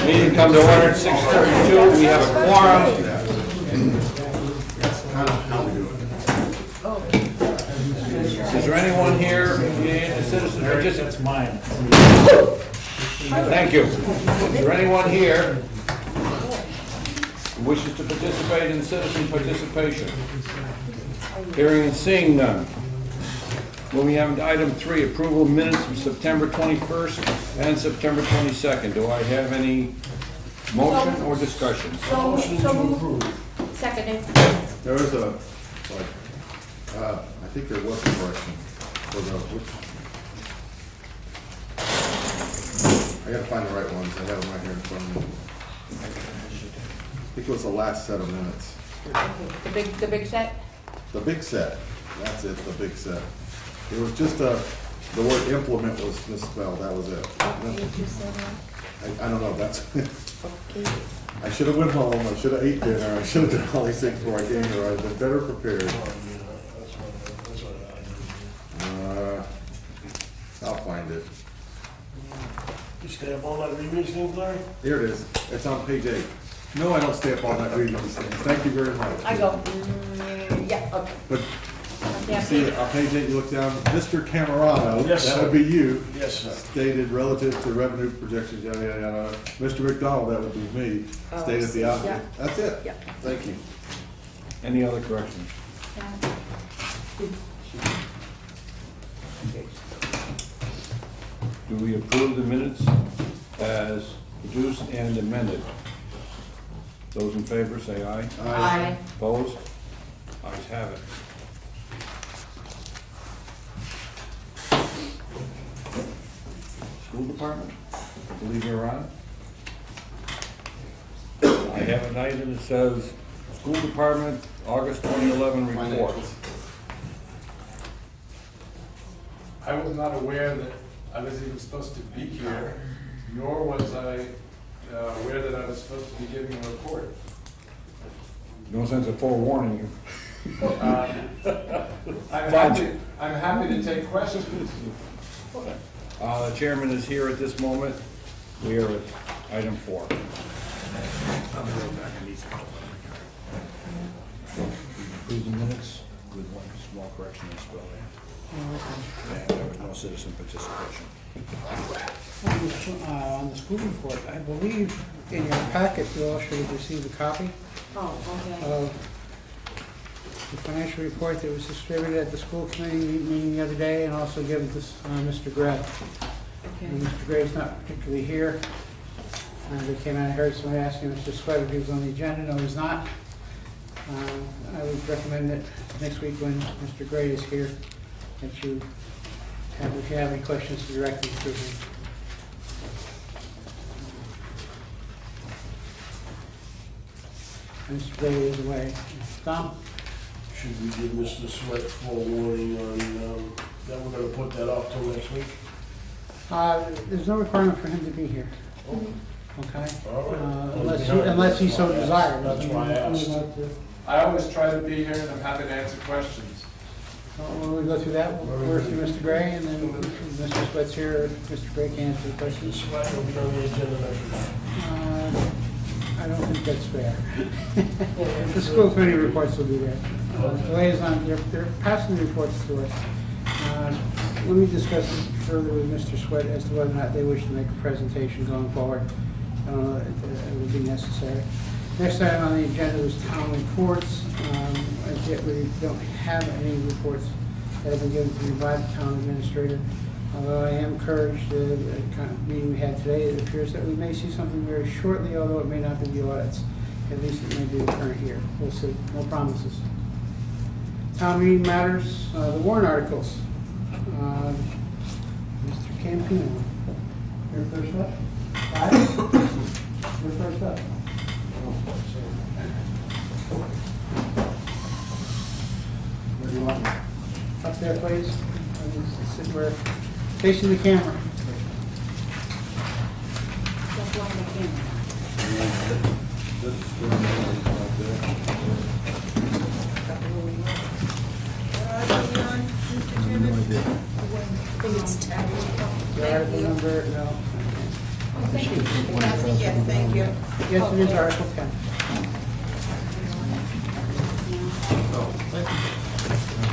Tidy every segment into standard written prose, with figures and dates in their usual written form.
Meeting come to order at 6:32. We have a quorum. Is there anyone here in the citizen participation? That's mine. Thank you. Is there anyone here who wishes to participate in citizen participation? Hearing and seeing none. Moving on to item 3, approval of minutes from September 21st and September 22nd. Do I have any motion or discussion? So moved. Seconded. There was a, like, I think there was a correction for the, I gotta find the right ones, I have them right here in front of me. I think it was the last set of minutes. The big set? The big set, that's it, the big set. It was just the word implement was misspelled, that was it. I don't know, that's, I should have went home, I should have ate dinner, I should have done all these things before I came here, I'd been better prepared. I'll find it. You stay up all night reading these things, Larry? Here it is, it's on page 8. No, I don't stay up all night reading these things, thank you very much. I go, yeah, okay. But Yeah, you see, on page 8, you look down, Mr. Camerano, Yes, that sir. would be you. Yes, sir. Stated relative to revenue projections, yada, yada, yada. Mr. McDonald, that would be me, Oh, stated the opposite. yeah. That's it. Yeah. Thank you. Any other corrections? Do we approve the minutes as produced and amended? Those in favor say aye. Aye. Opposed? Ayes have it. School department, I believe you're on. I have an item that says, school department, August 2011 report. I was not aware that I was even supposed to be here, nor was I aware that I was supposed to be giving a report. No sense of forewarning you. I'm happy to take questions. The chairman is here at this moment. We are at item 4. Approve the minutes with one small correction in spelling. And there was no citizen participation. On the school report, I believe in your packet you all should have received a copy Oh, okay. of the financial report that was distributed at the school committee meeting the other day and also given to Mr. Gray. Okay. And Mr. Gray's not particularly here. They came out and heard someone asking Mr. Sweat if he was on the agenda. No, he's not. I would recommend that next week when Mr. Gray is here, that you have, if you have any questions, to direct them to him. Mr. Gray is away. Tom? Should we give Mr. Sweat forewarning on, that we're gonna put that off till next week? There's no requirement for him to be here. Okay? All right. Unless he so desires. That's why I asked. I always try to be here, and I'm happy to answer questions. When we go through that, we'll go through Mr. Gray, and then Mr. Sweat's here, if Mr. Gray can answer the Mr. questions. Sweat will be on the agenda next week. I don't think that's fair. The school committee reports will be there. The liaison, they're passing the reports to us. Let me discuss it further with Mr. Sweat as to whether or not they wish to make a presentation going forward. I don't know if it would be necessary. Next item on the agenda is town reports. As yet we don't have any reports that have been given to me by the town administrator. Although I am encouraged, the kind of meeting we had today, it appears that we may see something very shortly, although it may not be the audits. At least it may be the current year. We'll see. No promises. Town meeting matters, the warrant articles. Mr. Campino, you're first up. You're first up. Where do you want me? Up there, please. Sit where, facing the camera. Just one the camera. I think it's 10. The article number, no. Yes, thank you. Yes, it is Article 10.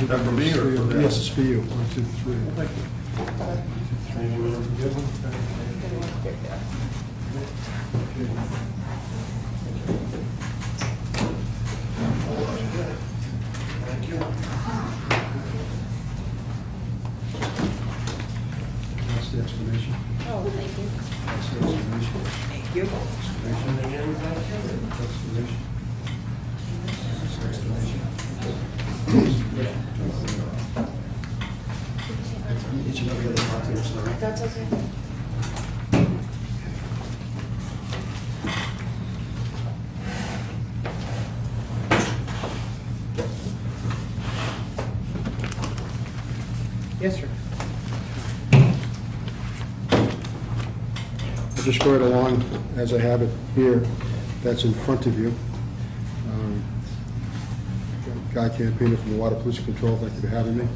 Is that for me or for them? Yes, it's for you. 1, 2, 3. That's the explanation. Oh, thank you. That's the explanation. Thank you. Explanation. Explanation. Each and every other document, sorry. That's okay. Yes, sir. I'll just go right along as I have it here, that's in front of you. Guy Campino from the Water Pollution Control, thank you for having me.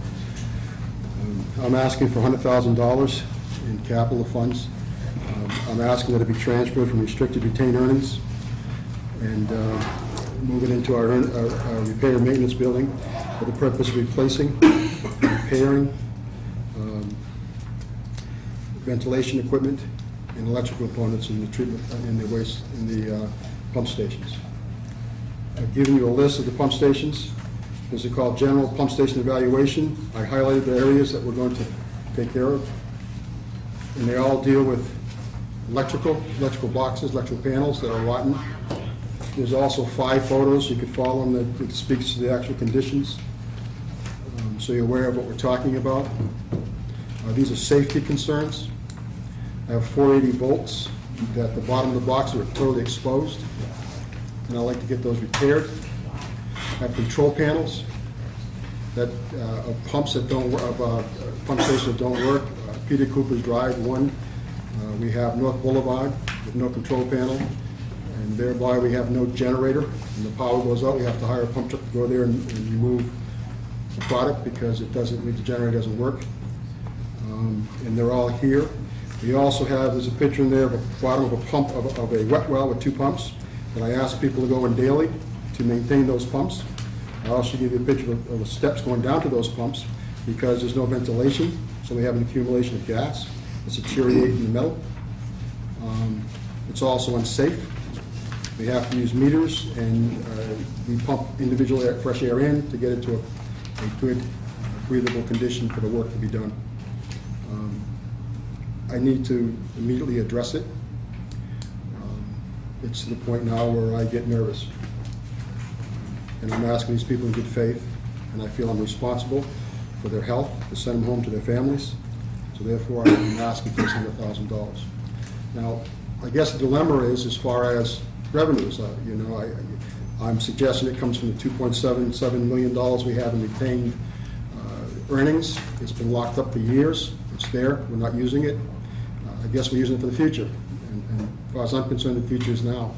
I'm asking for $100,000 in capital funds. I'm asking that it be transferred from restricted retained earnings and move it into our repair and maintenance building for the purpose of replacing, repairing, ventilation equipment and electrical components in the treatment, in the waste, in the pump stations. I've given you a list of the pump stations. This is called General Pump Station Evaluation. I highlighted the areas that we're going to take care of. And they all deal with electrical boxes, electrical panels that are rotten. There's also 5 photos, you could follow them, that speaks to the actual conditions. So you're aware of what we're talking about. These are safety concerns. I have 480 volts that the bottom of the box are totally exposed, and I'd like to get those repaired. I have control panels that of pumps that don't pump stations that don't work. Peter Cooper's Drive 1. We have North Boulevard with no control panel, and thereby we have no generator. When the power goes out, we have to hire a pump truck to go there and remove the product because it doesn't, the generator doesn't work. And they're all here. We also have, there's a picture in there of the bottom of a pump, of a wet well with 2 pumps, that I ask people to go in daily to maintain those pumps. I also give you a picture of the steps going down to those pumps because there's no ventilation, so we have an accumulation of gas. It's deteriorating the metal. It's also unsafe. We have to use meters, and we pump individual fresh air in to get it to a good, breathable condition for the work to be done. I need to immediately address it. It's to the point now where I get nervous. And I'm asking these people in good faith, and I feel I'm responsible for their health, to send them home to their families. So therefore, I'm asking for $100,000. Now, I guess the dilemma is as far as revenues. You know, I'm suggesting it comes from the $2.77 million we have in retained earnings. It's been locked up for years. It's there. We're not using it. I guess we're using it for the future. And as far as I'm concerned, the future is now.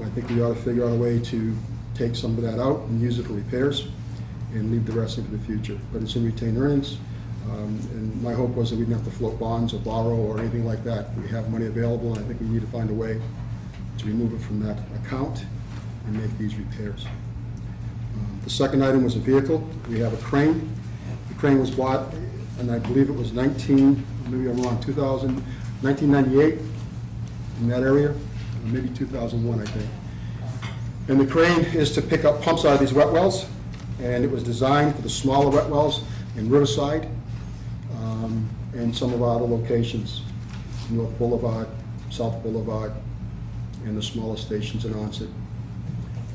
I think we ought to figure out a way to take some of that out and use it for repairs and leave the rest in for the future. But it's in retained earnings. And my hope was that we didn't have to float bonds or borrow or anything like that. We have money available, and I think we need to find a way to remove it from that account and make these repairs. The second item was a vehicle. We have a crane. The crane was bought, and I believe it was maybe I'm wrong, 1998 in that area, maybe 2001, I think. And the crane is to pick up pumps out of these wet wells, and it was designed for the smaller wet wells in Riverside and some of our other locations, North Boulevard, South Boulevard, and the smaller stations in Onset.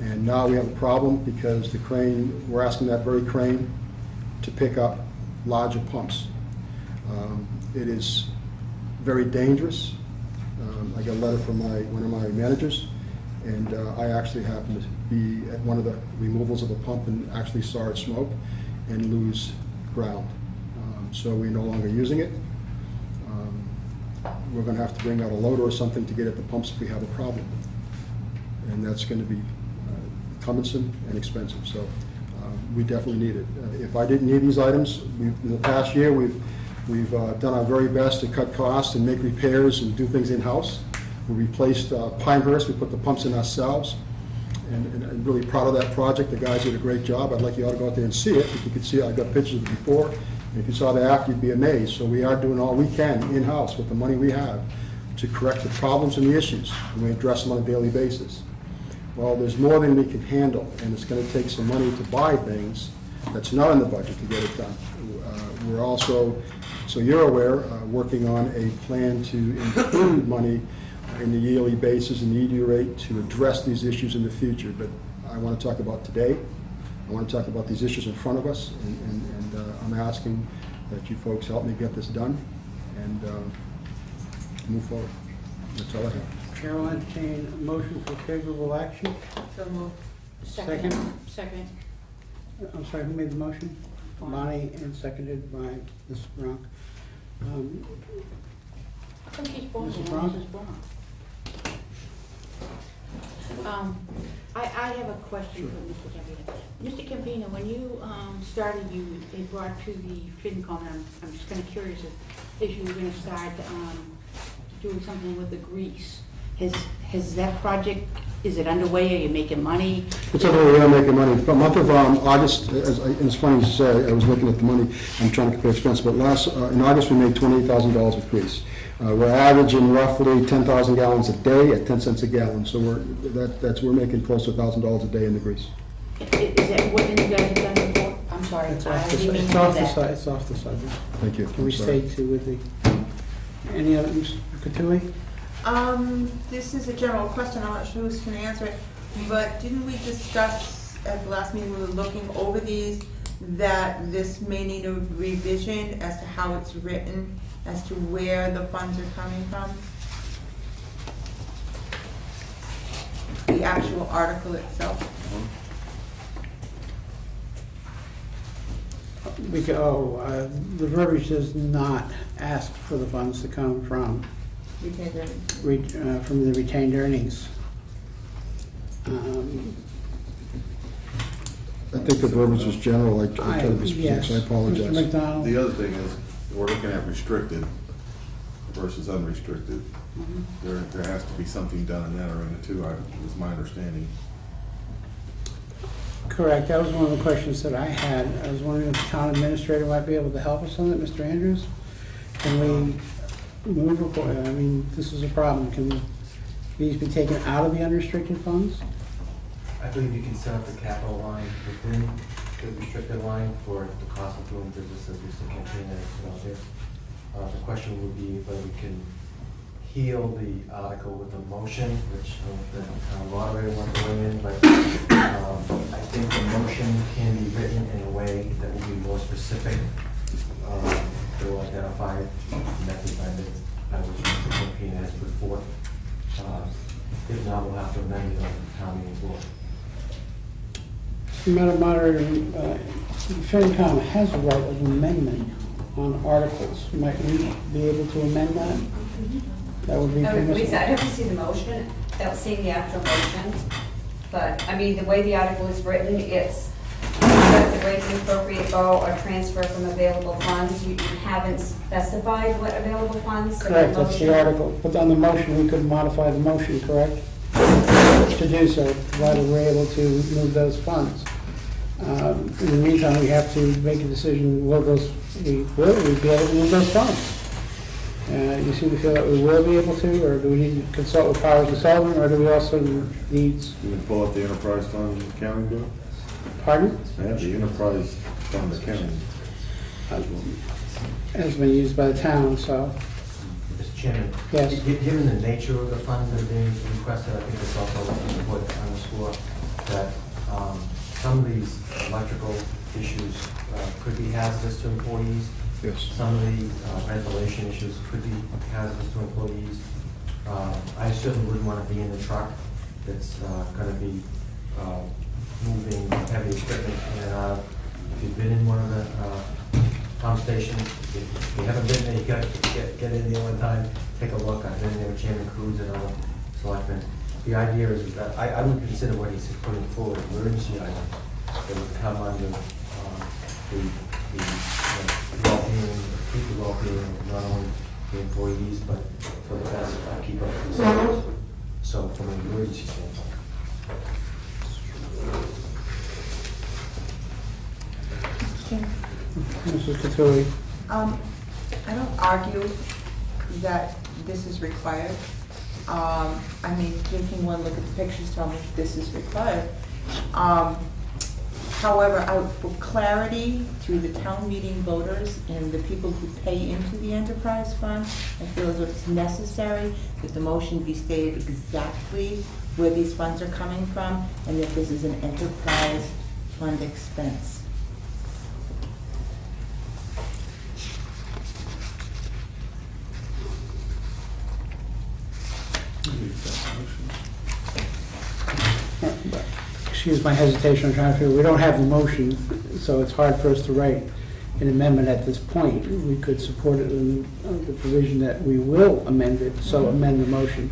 And now we have a problem because the crane, we're asking that very crane to pick up larger pumps. It is very dangerous. I got a letter from one of my managers, and I actually happened to be at one of the removals of a pump and actually saw it smoke and lose ground. So we're no longer using it. We're going to have to bring out a loader or something to get at the pumps if we have a problem. And that's going to be cumbersome and expensive. So we definitely need it. If I didn't need these items, in the past year, we've We've done our very best to cut costs and make repairs and do things in-house. We replaced Pinehurst, we put the pumps in ourselves, and I'm really proud of that project. The guys did a great job. I'd like you all to go out there and see it. If you could see it, I've got pictures of it before, and if you saw the after, you'd be amazed. So we are doing all we can in-house with the money we have to correct the problems and the issues, and we address them on a daily basis. Well, there's more than we can handle, and it's going to take some money to buy things that's not in the budget to get it done. We're also, so you're aware, working on a plan to include money in the yearly basis and the ED rate to address these issues in the future. But I want to talk about today. I want to talk about these issues in front of us, and I'm asking that you folks help me get this done and move forward. That's all I have. Chair will entertain a motion for favorable action. So moved. Second. Second. I'm sorry, who made the motion? Bonnie, and seconded by Ms. Bronk. I think he's born. Mrs. Brown? Mrs. Brown. I have a question for Mr. Campino. Mr. Campino, when you started, they brought to the FinCom, and I'm just kind of curious if you were going to start doing something with the grease. Has that project, is it underway? Are you making money? It's underway, we're making money. The month of August, it's funny to say, I was looking at the money, I'm trying to compare expense, but in August we made $28,000 with grease. We're averaging roughly 10,000 gallons a day at 10 cents a gallon, so we're making close to $1,000 a day in the grease. Is that what you guys have done before? I'm sorry, It's I off the, didn't mean it's to do off the that. side, it's off the subject. Thank you. Can we I'm sorry. stay to with the, any other, Ms. Cattouli? This is a general question, I'm not sure who's going to answer it, but didn't we discuss at the last meeting, we were looking over these, that this may need a revision as to how it's written, as to where the funds are coming from? The actual article itself? The verbiage does not ask for the funds to come from from the retained earnings. I think the verbiage is general, I try to be specific, so I Mr. apologize. McDonald? The other thing is, we're looking at restricted versus unrestricted. There has to be something done in that arena too, is my understanding. Correct, that was one of the questions that I had. I was wondering if the town administrator might be able to help us on that, Mr. Andrews? Can we move, I mean, this is a problem. Can these be taken out of the unrestricted funds? I believe you can set up the capital line within the restricted line for the cost of doing business as Mr. Campaign has put out there. The question would be whether we can heal the article with a motion, which the town moderator wants to weigh in, but I think the motion can be written in a way that will be more specific. It will identify methods by which Mr. Campaign has put forth. If not, we'll have to amend it on the town meeting floor. Madam Moderator, FinCom has a right of amendment on articles. Might we be able to amend that? That would be permissible. I'd have to see the motion, without seeing the actual motion. But, I mean, the way the article is written, it's that the rates appropriate go or transfer from available funds. You haven't specified what available funds. So Correct, that's the article. But on the motion, we could modify the motion, correct? To do so, provided we're able to move those funds. In the meantime, we have to make a decision, will we be able to move those funds? You seem to feel that we will be able to, or do we need to consult with Powers and Sullivan, or do we also need, You can pull up the enterprise fund accounting bill? pardon? Yeah, the enterprise fund accounting. Has been used by the town, so, Mr. Chairman? Yes. Given the nature of the funds that are being requested, I think it's also important to underscore that some of these electrical issues could be hazardous to employees. Yes. Some of the ventilation issues could be hazardous to employees. I certainly wouldn't want to be in the truck that's going to be moving heavy equipment in and out. If you've been in one of the pump stations, if you haven't been there, you got to get in there one time, take a look. I've been there with Chairman Cruz and other selectmen. The idea is that I would consider what he's putting forward an emergency item that would come under the well-being, keep the well-being of not only the employees, but for the best keep up with the service. So from an emergency standpoint. Mrs. Cattouli. I don't argue that this is required. I mean, taking one look at the pictures tell me this is required. However, for clarity through the town meeting voters and the people who pay into the enterprise fund, I feel as though it's necessary that the motion be stated exactly where these funds are coming from and that this is an enterprise fund expense. Excuse my hesitation, I'm trying to figure, we don't have the motion, so it's hard for us to write an amendment at this point. We could support it in the provision that we will amend it, so amend the motion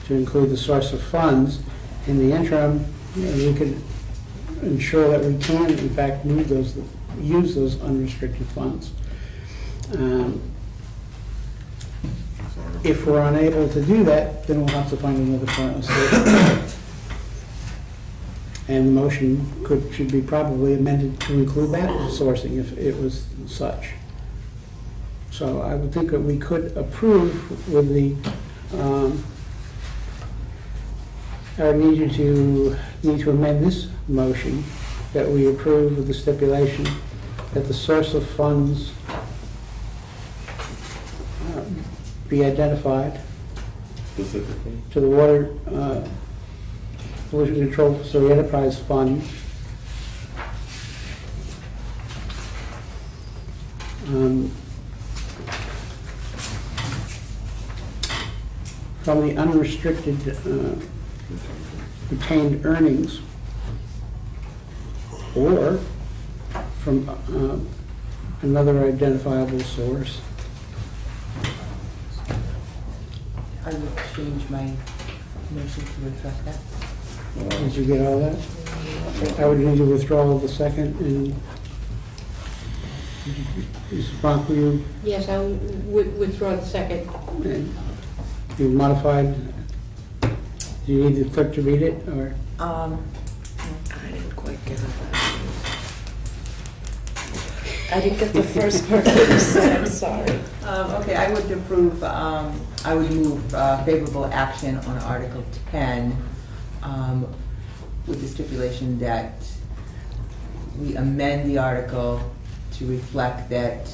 to include the source of funds. In the interim, we could ensure that we can, in fact, use those unrestricted funds. If we're unable to do that, then we'll have to find another source. And the motion should be probably amended to include that sourcing if it was such. So I would think that we could approve with the, I would need to amend this motion, that we approve with the stipulation that the source of funds be identified Specifically? to the Water Pollution Control Facility Enterprise Fund from the unrestricted retained earnings or from another identifiable source. I would change my motion to reflect that. Did you get all that? I would need to withdraw the second, and Mrs. Bronk, will you, Yes, I would withdraw the second. you modified, do you need the clerk to read it, or? I didn't quite get it. I didn't get the first part that you said, I'm sorry. Okay, I would approve, I would move favorable action on Article 10 with the stipulation that we amend the article to reflect that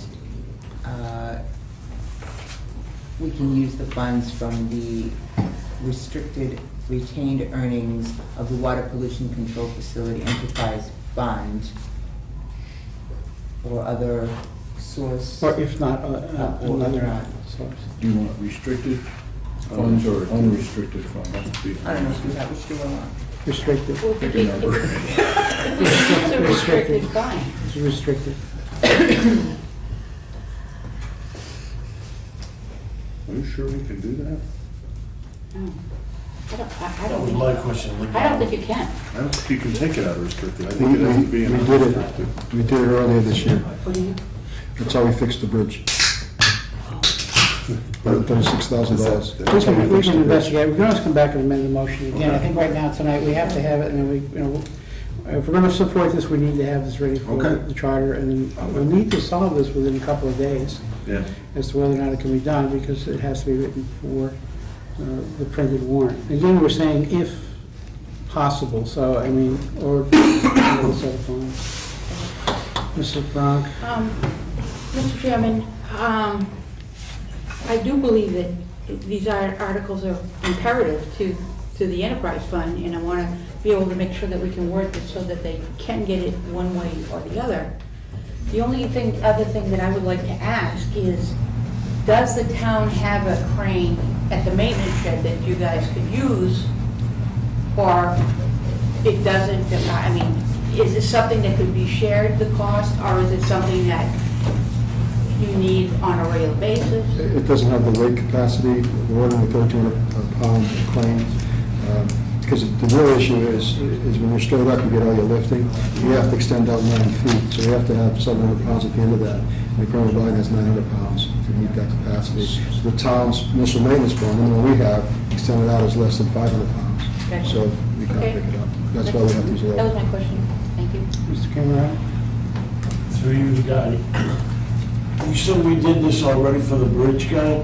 we can use the funds from the restricted retained earnings of the Water Pollution Control Facility Enterprise Fund or other source. Or if not, or another not. source. Do you want restricted funds or unrestricted funds? I don't know if you have, which do I want? Restricted. Well, if it's a restricted fine. It's restricted. Are you sure we can do that? No. I That don't was think, my question. I don't think you can. I don't think you can take it out of restricted. I We think it has to be in did unrestricted. it, we did it earlier this year. What do you? That's how we fixed the bridge. $36,000. We That's how can we fixed the bridge. investigate, we can always come back and amend the motion again. I think right now, tonight, we have to have it, and then we, if we're gonna support this, we need to have this ready for Okay. the charter, and then we'll need to solve this within a couple of days Yeah. as to whether or not it can be done, because it has to be written for the printed warrant. Again, we're saying if possible, so, I mean, or another set of funds. Mrs. Bronk? Mr. Chairman, I do believe that these articles are imperative to the enterprise fund, and I want to be able to make sure that we can work it so that they can get it one way or the other. The only other thing that I would like to ask is, does the town have a crane at the maintenance shed that you guys could use, or it doesn't? I mean, is it something that could be shared, the cost, or is it something that you need on a regular basis? It doesn't have the weight capacity, we're ordering a 1,300-pound crane. Because the real issue is when you're straight up, you get all your lifting, you have to extend out 9 feet, so you have to have 700 pounds at the end of that. And the crane we're buying has 900 pounds. to meet that capacity. The town's initial maintenance bond, the one we have, extended out is less than 500 pounds. Gotcha. So we can't Okay. pick it up. That's why we have these That was levels. my question. Thank you. Mr. Cameron? Through you, guy. You said we did this already for the bridge guy?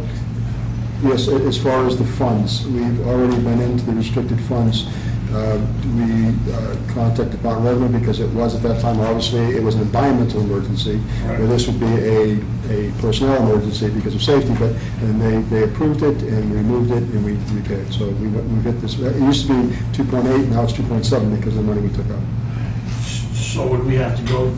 Yes, as far as the funds, we've already been into the restricted funds. We contacted Department of Revenue because it was at that time, obviously, it was an environmental emergency, where this would be a personnel emergency because of safety, and they approved it and removed it and we paid. So we hit this, it used to be 2.8, now it's 2.7 because of the money we took out. So would we have to go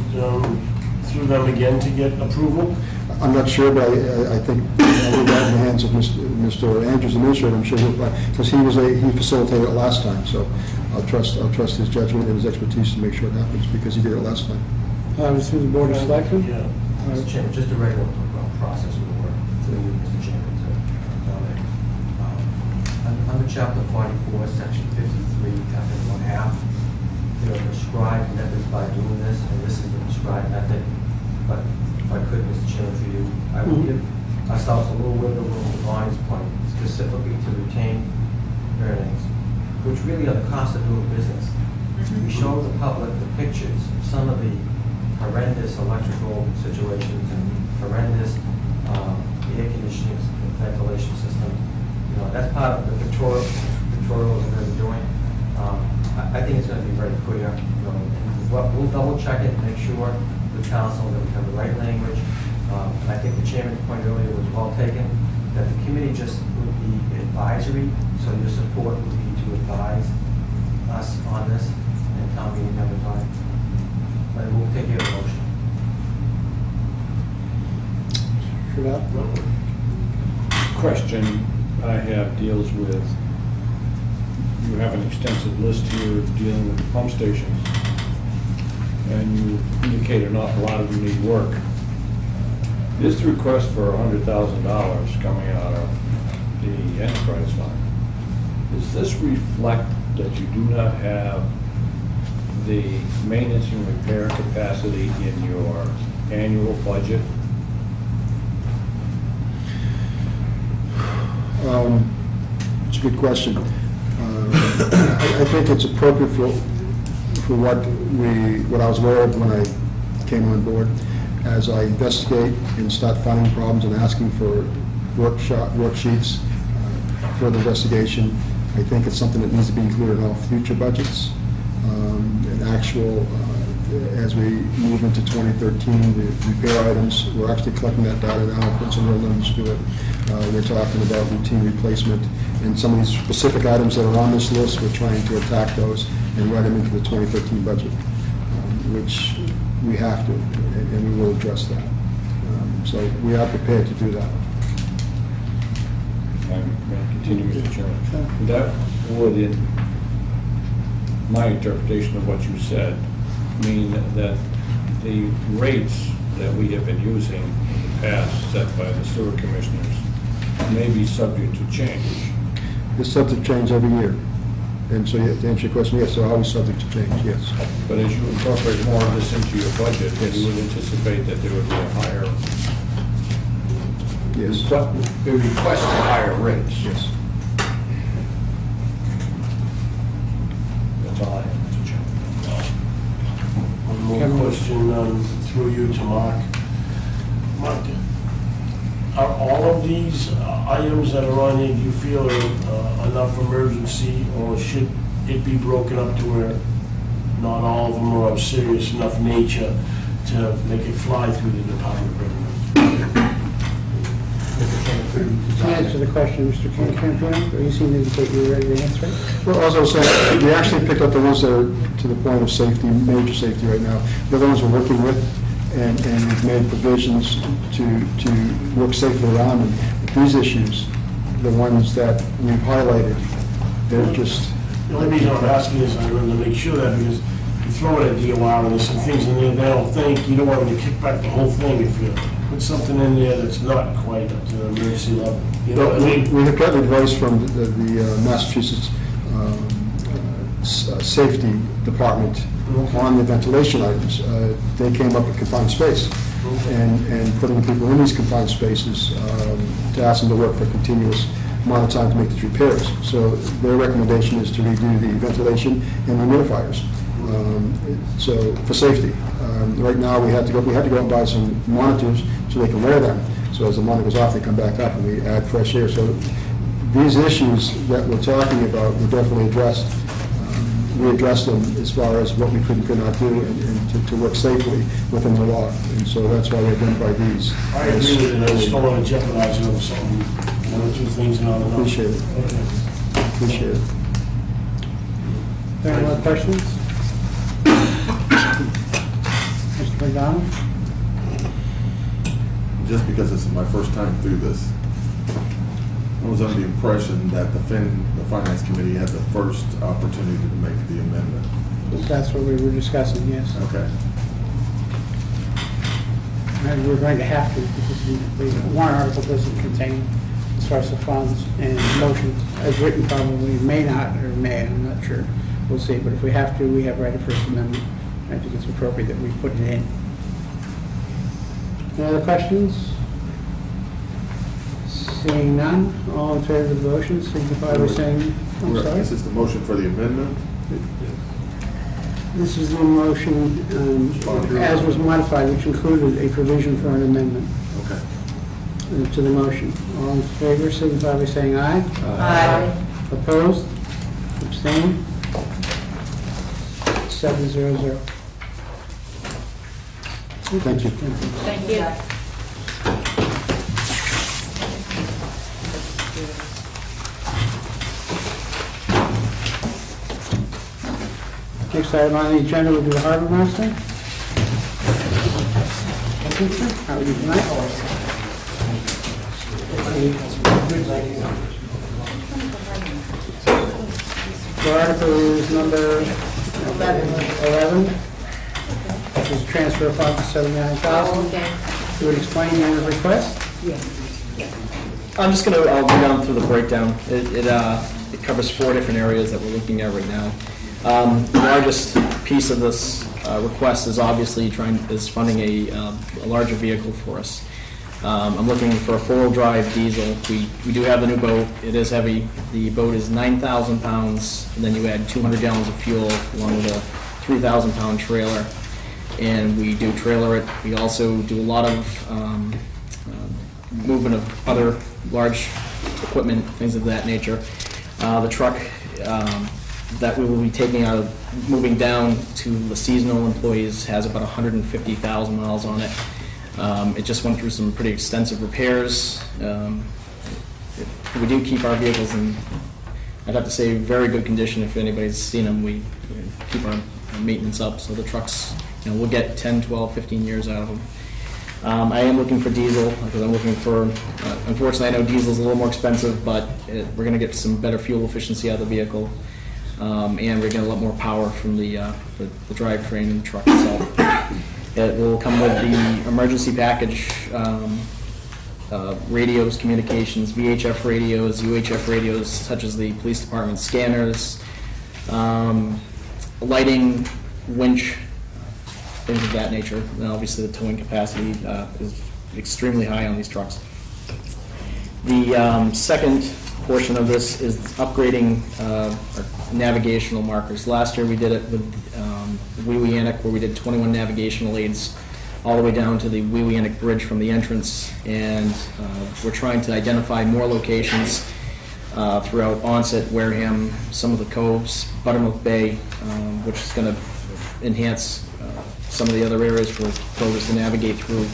through them again to get approval? I'm not sure, but I think I'll leave that in the hands of Mr. Andrews, administrator. I'm sure because he facilitated it last time, so I'll trust his judgment and his expertise to make sure it happens because he did it last time. Through the Board of Selectmen? Yeah. Mr. Chairman, just a regular process would work through you, Mr. Chairman, to nominate. Under Chapter 44, Section 53, F and 1/2, there are prescribed methods by doing this, and this is the prescribed method. But if I could, Mr. Chairman, for you, I would give ourselves a little wiggle room to Bonnie's point, specifically to retain earnings, which really are the cost of doing business. We show the public the pictures of some of the horrendous electrical situations and horrendous air conditioning and ventilation system. You know, that's part of the pictorial we're going to be doing. I think it's going to be very clear. You know, and we'll double check it and make sure the council that we have the right language. And I think the chairman's point earlier was well taken, that the committee just would be advisory, so your support would be to advise us on this and town meeting members on it. But we'll take care of the motion. Question I have deals with, you have an extensive list here dealing with the pump stations, and you indicate an awful lot of them need work. This request for $100,000 coming out of the enterprise fund, does this reflect that you do not have the maintenance and repair capacity in your annual budget? It's a good question. I think it's appropriate for what I was aware of when I came on board. As I investigate and start finding problems and asking for worksheets, further investigation, I think it's something that needs to be included in all future budgets. And actual, as we move into 2013, the repair items, we're actually collecting that data now, putting some real numbers to it. We're talking about routine replacement, and some of these specific items that are on this list, we're trying to attack those and write them into the 2013 budget, which we have to, and we will address that. So we are prepared to do that. May I continue, Mr. Chairman? That would, in my interpretation of what you said, mean that the rates that we have been using in the past set by the sewer commissioners may be subject to change. It's subject to change every year. And so to answer your question, yes, they're always subject to change, yes. But as you incorporate more of this into your budget, you would anticipate that there would be a higher, Yes. the request for higher rates. Yes. That's all I have, Mr. Chairman. One more question through you to Mark. Mark, are all of these items that are on here, do you feel are enough emergency, or should it be broken up to where not all of them are of serious enough nature to make it fly through the Department of Revenue? Mr. Chairman, for you To answer the question, Mr. Campino, you seem to indicate you're ready to answer it. Well, as I was saying, we actually picked up the ones that are to the point of safety, major safety right now. The other ones we're working with, and we've made provisions to work safely around them. These issues, the ones that we've highlighted, they're just... The only reason I'm asking is I wanted to make sure that, because you throw in a DOR and there's some things in there they don't think, you don't want them to kick back the whole thing if you put something in there that's not quite up to the emergency level. You know what I mean? We have got advice from the Massachusetts safety department on the ventilation items. They came up with confined space and putting people in these confined spaces to ask them to work for a continuous amount of time to make these repairs. So their recommendation is to redo the ventilation and humidifiers. So for safety. Right now, we had to go and buy some monitors so they can wear them. So as the monitor goes off, they come back up and we add fresh air. So these issues that we're talking about were definitely addressed. We addressed them as far as what we could and could not do and to work safely within the law. And so that's why we identified these. I agree with it, I just don't want to jeopardize it over something, one or two things and all that. Appreciate it. Okay. Appreciate it. Any more questions? Mr. McDonald? Just because this is my first time through this, I was under the impression that the Finance Committee had the first opportunity to make the amendment. That's what we were discussing, yes. Okay. And we're going to have to, because the warrant article doesn't contain the source of funds, and motion as written probably may not, or may, I'm not sure. We'll see, but if we have to, we have right of First Amendment. I think it's appropriate that we put it in. Any other questions? Seeing none, all in favor of the motion, signify by saying, I'm sorry? Is this the motion for the amendment? This is the motion as was modified, which included a provision for an amendment Okay. to the motion. All in favor, signify by saying aye. Aye. Opposed? Abstained? 700. Thank you. Thank you. Next item on the agenda will be the harbor master. How are you tonight? The article is number 11, which is transfer of funds to $79,000. You would explain your request? I'm just going to go down through the breakdown. It covers 4 different areas that we're looking at right now. The largest piece of this request is obviously funding a larger vehicle for us. I'm looking for a 4-wheel drive diesel. We do have the new boat. It is heavy. The boat is 9,000 pounds, and then you add 200 gallons of fuel along with a 3,000-pound trailer. And we do trailer it. We also do a lot of movement of other large equipment, things of that nature. The truck that we will be taking out, moving down to the seasonal employees, has about 150,000 miles on it. It just went through some pretty extensive repairs. We do keep our vehicles in, I'd have to say, very good condition. If anybody's seen them, we keep our maintenance up, so the trucks, we'll get 10, 12, 15 years out of them. I am looking for diesel, because I'm looking for, unfortunately, I know diesel's a little more expensive, but we're going to get some better fuel efficiency out of the vehicle, and we're getting a lot more power from the drivetrain and the truck itself. It will come with the emergency package, radios, communications, VHF radios, UHF radios, such as the police department scanners, lighting, winch, things of that nature. And obviously the towing capacity is extremely high on these trucks. The second portion of this is upgrading our navigational markers. Last year we did it with Weeweeannock, where we did 21 navigational aids all the way down to the Weeweeannock Bridge from the entrance, and we're trying to identify more locations throughout Onset, Wareham, some of the coves, Buttermilk Bay, which is going to enhance some of the other areas for voters to navigate through.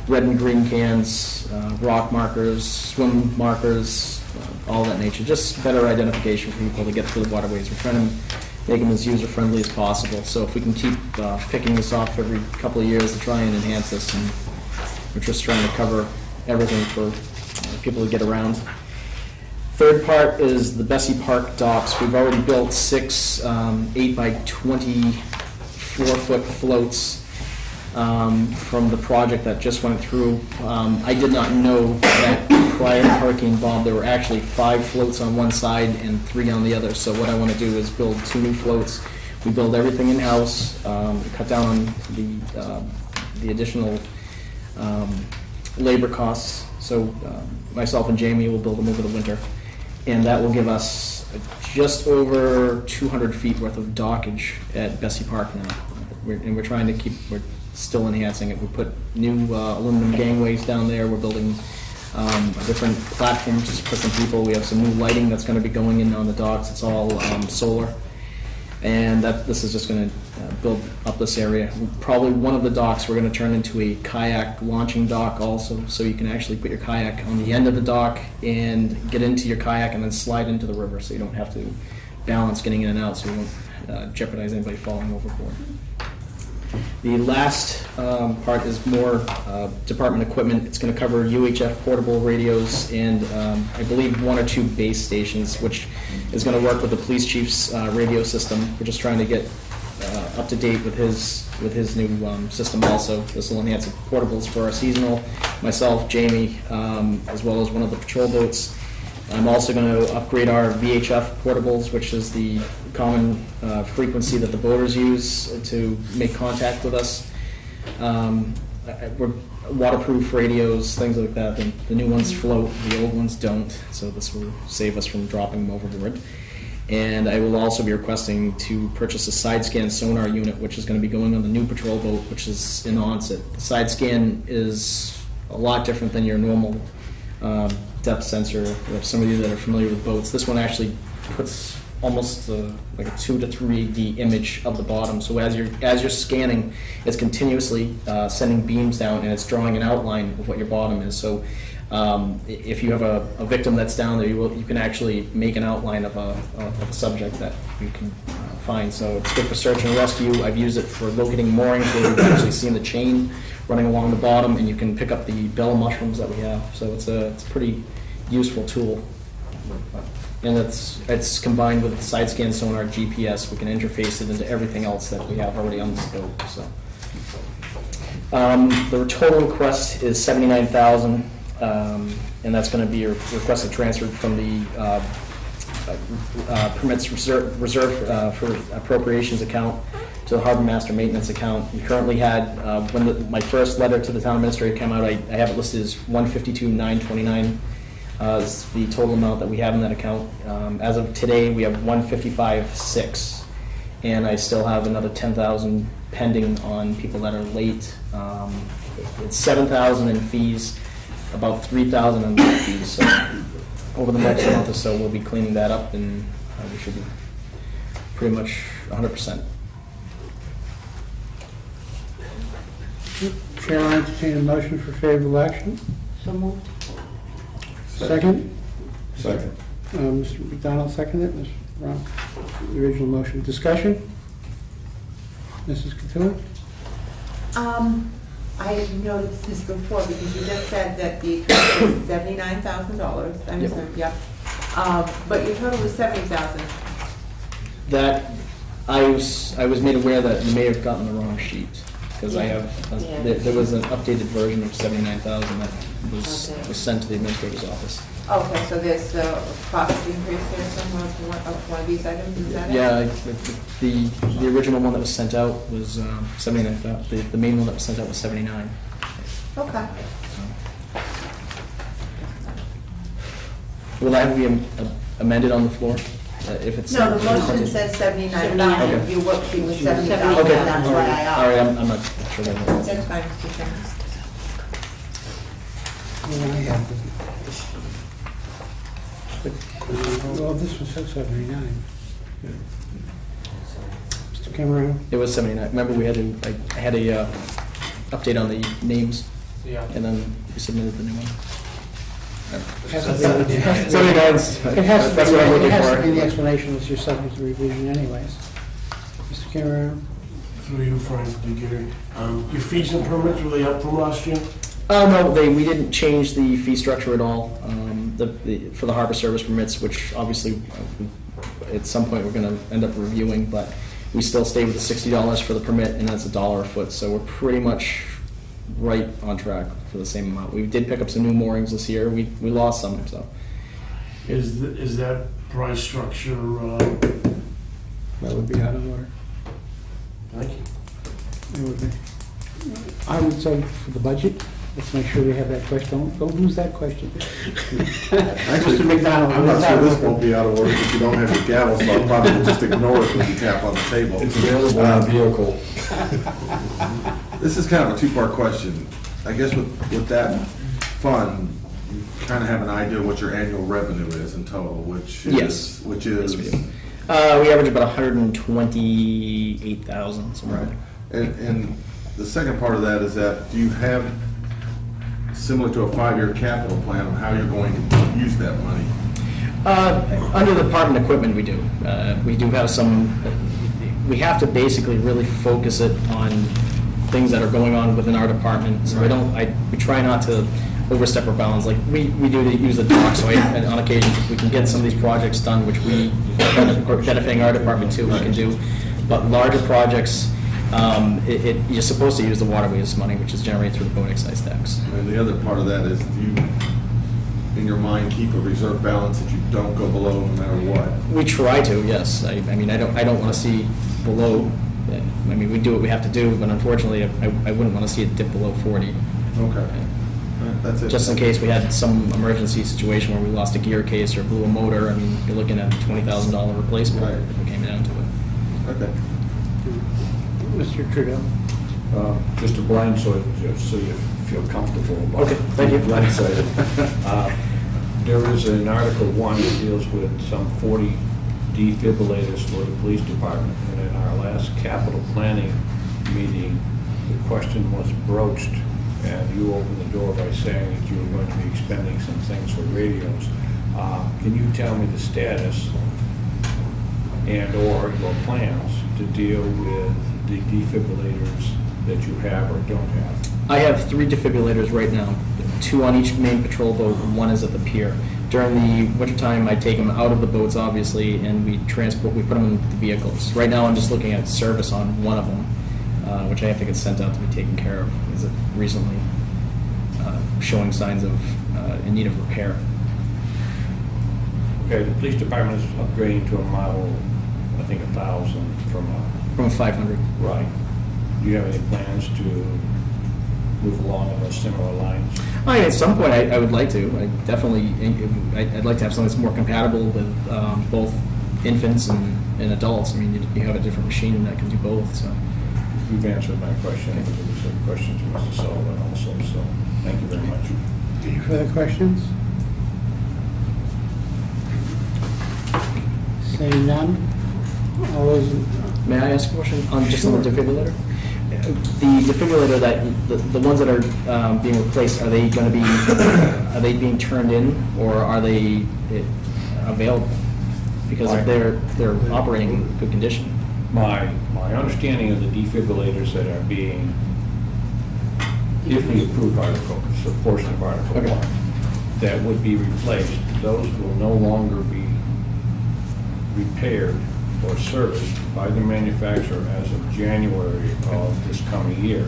Red and green cans, rock markers, swim markers, all that nature. Just better identification for people to get through the waterways. We're trying to make them as user-friendly as possible. So if we can keep picking this off every couple of years to try and enhance this, and we're just trying to cover everything for people to get around. Third part is the Bessie Park docks. We've already built 6 8 by 24-foot floats from the project that just went through. I did not know that prior to Hurricane Bob, there were actually 5 floats on one side and 3 on the other. So what I want to do is build 2 new floats. We build everything in-house, cut down on the additional labor costs. So myself and Jamie will build them over the winter, and that will give us just over 200 feet worth of dockage at Bessie Park now. We're trying to keep, we're still enhancing it. We put new aluminum gangways down there. We're building different platforms to put some people. We have some new lighting that's going to be going in on the docks. It's all solar. And this is just going to build up this area. Probably one of the docks we're going to turn into a kayak launching dock also, so you can actually put your kayak on the end of the dock and get into your kayak and then slide into the river, so you don't have to balance getting in and out, so you won't jeopardize anybody falling overboard. The last part is more department equipment. It's going to cover UHF portable radios and I believe 1 or 2 base stations, which is going to work with the police chief's radio system. We're just trying to get up to date with his new system also. This will enhance the portables for our seasonal, myself, Jamie, as well as one of the patrol boats. I'm also going to upgrade our VHF portables, which is the common frequency that the boaters use to make contact with us. We're waterproof radios, things like that. The new ones float, the old ones don't, so this will save us from dropping them overboard. And I will also be requesting to purchase a side scan sonar unit, which is going to be going on the new patrol boat, which is in Onset. The side scan is a lot different than your normal depth sensor. For some of you that are familiar with boats, this one actually puts almost like a 2 to 3D image of the bottom. So as you're scanning, it's continuously sending beams down, and it's drawing an outline of what your bottom is. So if you have a victim that's down there, you can actually make an outline of a subject that you can find. So it's good for search and rescue. I've used it for locating moorings, where you've actually seen the chain running along the bottom, and you can pick up the bell mushrooms that we have. So it's a pretty useful tool. And it's combined with side scan sonar GPS. We can interface it into everything else that we have already on the scope. So the total request is $79,000, and that's going to be requested transferred from the permits reserve for appropriations account to the Harbor Master Maintenance account. We currently had, when my first letter to the town administrator came out, I have it listed as $152,929. Is the total amount that we have in that account. As of today, we have $155,600, and I still have another $10,000 pending on people that are late. It's $7,000 in fees, about $3,000 in late fees. So over the next month or so, we'll be cleaning that up, and we should be pretty much 100%. Chair, I entertain a motion for favorable action. So moved. Second? Second. Mr. McDonald seconded it. Ms. Ron, the original motion. Discussion? Mrs. Cotillo? I had noticed this before, because you just said that the total was $79,000. I'm Yep. sorry, yep. But your total was $70,000. That I was made aware that you may have gotten the wrong sheet, because I have there was an updated version of 79,000 that was sent to the administrator's office. Okay, so there's a cost increase there somewhere for one of these items, is that it? Yeah, the original one that was sent out was 79,000. The main one that was sent out was 79. Okay. Will that be amended on the floor? If it's No, the motion says 79,000. Okay. Your worksheet was 70,000, Okay. that's why I asked. All right, I'm not sure about that. That's fine, Mr. Chairman. Well, this was 79. Mr. Cameron? It was 79. Remember, I had a update on the names, and then we submitted the new one. It has to be- 79. It has to That's what I'm looking It has to for. be the explanation that you're subject to revision anyways. Mr. Cameron? Through you, Frank, Gary. Your fees and permits, were they up from last year? No, we didn't change the fee structure at all for the harbor service permits, which obviously at some point we're going to end up reviewing, but we still stay with the $60 for the permit, and that's $1 a foot, so we're pretty much right on track for the same amount. We did pick up some new moorings this year, we lost some, so. Is that price structure, That would be out of order. thank you. It would be. I would say for the budget, let's make sure we have that question. Don't lose that question. Actually, Mr. McDonald. I'm not sure this won't be out of order if you don't have your gavel, so I'll probably just ignore it when you tap on the table. It's available in the vehicle. This is kind of a two-part question. I guess with that fund, you kind of have an idea of what your annual revenue is in total, which is... Yes. Which Yes, is... we do. We average about 128,000, somewhere. Right. And the second part of that is that, do you have, similar to a 5-year capital plan, of how you're going to use that money? Under the department equipment, we do. We do have some, we have to basically really focus it on things that are going on within our department. So we try not to overstep our bounds. Like, we do use the dock, so on occasion, if we can get some of these projects done, which we, benefiting our department too, we can do. But larger projects, you're supposed to use the waterways money, which is generated through the boat excise tax. And the other part of that is, do you, in your mind, keep a reserve balance that you don't go below no matter what? We try to, yes. I mean, I don't want to see below, I mean, we do what we have to do, but unfortunately, I wouldn't want to see it dip below 40. Okay. That's it. Just in case we had some emergency situation where we lost a gear case or blew a motor, I mean, you're looking at a $20,000 replacement Right. if it came down to it. Okay. Mr. Trudeau. Just a blindside, just so you feel comfortable about Okay, thank you. blindsided. There is an Article 1 that deals with some 40 defibrillators for the police department. And in our last capital planning meeting, the question was broached, and you opened the door by saying that you were going to be expending some things for radios. Can you tell me the status and/or your plans to deal with the defibrillators that you have or don't have? I have 3 defibrillators right now, 2 on each main patrol boat, and 1 is at the pier. During the wintertime, I take them out of the boats, obviously, and we put them in the vehicles. Right now, I'm just looking at service on 1 of them, which I have to get sent out to be taken care of, because it recently showing signs of in need of repair. Okay, the police department is upgrading to a model, I think 1,000 from a... From 500. Right. Do you have any plans to move along on those similar lines? At some point, I would like to. I'd like to have something that's more compatible with both infants and adults. I mean, you have a different machine that can do both, so. You've answered my question, but there was a question to Mr. Sullivan also, so thank you very much. Any further questions? Saying none, all those, May I ask a question on just on the Sure. defibrillator? The defibrillator the ones that are being replaced, are they going to be, are they being turned in, or are they available? Because if they're operating in good condition. My understanding of the defibrillators that are being, if we approve Article, a portion of Article Okay. 1, that would be replaced, those will no longer be repaired or serviced by the manufacturer as of January of this coming year.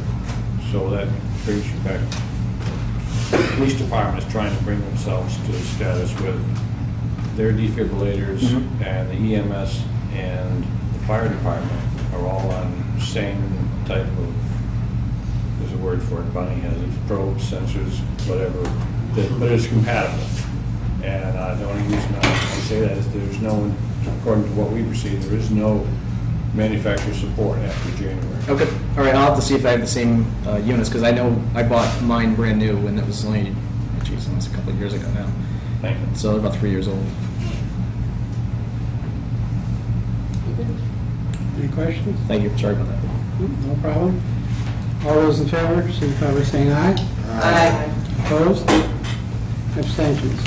So that brings you back. The police department is trying to bring themselves to status with their defibrillators, Mhm. and the EMS and the fire department are all on the same type of, there's a word for it, Bunny has it, probes, sensors, whatever, but it's compatible. And the only reason I say that is there's no, according to what we received, there is no manufacturer support after January. Okay, all right, I'll have to see if I have the same units, because I know I bought mine brand new, and it was only, geez, almost a couple of years ago now. Thank you. So they're about 3 years old. any questions? Thank you, sorry about that. No problem. All those in favor, signify by saying aye. Aye. Opposed? Abstentions?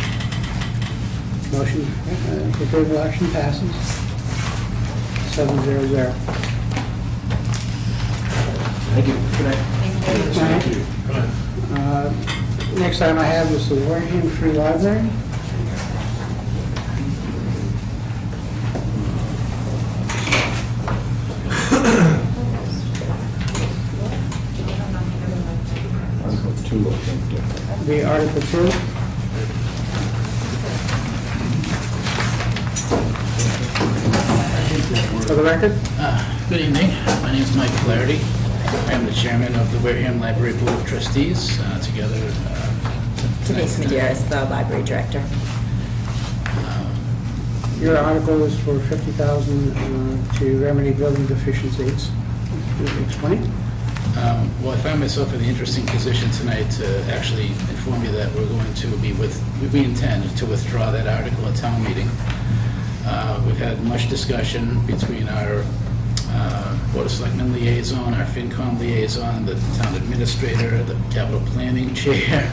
Motion for favorable action passes 700. Thank you. Good night. Thank you. Next item I have is the Wareham Free Library. to look into. The Article 2, for the record. Good evening. My name is Mike Flaherty. I am the chairman of the Wareham Library Board of Trustees, together. Denise Madeira is the library director. Your article is for $50,000 to remedy building deficiencies. Will you explain? Well, I find myself in the interesting position tonight to actually inform you that we intend to withdraw that article at town meeting. We've had much discussion between our Board of Selectmen liaison, our FinCom liaison, the town administrator, the capital planning chair,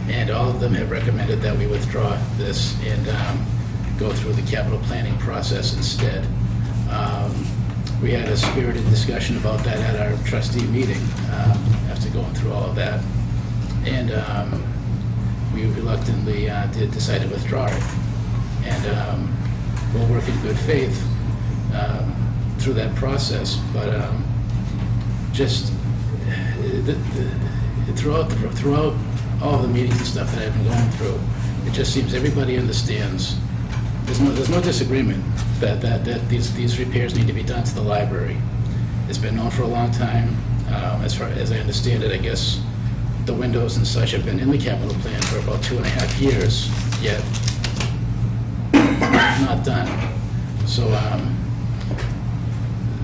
and all of them have recommended that we withdraw this and go through the capital planning process instead. We had a spirited discussion about that at our trustee meeting after going through all of that. And we reluctantly did decide to withdraw it. And we'll work in good faith through that process. But just throughout all the meetings and stuff that I've been going through, it just seems everybody understands. There's no disagreement that these repairs need to be done to the library. It's been known for a long time. As far as I understand it, I guess the windows and such have been in the capital plan for about 2.5 years, yet not done. So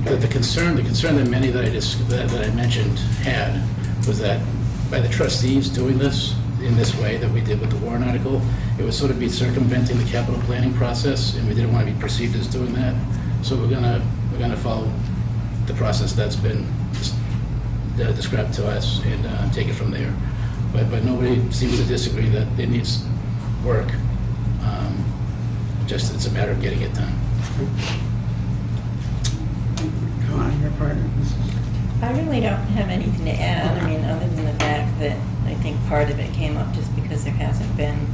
the concern that many that I mentioned had was that by the trustees doing this in this way that we did with the warrant article, it would sort of be circumventing the capital planning process, and we didn't want to be perceived as doing that. So we're gonna follow the process that's been described to us and take it from there. But nobody seems to disagree that it needs work. Just it's a matter of getting it done. Come on, your part. I really don't have anything to add. I mean, other than the fact that I think part of it came up just because there hasn't been,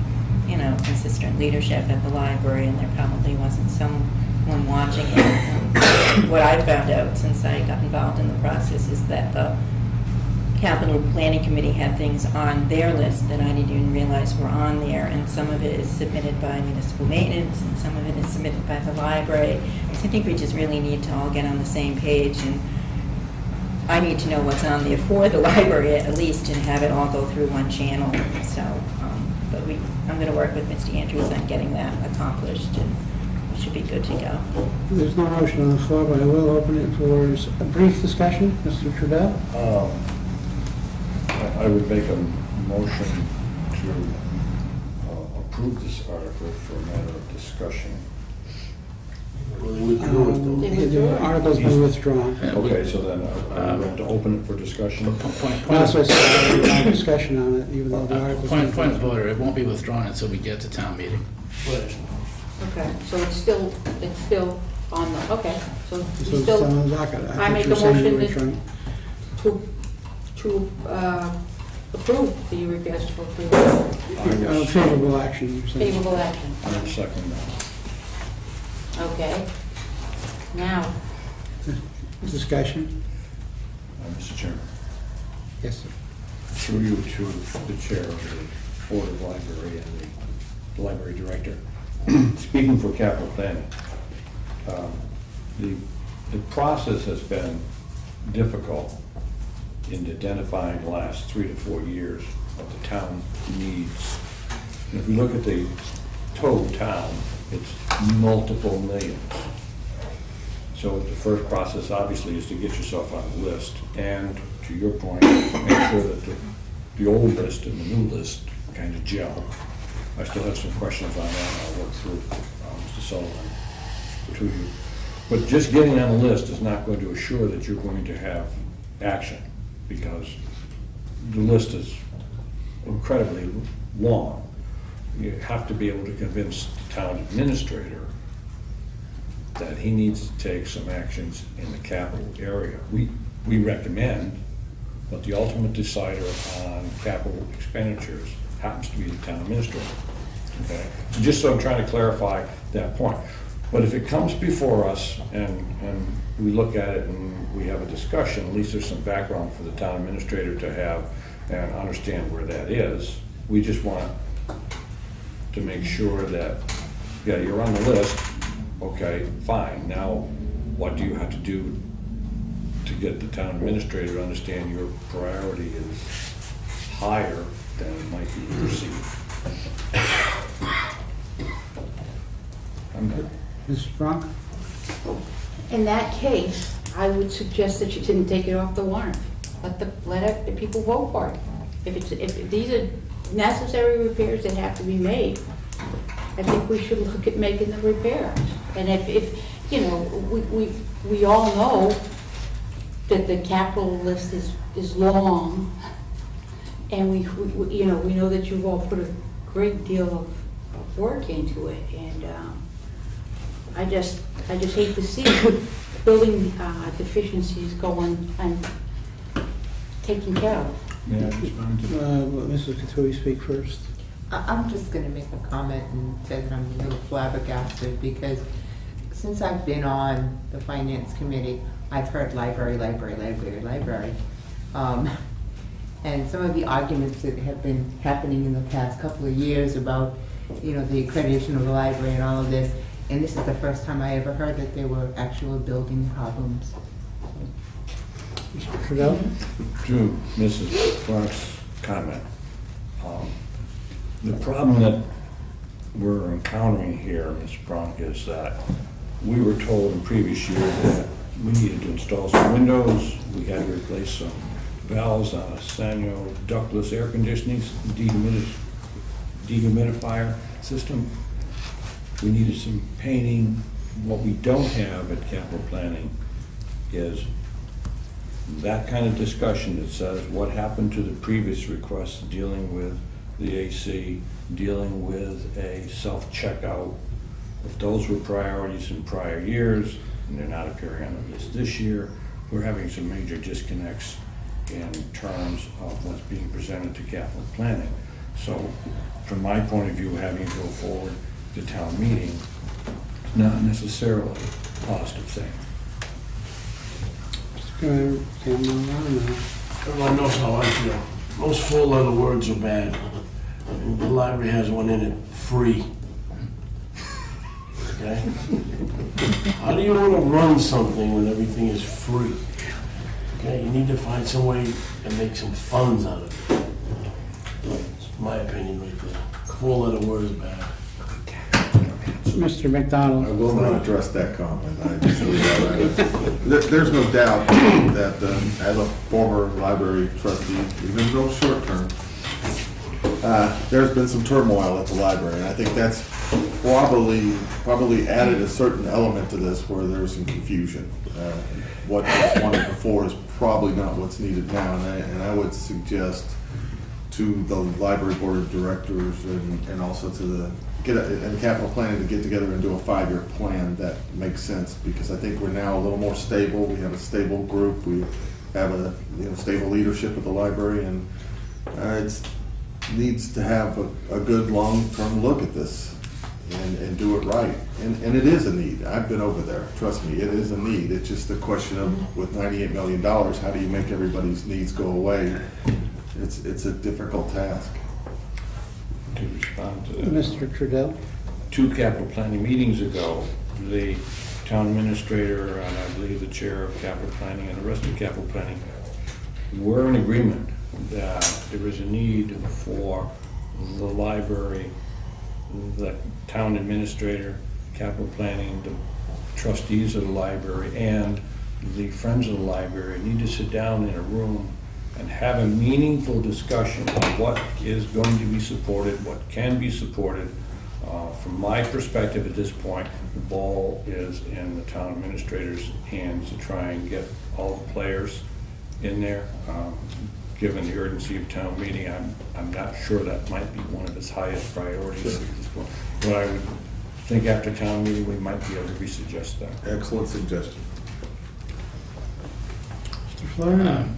consistent leadership at the library, and there probably wasn't someone watching it. And what I found out since I got involved in the process is that the Capital Planning Committee had things on their list that I didn't even realize were on there, and some of it is submitted by municipal maintenance, and some of it is submitted by the library. So I think we just really need to all get on the same page, and I need to know what's on there for the library at least, and have it all go through one channel. So, but I'm going to work with Mr. Andrews on getting that accomplished, and we should be good to go. There's no motion on the floor, but I will open it for a brief discussion. Mr. Trudell? I would make a motion to approve this article for a matter of discussion. The article's been withdrawn. Okay, so then we have to open it for discussion. Also, no discussion on it, even though the article's been Point of order, it won't be withdrawn until we get to town meeting. Okay, so it's still on the, okay, so you So it's still, on the docket. I make a thought you were saying you were motion trying- to approve the request for approval, Favorable action, you're saying. favorable action. I will second that. Okay. Now, Discussion? Mr. Chairman, Yes, sir. through you to the chair of the Board of Library and the library director. Speaking for capital planning, the process has been difficult in identifying the last 3 to 4 years what the town needs. And if we look at the total town, it's multiple millions. So the first process obviously is to get yourself on the list, and to your point, make sure that the old list and the new list kind of gel. I still have some questions on that, I'll work through, Mr. Sullivan, to you. But just getting on the list is not going to assure that you're going to have action, because the list is incredibly long. You have to be able to convince the town administrator that he needs to take some actions in the capital area. We recommend, but the ultimate decider on capital expenditures happens to be the town administrator. Okay? Just so I'm trying to clarify that point. But if it comes before us and we look at it and we have a discussion, at least there's some background for the town administrator to have and understand where that is. We just want to make sure that, yeah, you're on the list, okay, fine. Now, what do you have to do to get the town administrator to understand your priority is higher than it might be perceived? I'm done. Mrs. Bronk? In that case, I would suggest that you didn't take it off the warrant. Let the people vote for it. If these are necessary repairs that have to be made, I think we should look at making the repairs. And if you know, we all know that the capital list is long, and we you know, we know that you've all put a great deal of work into it, and I just hate to see building deficiencies going and taken care of. May I respond to that? Mrs. Katui speak first. I'm just going to make a comment and say that I'm a little flabbergasted because since I've been on the finance committee, I've heard library. And some of the arguments that have been happening in the past couple of years about, you know, the accreditation of the library and all of this, and this is the first time I ever heard that there were actual building problems. Mr. Trudell? To Mrs. Brock's comment, the problem that we're encountering here, Ms. Bronk, is that we were told in previous years that we needed to install some windows, we had to replace some valves on a Sanyo ductless air conditioning dehumidifier system. We needed some painting. What we don't have at capital planning is that kind of discussion that says what happened to the previous requests dealing with the AC, dealing with a self-checkout. If those were priorities in prior years and they're not appearing on the list this year, we're having some major disconnects in terms of what's being presented to capital planning. So from my point of view, having to go forward to town meeting is not necessarily a positive thing. Everyone knows how I feel. Most four-letter words are bad. The library has one in it, free. Okay? How do you want to run something when everything is free? Okay, you need to find some way to make some funds out of it. That's my opinion right there. Four-letter word is bad. Mr. McDonald? I will not address that comment. I just leave that right. There's no doubt that as a former library trustee, even though short term, there's been some turmoil at the library, and I think that's probably added a certain element to this where there was some confusion. What was wanted before is probably not what's needed now, and I would suggest to the library board of directors and also to the capital planning to get together and do a 5-year plan that makes sense, because I think we're now a little more stable. We have a stable group. We have a stable leadership at the library, and it needs to have a good long-term look at this and do it right. And it is a need. I've been over there. Trust me, it is a need. It's just a question of, with $98 million, how do you make everybody's needs go away? It's a difficult task. To respond to that. Mr. Trudell? 2 capital planning meetings ago, the town administrator and I believe the chair of capital planning and the rest of capital planning were in agreement that there is a need for the library, the town administrator, capital planning, the trustees of the library, and the friends of the library need to sit down in a room and have a meaningful discussion of what is going to be supported, what can be supported. From my perspective at this point, the ball is in the town administrator's hands to try and get all the players in there. Given the urgency of town meeting, I'm not sure that might be one of his highest priorities at this point. But I would think after town meeting, we might be able to resuggest that. Excellent suggestion.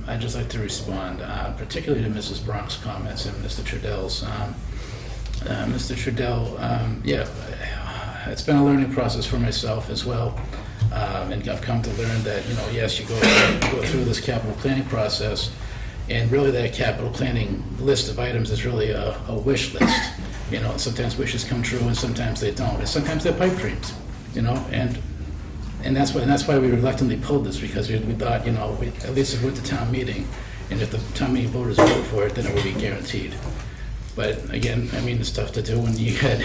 I'd just like to respond, particularly to Mrs. Brock's comments and Mr. Trudell's. Mr. Trudell, yeah, it's been a learning process for myself as well, and I've come to learn that, yes, you go through this capital planning process, And really, that capital planning list of items is really a wish list. You know, sometimes wishes come true and sometimes they don't. And sometimes they're pipe dreams, you know, and that's why we reluctantly pulled this, because we thought, you know, at least it went to town meeting, and if the town meeting voters voted for it, then it would be guaranteed. But again, I mean, it's tough to do when you had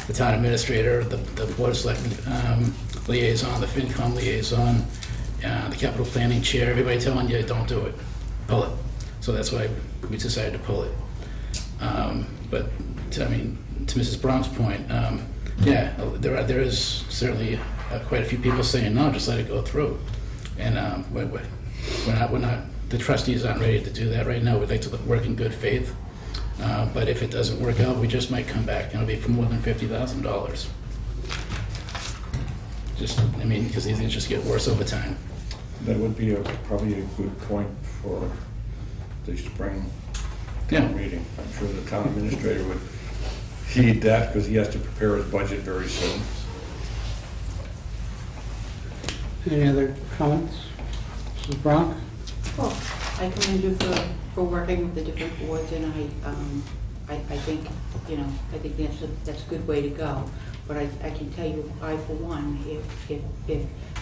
the town administrator, the board of selectmen liaison, the FinCom liaison, the capital planning chair, everybody telling you, don't do it, pull it. So that's why we decided to pull it. But, I mean, to Mrs. Brown's point, yeah, there is certainly quite a few people saying, no, just let it go through. And we're not, the trustees aren't ready to do that right now. We'd like to work in good faith. But if it doesn't work out, we just might come back, and it'll be for more than $50,000. Just, I mean, because these things just get worse over time. That would be probably a good point for the spring Yeah. meeting. I'm sure the town administrator would heed that, because he has to prepare his budget very soon. Any other comments? Mrs. Brown? Well, I commend you for working with the different boards, and I think, you know, I think that's a good way to go. But I can tell you, I, for one, if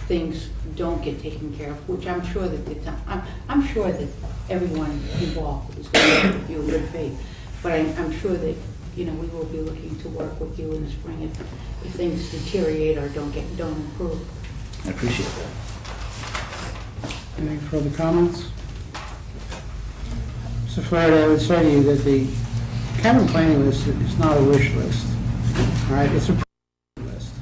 things don't get taken care of, which I'm sure that I'm sure that everyone involved is going to work with you in good faith, but I'm sure that, you know, we will be looking to work with you in the spring if things deteriorate or don't improve. I appreciate that. Any further comments? Mr. Flaherty, I would say to you that the capital planning list is not a wish list. All right, it's a list.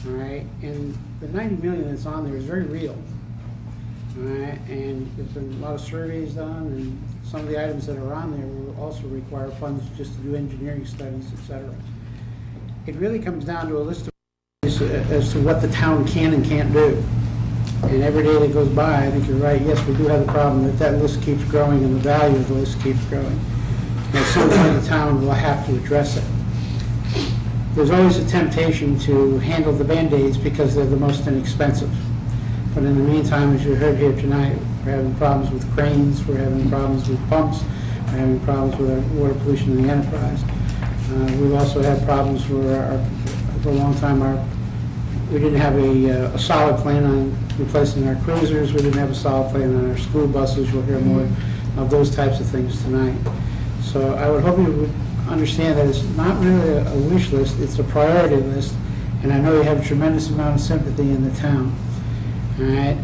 All right, and the 90 million that's on there is very real. All right, and there's been a lot of surveys done, and some of the items that are on there will also require funds just to do engineering studies, et cetera. It really comes down to a list of as to what the town can and can't do. And every day that goes by, I think you're right, yes, we do have a problem that list keeps growing and the value of the list keeps growing. And at some point, the town will have to address it. There's always a temptation to handle the Band-Aids because they're the most inexpensive. But in the meantime, as you heard here tonight, we're having problems with cranes, we're having problems with pumps, we're having problems with our water pollution in the enterprise. We've also had problems where for a long time we didn't have a solid plan on replacing our cruisers, we didn't have a solid plan on our school buses. You'll hear more of those types of things tonight. So I would hope you would understand that it's not really a wish list, it's a priority list, and I know you have a tremendous amount of sympathy in the town. All right?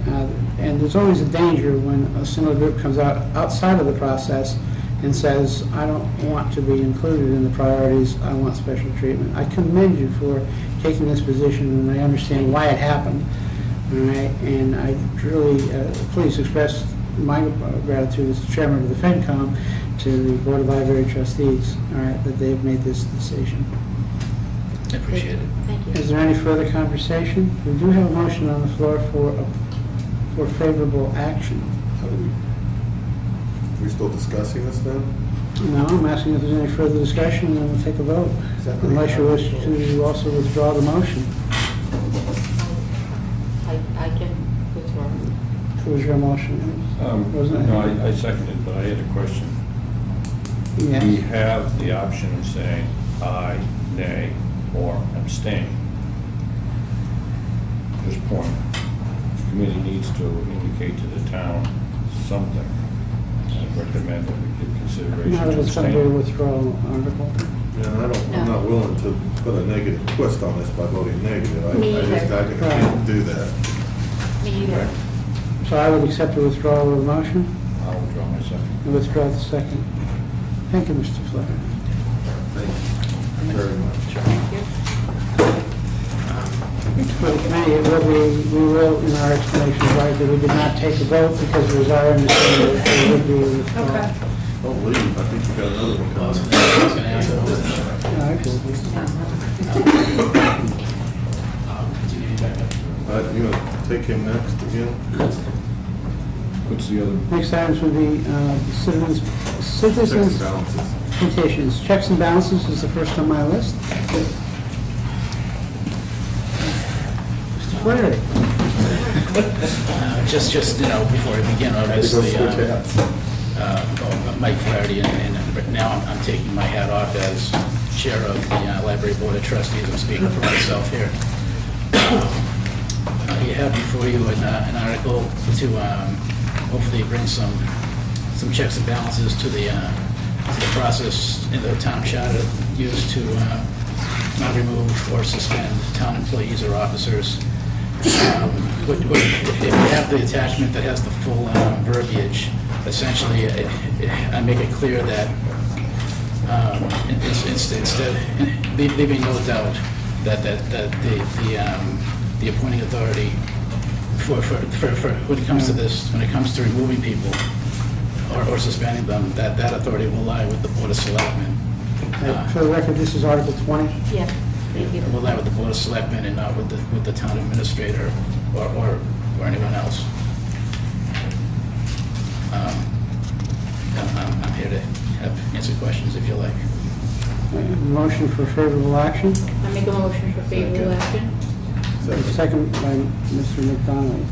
And there's always a danger when a single group comes out outside of the process and says, I don't want to be included in the priorities, I want special treatment. I commend you for taking this position, and I understand why it happened. All right? And I really, please express my gratitude as chairman of the FinCom to the Board of Library Trustees, all right, that they've made this decision. I appreciate it. Thank you. Is there any further conversation? We do have a motion on the floor for favorable action. Are we still discussing this then? No, I'm asking if there's any further discussion, and then we'll take a vote. Unless you wish to also withdraw the motion. I can withdraw. What was your motion? Wasn't it? No, I seconded, but I had a question. Yes. We have the option of saying aye, nay, or abstain. At this point, the committee needs to indicate to the town something. I recommend that we give consideration Not if to it's going to be a abstain. withdrawal article. Yeah, I'm not willing to put a negative twist on this by voting negative. Me I just either. can't do that. Me either. So I would accept the withdrawal of the motion I'll withdraw my second. and withdraw the second. Thank you, Mr. Flaherty. Thank you very much. Thank you. For the committee, it will be, we will, in our explanation, write that we did not take a vote because it was our understanding that there would be a withdrawal. Okay. Don't leave, I think you got another one I was coming. gonna ask about this. Yeah, I feel good. Continue back up. You gonna take him next again? What's the other? Next items would be citizens Checks and balances. petitions. Checks and balances is the first on my list. Mr. Flaherty. Just, you know, before I begin, obviously, Mike Flaherty, and now I'm taking my hat off as chair of the Library Board of Trustees. I'm speaking for myself here. You have before you an article to hopefully bring some checks and balances to the process in the town charter used to not remove or suspend town employees or officers. If you have the attachment that has the full verbiage, essentially I make it clear that instead, leaving no doubt that the appointing authority for when it comes to this, when it comes to removing people or suspending them, that authority will lie with the Board of Selectmen. For the record, this is Article 20. Yeah, thank you. It will lie with the Board of Selectmen and not with the town administrator or anyone else. I'm here to answer questions if you like. Motion for favorable action. I make a motion for favorable action. Second by Mr. McDonald.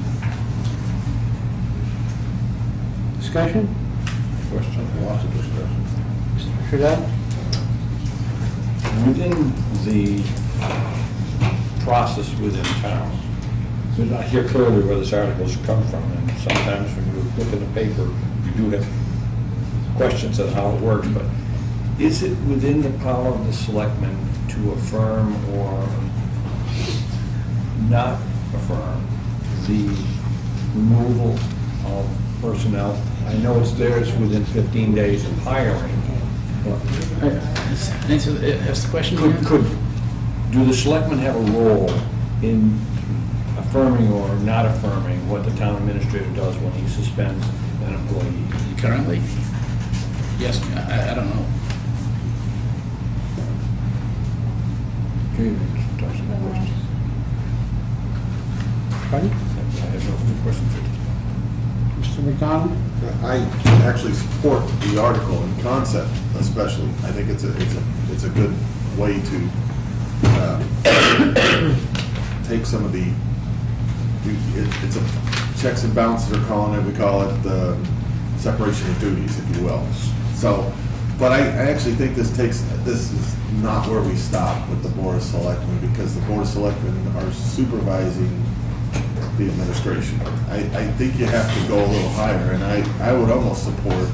Discussion? Question, lots of discussion. Mr. Trudell? Within the process within town, so I hear clearly where this article's come from, and sometimes when you look in the paper, you do have questions on how it works, but is it within the power of the selectmen to affirm or not affirm the removal of personnel? I know it's theirs within 15 days of hiring, but Answer the question again? do the selectmen have a role in affirming or not affirming what the town administrator does when he suspends an employee? Currently? Yes, I don't know. Okay, talk some more questions. Pardon? I have no further questions. Mr. McDonald? I actually support the article in concept, especially. I think it's a good way to take some of the, it's a checks and balances they're calling it. We call it the separation of duties, if you will. So, but I actually think this is not where we stop with the Board of Selectmen, because the Board of Selectmen are supervising the administration. I think you have to go a little higher, and I would almost support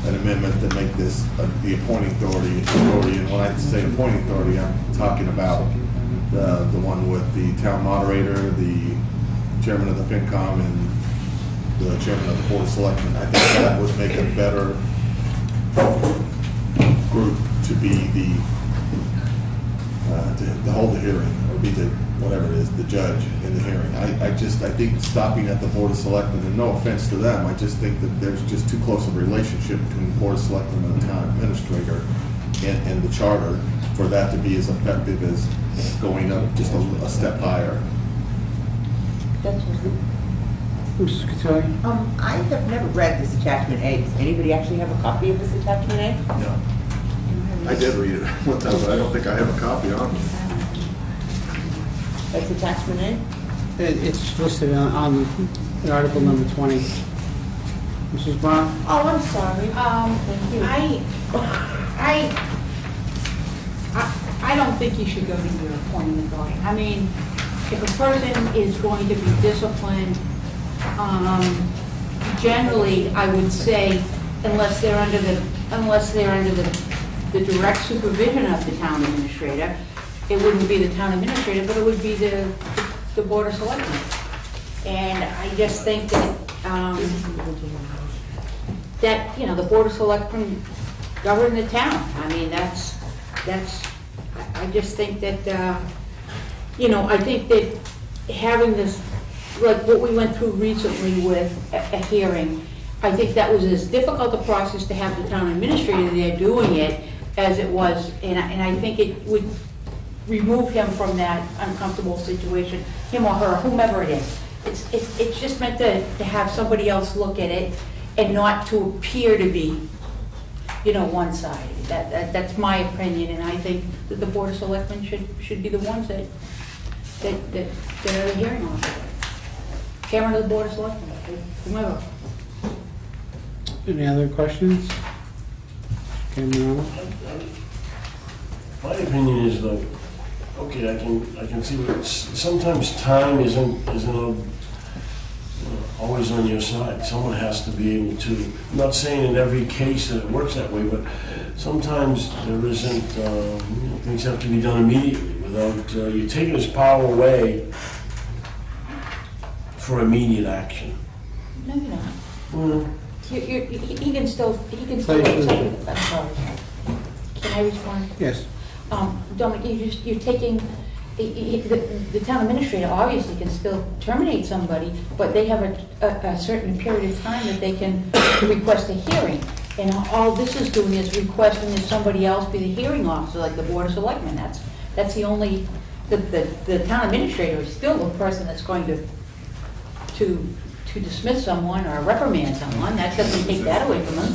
an amendment to make this the appointing authority, and when I say appointing authority, I'm talking about the one with the town moderator, the chairman of the FinCom, and the chairman of the Board of Selectmen. I think that would make a better group to be to hold the hearing, or be the, whatever it is, the judge in the hearing. I think stopping at the Board of Selectmen, and no offense to them, I just think that there's just too close a relationship between the Board of Selectmen and the town administrator and the charter for that to be as effective as going up just a step higher. Mrs. Cotilli? I have never read this attachment A. Does anybody actually have a copy of this attachment A? No. I did read it one time, but I don't think I have a copy on me. That's attachment A? It's listed on Article number 20. Mrs. Brown? Oh, I'm sorry. Thank you. I don't think you should go to your appointing authority. I mean, if a person is going to be disciplined, generally, I would say, unless they're under the direct supervision of the town administrator, it wouldn't be the town administrator, but it would be the Board of Selectmen. And I just think that, the Board of Selectmen govern the town. I mean, I just think that, I think that having this, like what we went through recently with a hearing, I think that was as difficult a process to have the town administrator there doing it as it was, and I think it would remove him from that uncomfortable situation, him or her, whomever it is. It's just meant to have somebody else look at it and not to appear to be, one-sided. That's my opinion, and I think that the Board of Selectmen should be the ones that are the hearing officer. chairman of the board of selectmen, whomever. Any other questions? Cameron? My opinion is though, okay, I can see what, sometimes time isn't always on your side. Someone has to be able to, I'm not saying in every case that it works that way, but sometimes there isn't, things have to be done immediately without, you're taking his power away for immediate action. No, you're not. Well, He can still I'm sorry. Can I respond? Yes. Dominic, you're taking, the town administrator obviously can still terminate somebody, but they have a certain period of time that they can request a hearing. And all this is doing is requesting that somebody else be the hearing officer, like the board of selectmen. That's the only, the town administrator is still the person that's going to dismiss someone or reprimand someone. That doesn't take that away from them.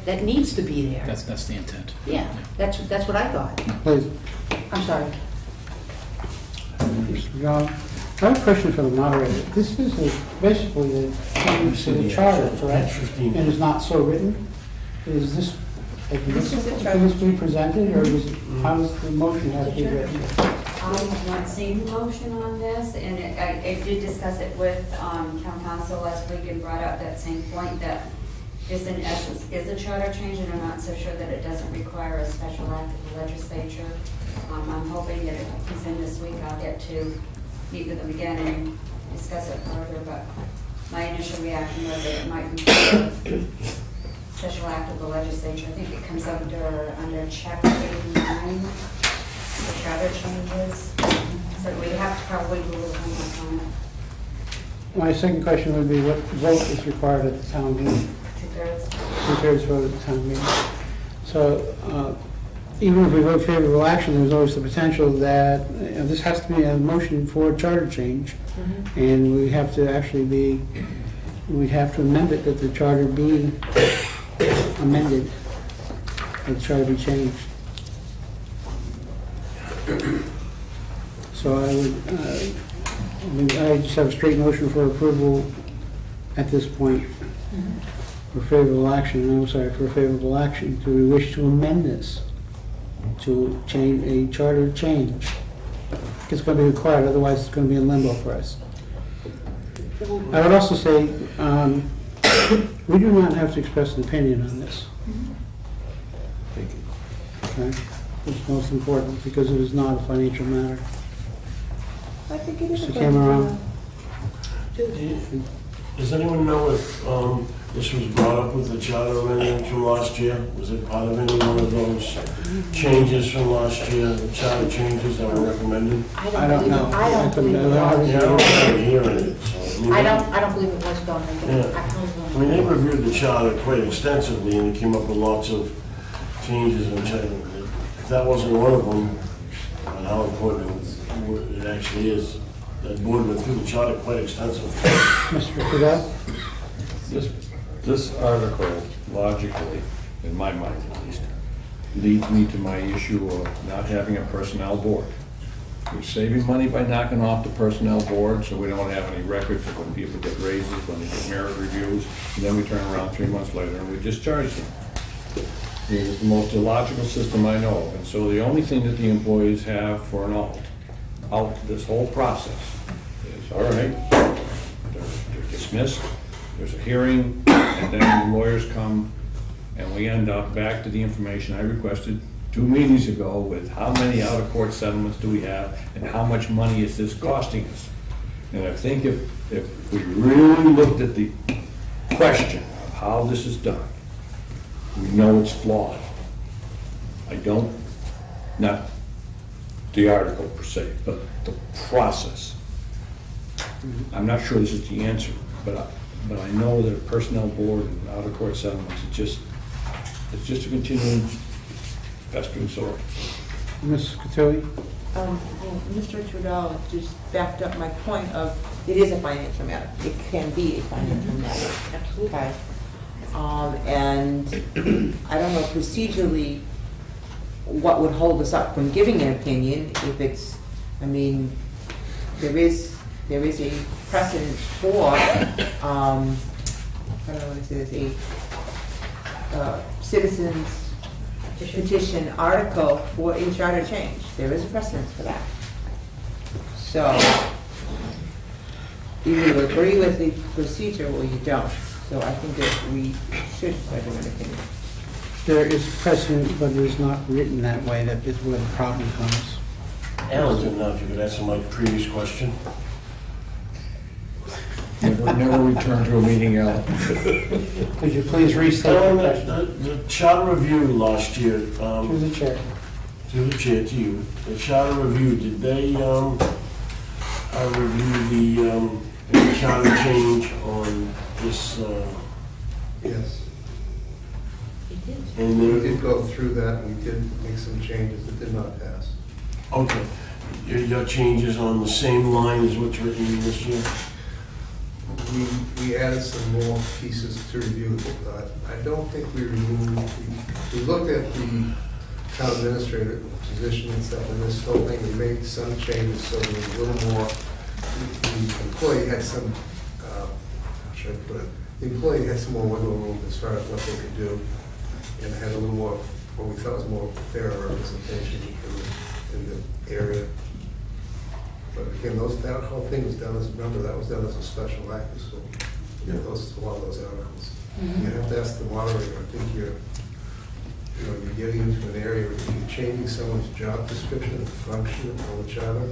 That needs to be there. That's the intent. Yeah, that's what I thought. Please. I'm sorry. Mr. McGowan, I have a question for the moderator. This is basically a change to the charter, correct? And is not so written? Is this, can this be presented, or how does the motion have to be written? I have not seen the motion on this, and I did discuss it with town council last week and brought up that same point that this in essence is a charter change, and I'm not so sure that it doesn't require a special act of the legislature. I'm hoping that if it comes in this week, I'll get to meet with them again and discuss it further, but my initial reaction was that it might require a special act of the legislature. I think it comes under chapter 89. The charter changes, so we have to probably do a little homework on it. My second question would be, what vote is required at the town meeting? 2/3. 2/3 vote at the town meeting. So even if we vote favorable action, there's always the potential that this has to be a motion for a charter change, and we have to actually we have to amend it that the charter be amended, that the charter be changed. So I just have a straight motion for approval at this point for favorable action. I'm sorry, for favorable action. Do we wish to amend this to change a charter change? It's going to be required, otherwise it's going to be in limbo for us. I would also say we do not have to express an opinion on this. Okay? It's most important because it is not a financial matter. I think it is Mr. Cameron? Does anyone know if this was brought up with the charter amendment from last year? Was it part of any one of those changes from last year, the charter changes that were recommended? I don't know. I don't believe it was. Yeah, I don't remember hearing it. So, I don't believe it was done. I mean, they reviewed the charter quite extensively, and it came up with lots of changes and changes. If that wasn't one of them, and how important it actually is, that board went through the charter quite extensively. Mr. Fidel? This article, logically, in my mind at least, leads me to my issue of not having a personnel board. We're saving money by knocking off the personnel board, so we don't have any records of when people get raises, when they get merit reviews, and then we turn around 3 months later and we discharge them. It is the most illogical system I know of, and so the only thing that the employees have for an out this whole process is, all right, they're dismissed, there's a hearing, and then the lawyers come, and we end up back to the information I requested 2 meetings ago with how many out-of-court settlements do we have, and how much money is this costing us? And I think if we really looked at the question of how this is done, we know it's flawed. Not the article per se, but the process. I'm not sure this is the answer, but I know that a personnel board and out-of-court settlements, it's just a continuing festering sore. Ms. Cotilli? Mr. Trudeau just backed up my point of, it is a financial matter. It can be a financial matter. Absolutely. Okay. And I don't know procedurally what would hold us up from giving an opinion if it's, I mean, there is there is a precedent for, how do I want to say this, a citizens petition article for a charter change. There is a precedent for that. So, either you agree with the procedure or you don't. So I think that we should have an opinion. There is precedent, but it is not written that way. That is where the problem comes. Alan didn't know if you could answer my previous question. Never return to a meeting, Alan. Could you please restate Alan, the question? the charter review last year, To the chair. to the chair, to you, the charter review, did they review the charter change on this? Yes. And We there, did go through that, and we did make some changes that did not pass. okay, your changes on the same line as what's written in this year? We added some more pieces to review. I don't think we removed, we looked at the town administrator position and stuff in this whole thing. We made some changes so there was a little more, the employee had some, how should I put it? The employee had some more wiggle room as far as what they could do, and had a little more, what we thought was more fair representation in the area. But again, that whole thing was done as, remember, that was done as a special act, so you know, a lot of those articles. You have to ask the moderator. I think you're getting into an area where you're changing someone's job description and function on the charter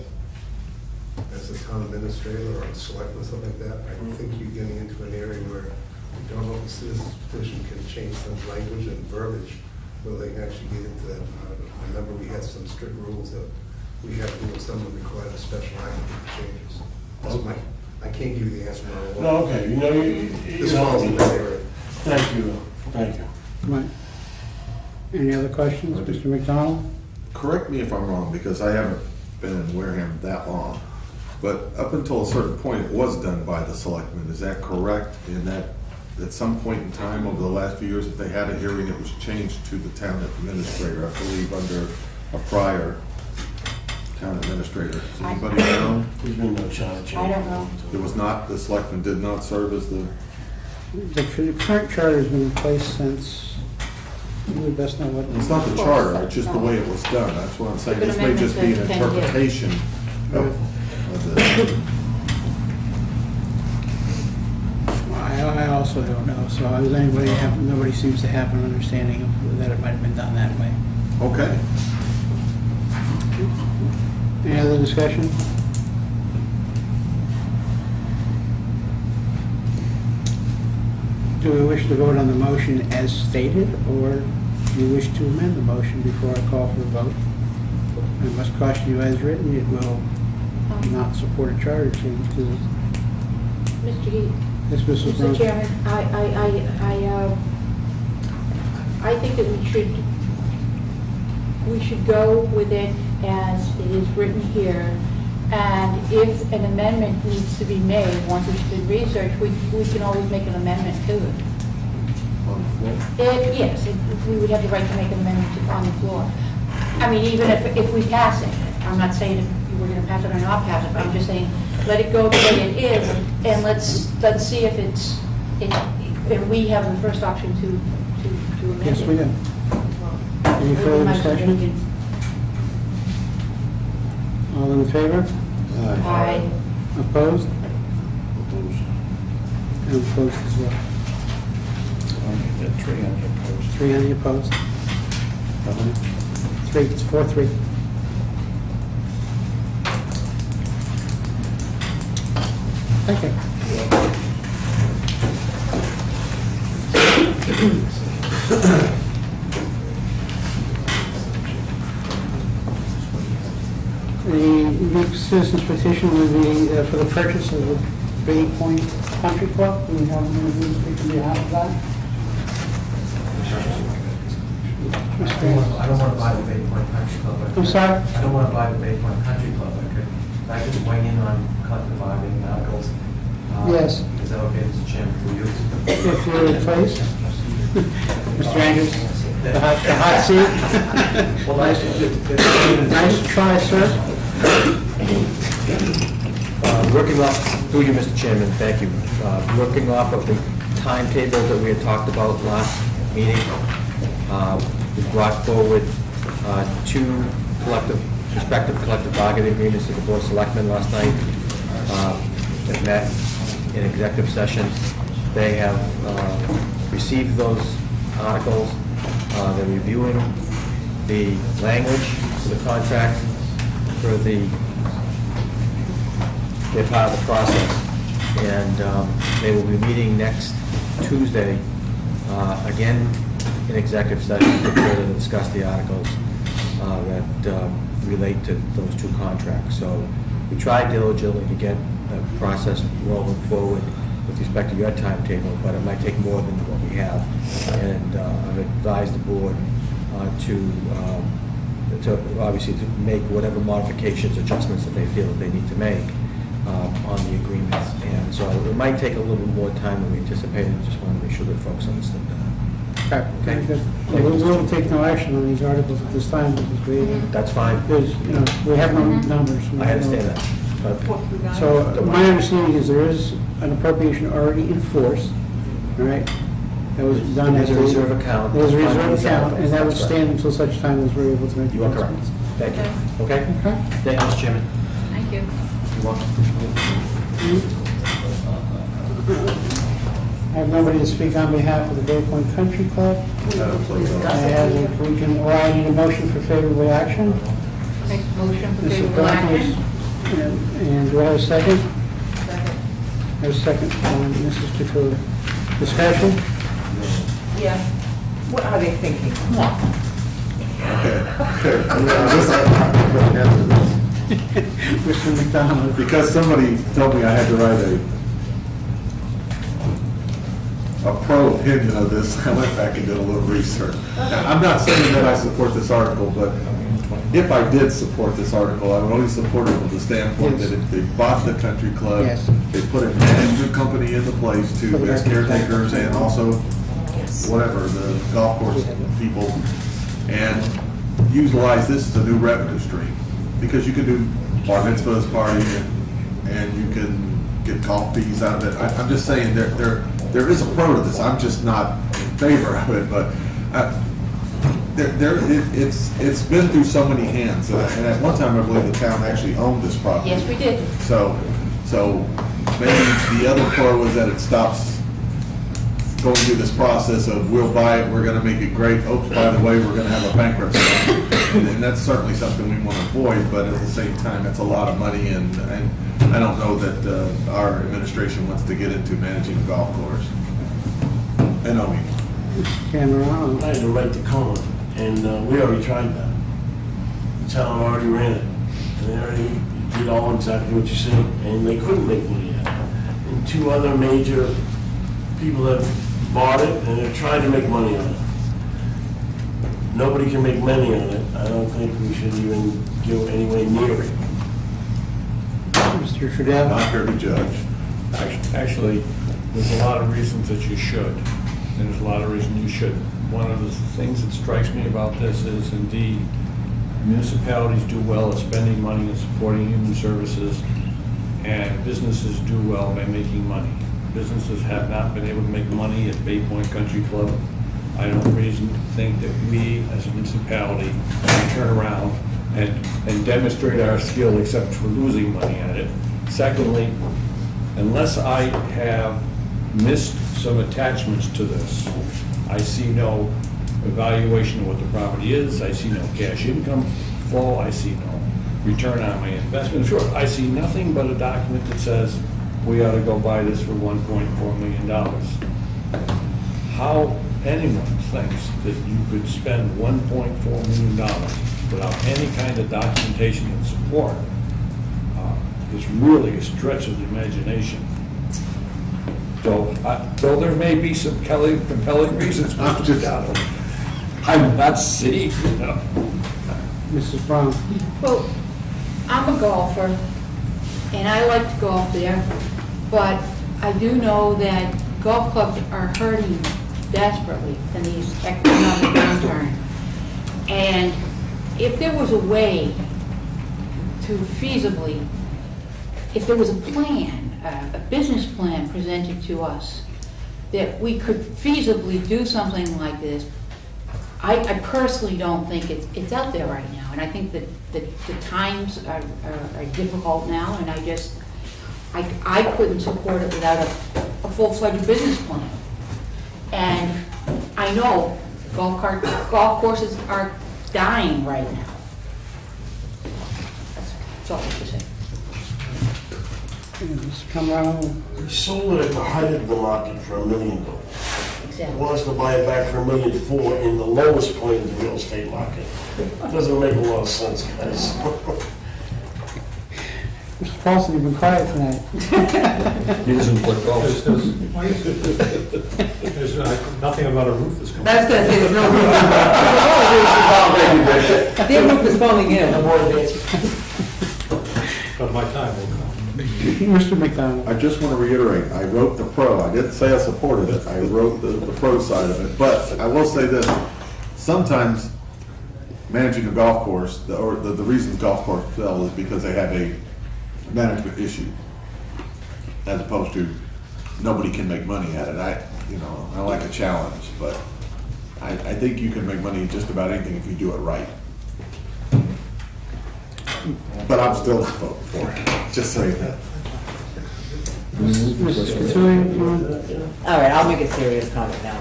as a town administrator or a selectman, something like that. I think you're getting into an area where you don't know if the citizen's petition can change some language and verbiage, where they can actually get into that. I remember we had some strict rules that we had to do with someone required a special act for changes. That's I can't give you the answer now. No, okay, This falls in that area. Thank you, thank you. Right. Any other questions, Mr. McDonald? Correct me if I'm wrong, because I haven't been in Wareham that long, but up until a certain point, it was done by the selectmen. Is that correct? In that, at some point in time over the last few years, if they had a hearing, it was changed to the town administrator, I believe, under a prior town administrator. Does anybody know? There's been no charter change. I don't know. It was not, the selectmen did not serve as the, The current charter has been in place since, you would best know what. it's not the charter, it's just the way it was done. That's what I'm saying. It's This been may just be an amended to 10 years. interpretation of the. I also don't know, so does anybody have, nobody seems to have an understanding of that it might have been done that way. Okay. Any other discussion? Do we wish to vote on the motion as stated, or do you wish to amend the motion before I call for a vote? I must caution you, as written, it will not support a charter change to the... Mr. Heath? Yes, Mrs. Mr. Brown? Chairman, I think that we should go with it as it is written here, and if an amendment needs to be made, once it's been researched, we can always make an amendment to it. On the floor? Yes, we would have the right to make an amendment on the floor. I mean, even if we pass it, I'm not saying if we're going to pass it or not pass it, but I'm just saying, let it go the way it is, and let's see if and we have the first option to amend it. Yes, we do. Any further discussion? All in favor? Aye. Opposed? Opposed. And opposed as well. Three on your post. 3 on the opposed? 3, it's 4-3. Thank you. The next citizens petition would be for the purchase of the Bay Point Country Club. Do we have anyone who speaks on behalf of that? I don't want to buy the Bay Point Country Club. I'm sorry? I don't want to buy the Bay Point Country Club. I could weigh in on collective bargaining articles. Yes. Is that okay, Mr. Chairman, for you? If you're in place. Mr. Andrews, the hot seat. Well, Nice try, sir. Working off, through you, Mr. Chairman, thank you. Working off of the timetable that we had talked about last meeting, we brought forward two prospective collective bargaining agreements to the Board of Selectmen last night that met in executive session. They have received those articles. They're reviewing the language for the contract for they're part of the process. And they will be meeting next Tuesday, again in executive session to further discuss the articles that relate to those two contracts. So we tried diligently to get the process rolling forward with respect to your timetable, but it might take more than what we have. And I've advised the board to obviously to make whatever modifications, adjustments that they feel that they need to make on the agreements. And so it might take a little bit more time than we anticipated. Just want to make sure that folks understand that. Okay, good. Well, we will take no action on these articles at this time because we. That's fine. Because, we have no numbers. I understand that. But So my understanding is there is an appropriation already in force, all right? That was done as There's a reserve account. There's a reserve account, and that would That's stand until such time as we're able to make. You are correct. Thank you. Okay? Okay. Thank you, Mr. Chairman. Thank you. You're welcome. I have nobody to speak on behalf of the Bay Point Country Club. I need a motion for favorable action. Make a motion for Mr. favorable action. And do I have a second? Second. I have a second from Mrs. Chacula. Discussion? Yeah. What are they thinking? Come on. Mr. McDonald. Because somebody told me I had to write a pro opinion of this, I went back and did a little research. Now, I'm not saying that I support this article, but if I did support this article, I would only support it from the standpoint that if they bought the country club, Yes. they put a management company into place to as caretakers and also whatever, the golf course people, and utilize this as a new revenue stream. Because you can do bar mitzvahs party and you can get golf fees out of it. I'm just saying there is a pro to this. I'm just not in favor of it, but it's been through so many hands. And at one time, I believe the town actually owned this property. Yes, we did. So maybe the other pro is that it stops going through this process of we'll buy it, we're going to make it great. Oops, by the way, we're going to have a bankruptcy. And that's certainly something we want to avoid, but at the same time, it's a lot of money, and I don't know that our administration wants to get into managing a golf course. I know we. Cameron. I had the right to comment, and we already tried that. The town already ran it, and they already did all exactly what you said, and they couldn't make money at it. And two other major people have bought it, and they're trying to make money on it. Nobody can make money on it. I don't think we should even go anywhere near it. Mr. Trudell. Not here to judge. Actually, there's a lot of reasons that you should, and there's a lot of reasons you shouldn't. One of the things that strikes me about this is indeed municipalities do well at spending money and supporting human services, and businesses do well by making money. Businesses have not been able to make money at Bay Point Country Club. I don't reason to think that we, as a municipality, can turn around and demonstrate our skill except for losing money at it. Secondly, unless I have missed some attachments to this, I see no evaluation of what the property is, I see no cash income flow, I see no return on my investment. Sure, I see nothing but a document that says we ought to go buy this for $1.4 million. How anyone thinks that you could spend $1.4 million without any kind of documentation and support is really a stretch of the imagination. So, though there may be some compelling reasons, Mr. McDonald, I'm not seeing, Mrs. Brown. Well, I'm a golfer, and I like to golf there, but I do know that golf clubs are hurting desperately in these economic downturn. And if there was a way to feasibly if there was a plan, a business plan presented to us, that we could feasibly do something like this, I personally don't think it's out there right now. And I think that the times are difficult now, and I couldn't support it without a full-fledged business plan. And I know golf courses are dying right now. That's all I have to say. Come around. We sold it at the height of the market for $1 million. Exactly. Wants to buy it back for $1.4 million in the lowest point of the real estate market. Doesn't make a lot of sense, guys. Mr. Paulson, you've been quiet tonight. He doesn't play golf. There's nothing about a roof is coming. I was gonna say, there's no roof. Their roof is falling in. But my time will come. Mr. McDonald. I just want to reiterate, I wrote the pro. I didn't say I supported it. I wrote the pro side of it. But I will say this, sometimes managing a golf course, the reason golf course fell is because they have a management issue, as opposed to nobody can make money at it. I like a challenge, but I think you can make money just about anything if you do it right. But I'm still not voting for it, just so you know. All right, I'll make a serious comment now.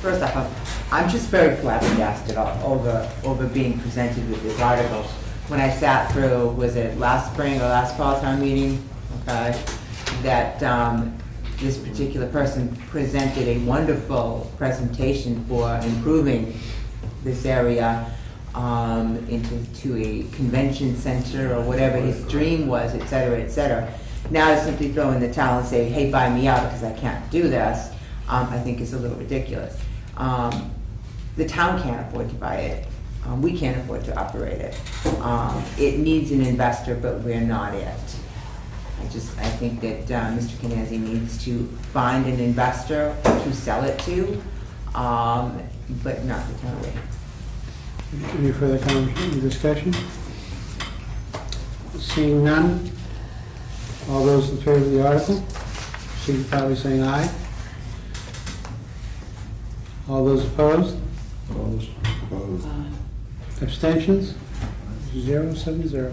First off, I'm just very flabbergasted over being presented with this article. When I sat through, was it last spring or last fall town meeting, okay, that this particular person presented a wonderful presentation for improving this area into a convention center or whatever his dream was, et cetera, et cetera. Now to simply throw in the towel and say, hey, buy me out because I can't do this, I think is a little ridiculous. The town can't afford to buy it. We can't afford to operate it. It needs an investor, but we're not it. I think that Mr. Canazzi needs to find an investor to sell it to, but not the town. Any further comment or discussion? Seeing none, all those in favor of the article, signify by saying aye. All those opposed? Opposed. Abstentions? 070.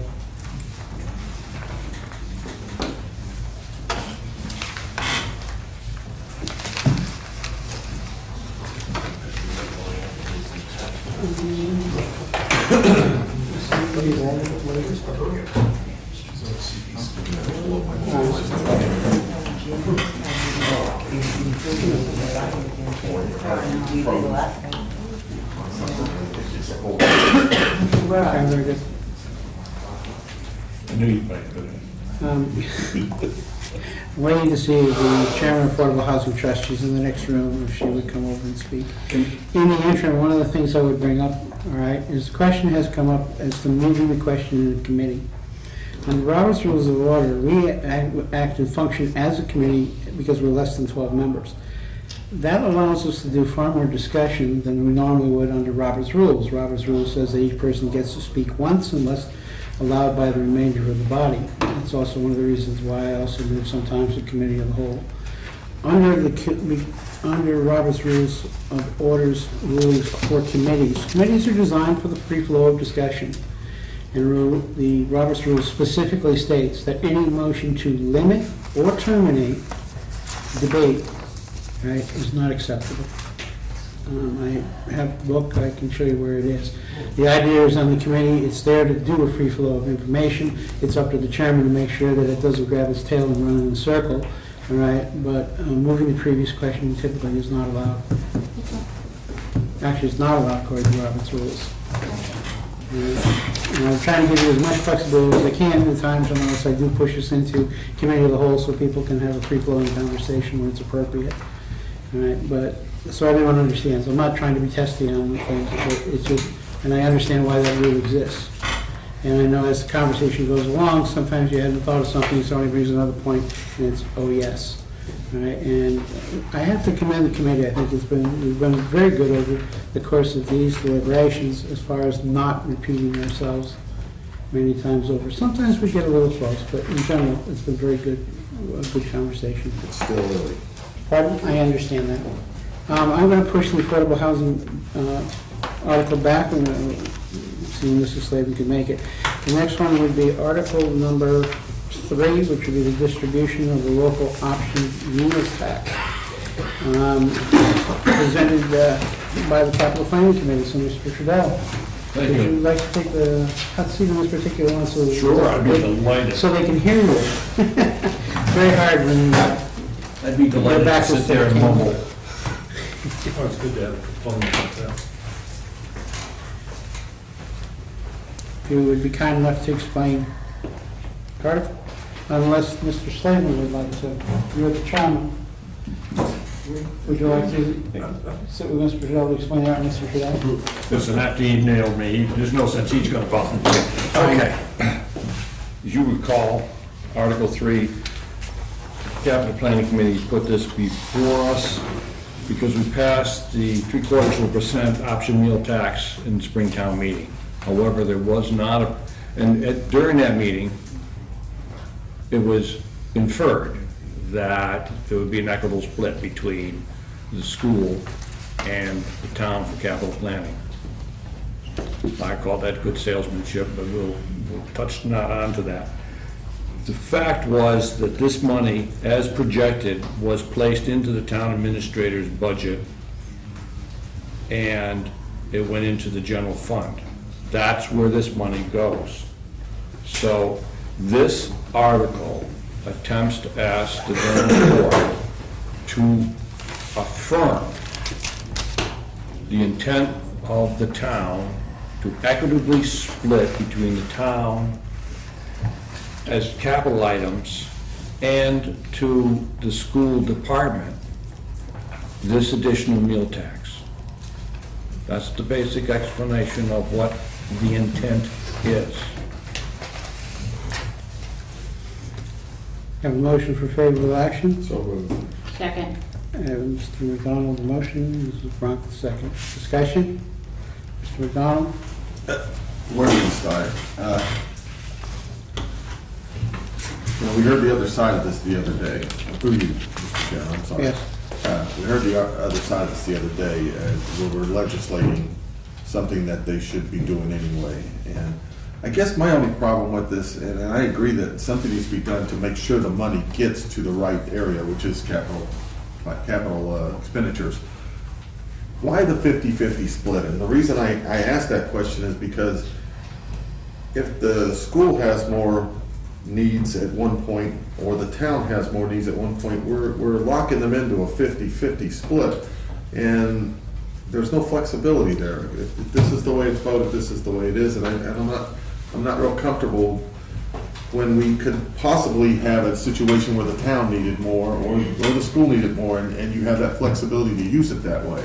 Very good. I knew you'd make it. Waiting to see the chairman of Affordable Housing Trust. She's in the next room, if she would come over and speak. In the interim, one of the things I would bring up, all right, is the question has come up as to moving the question in the committee. On Robert's Rules of Order, we act and function as a committee because we're less than 12 members. That allows us to do far more discussion than we normally would under Robert's Rules. Robert's Rules says that each person gets to speak once unless allowed by the remainder of the body. That's also one of the reasons why I also move sometimes to committee of the whole. Under Robert's Rules of Orders rules for committees are designed for the free flow of discussion. And the Robert's Rules specifically states that any motion to limit or terminate debate, right, is not acceptable. I have the book, I can show you where it is. The idea is on the committee, it's there to do a free flow of information. It's up to the chairman to make sure that it doesn't grab its tail and run in a circle, all right? But moving the previous question typically is not allowed. Actually, it's not allowed according to Robert's Rules. And I'm trying to give you as much flexibility as I can in the times unless I do push us into committee of the whole so people can have a free-flowing conversation when it's appropriate. All right, but so everyone understands. I'm not trying to be testy on the things, but it's just, and I understand why that rule exists. And I know as the conversation goes along, sometimes you hadn't thought of something, somebody brings another point, and it's, oh yes. All right, and I have to commend the committee. I think we've been very good over the course of these deliberations as far as not repeating ourselves many times over. Sometimes we get a little close, but in general, it's been very good, a good conversation. It's still early. Pardon? I understand that. I'm going to push the affordable housing article back, and see when Mrs. Slavin can make it. The next one would be article number 3, which would be the distribution of the local option unit tax. Presented by the Capital Planning Committee, so Mr. Trudell. Thank Would you. you like to take the hot seat on this particular one? So Sure, I'd be delighted. So they can hear you. Very hard when I'd be delighted to sit there and mumble. Oh, it's good to have a proponent like that. If you would be kind enough to explain the article, unless Mr. Slavin would like to. You're the chairman. Would you like to sit with Mr. Trudell to explain that, Mr. Trudell? Listen, after he nailed me, there's no sense he's going to volunteer. Okay. As you recall, Article 3, Capital Planning Committee put this before us because we passed the 0.75% option meal tax in the Springtown meeting. However, there was not during that meeting, it was inferred that there would be an equitable split between the school and the town for capital planning. I call that good salesmanship, but we'll touch not onto that. The fact was that this money, as projected, was placed into the town administrator's budget, and it went into the general fund. That's where this money goes. So this article attempts to ask the Wareham Board to affirm the intent of the town to equitably split between the town as capital items and to the school department this additional meal tax. That's the basic explanation of what the intent is. Have a motion for favorable action. So moved. Second. Mr. McDonald, the motion, Mrs. Bronk, the second. Discussion? Mr. McDonald? Where do we start? We heard the other side of this the other day. Through you, Mr. Chairman, I'm sorry. Yes. We heard the other side of this the other day, where we're legislating something that they should be doing anyway. And I guess my only problem with this, and I agree that something needs to be done to make sure the money gets to the right area, which is capital expenditures. Why the 50-50 split? And the reason I ask that question is because if the school has more needs at one point, or the town has more needs at one point, we're locking them into a 50-50 split, and there's no flexibility there. If this is the way it's voted, this is the way it is, and I'm not real comfortable when we could possibly have a situation where the town needed more, or the school needed more, and you have that flexibility to use it that way.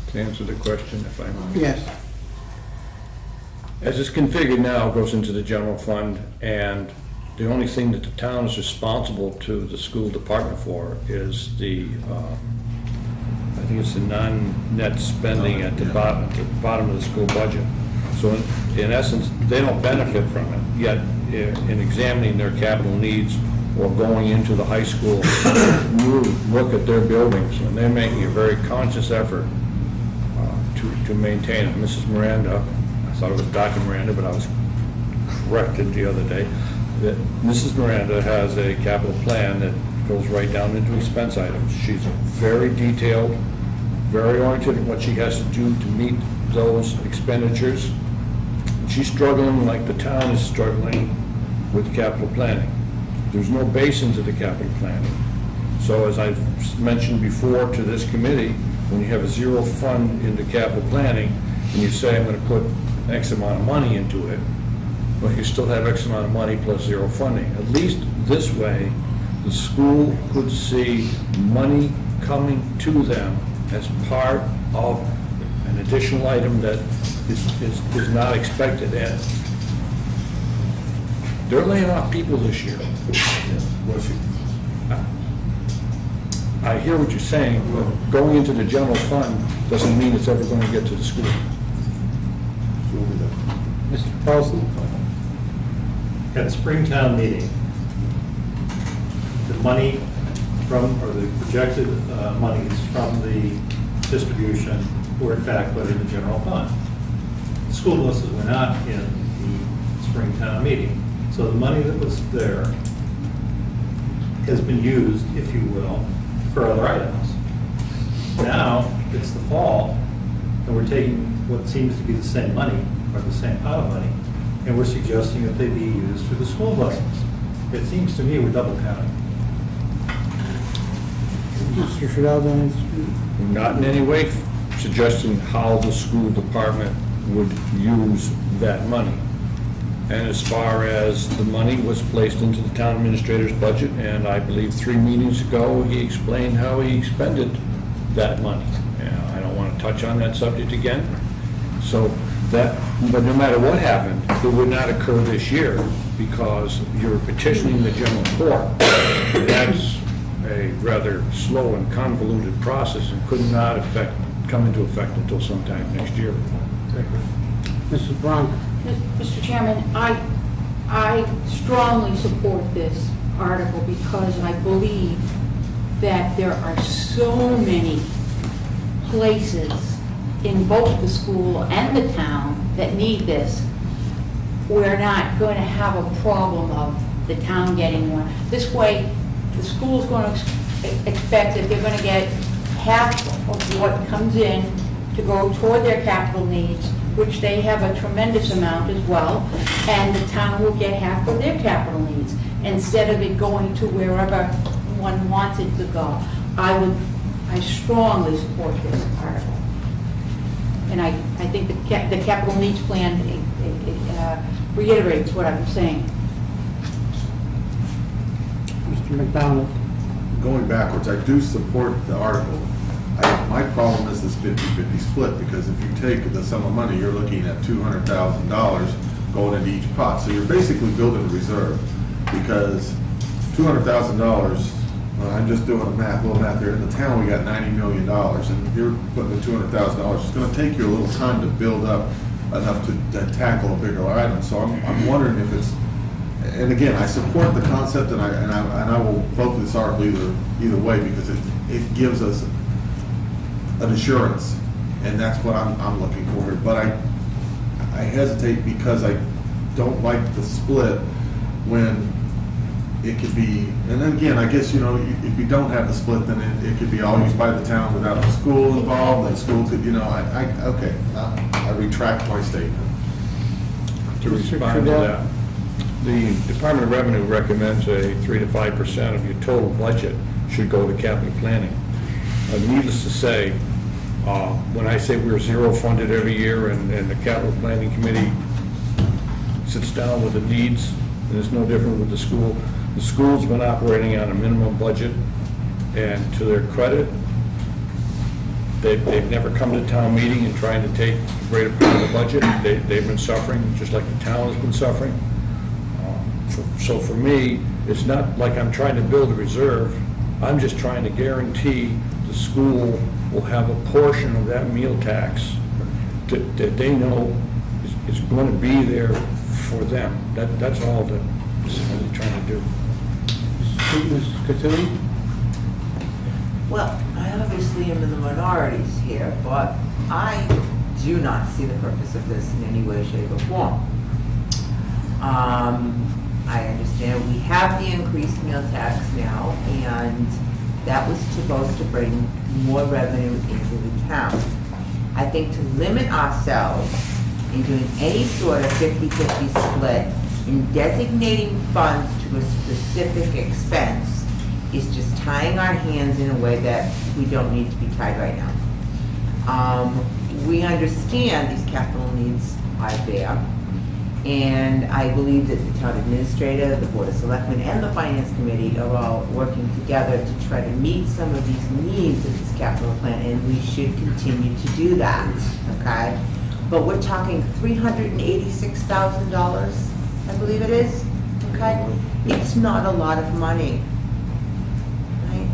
To answer the question, if I may. Yes. As it's configured now, it goes into the general fund, and the only thing that the town is responsible to the school department for is the, I think it's the non-net spending at the bottom of the school budget. So in essence, they don't benefit from it, yet in examining their capital needs or going into the high school, you look at their buildings, and they're making a very conscious effort to maintain it. Mrs. Miranda, I thought it was Dr. Miranda, but I was corrected the other day, that Mrs. Miranda has a capital plan that goes right down into expense items. She's very detailed, very oriented in what she has to do to meet those expenditures. She's struggling like the town is struggling with capital planning. There's no basin to the capital planning. So as I've mentioned before to this committee, when you have a zero fund into capital planning, and you say, I'm going to put X amount of money into it, but you still have X amount of money plus zero funding. At least this way, the school could see money coming to them as part of an additional item that is not expected. And they're laying off people this year. I hear what you're saying, but going into the general fund doesn't mean it's ever going to get to the school. Mr. Paulson? At Springtown meeting, the money from, or the projected monies from the distribution were in fact put in the general fund. The school buses were not in the Springtown meeting. So the money that was there has been used, if you will, for other items. Now, it's the fall, and we're taking what seems to be the same money, or the same pot of money, and we're suggesting that they be used for the school buses. It seems to me we're double counting. Mr. Fidel, Not in any way suggesting how the school department would use that money. And as far as the money was placed into the town administrator's budget, and I believe 3 meetings ago, he explained how he expended that money. I don't want to touch on that subject again. So that, but no matter what happened, it would not occur this year because you're petitioning the general court. That's a rather slow and convoluted process and could not come into effect until sometime next year. Mrs. Bronk? Mr. Chairman, I strongly support this article because I believe that there are so many places in both the school and the town that need this. We're not going to have a problem of the town getting one. This way, the school's going to expect that they're going to get half of what comes in to go toward their capital needs, which they have a tremendous amount as well, and the town will get half of their capital needs, instead of it going to wherever one wants it to go. I strongly support this article. And I think the capital needs plan reiterates what I'm saying. Mr. McDonald? Going backwards, I do support the article. My problem is this 50-50 split, because if you take the sum of money, you're looking at $200,000 going into each pot. So you're basically building a reserve, because $200,000, I'm just doing a little math here. In the town, we got $90 million, and you're putting the $200,000. It's going to take you a little time to build up enough to tackle a bigger item. So I'm wondering if it's, and again, I support the concept, and I will vote for this article either way, because it gives us an assurance, and that's what I'm looking for here. But I hesitate because I don't like the split when it could be, and then again, I guess, if you don't have the split, then it could be all used by the town without the school involved, and the school could, I retract my statement. To respond to that, the Department of Revenue recommends a 3 to 5% of your total budget should go to capital planning. Needless to say, when I say we're zero funded every year and the capital planning committee sits down with the needs, and it's no different with the school. The school's been operating on a minimum budget, and to their credit, they've never come to town meeting and tried to take a greater part of the budget. They've been suffering, just like the town has been suffering. So for me, it's not like I'm trying to build a reserve. I'm just trying to guarantee the school will have a portion of that meal tax that they know is going to be there for them. That's all that I'm really trying to do. Ms. Cattoon? Well, I obviously am in the minorities here, but I do not see the purpose of this in any way, shape, or form. I understand we have the increased meal tax now, and that was supposed to bring more revenue into the town. I think to limit ourselves in doing any sort of 50-50 split in designating funds to a specific expense is just tying our hands in a way that we don't need to be tied right now. We understand these capital needs are there, and I believe that the town administrator, the board of selectmen, and the finance committee are all working together to try to meet some of these needs of this capital plan, and we should continue to do that, okay? But we're talking $386,000, I believe it is, okay? It's not a lot of money, right?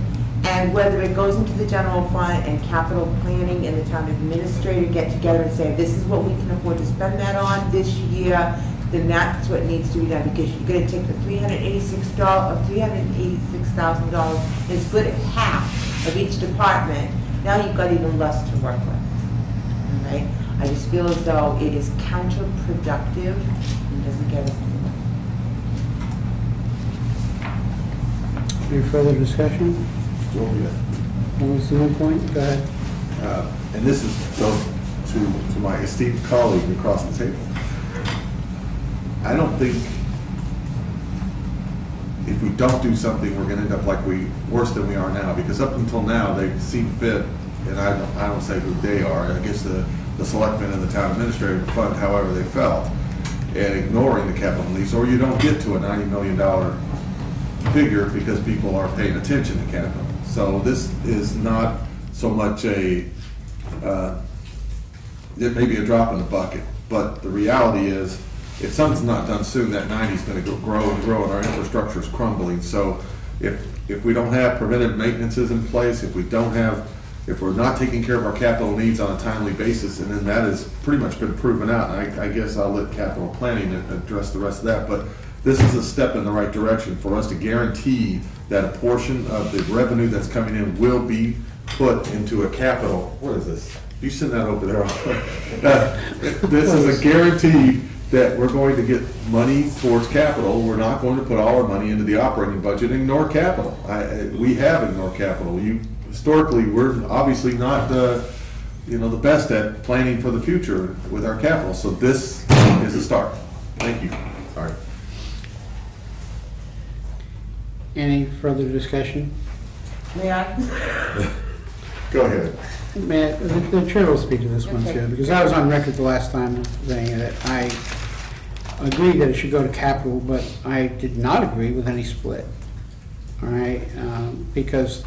And whether it goes into the general fund and capital planning and the town administrator get together and say, this is what we can afford to spend that on this year, then that's what needs to be done, because you're gonna take the $386,000 and split it half of each department. Now you've got even less to work with, all right? I just feel as though it is counterproductive and doesn't get us anywhere. Any further discussion? Well, yeah. What was the one point? Go ahead. And this is goes to my esteemed colleague across the table. I don't think if we don't do something, we're going to end up worse than we are now. Because up until now, they've seen fit, and I don't say who they are. I guess the selectmen and the town administrator fund however they felt, and ignoring the capital needs, or you don't get to a $90 million figure because people are paying attention to capital. So this is not so much it may be a drop in the bucket, but the reality is, if something's not done soon, that 90 is going to grow and grow, and our infrastructure is crumbling. So if we don't have preventive maintenances in place, if we're not taking care of our capital needs on a timely basis, and then that has pretty much been proven out, and I guess I'll let capital planning address the rest of that, but this is a step in the right direction for us to guarantee that a portion of the revenue that's coming in will be put into a capital. What is this? You send that over there. This is a guarantee that we're going to get money towards capital. We're not going to put all our money into the operating budget and ignore capital. We have ignored capital. Historically, we're obviously not the best at planning for the future with our capital. So this is a start. Thank you. Sorry. Any further discussion? May I? Go ahead. May I, the chair will speak to this one Okay. too, because I was on record the last time saying that I agree that it should go to capital, but I did not agree with any split. All right, because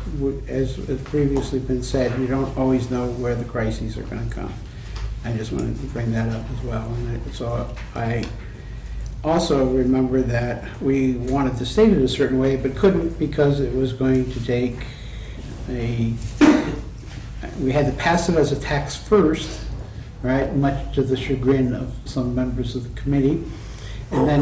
as previously been said, you don't always know where the crises are going to come. I just wanted to bring that up as well. And so I also remember that we wanted to state it a certain way, but couldn't because it was going to take we had to pass it as a tax first, right, much to the chagrin of some members of the committee. And then,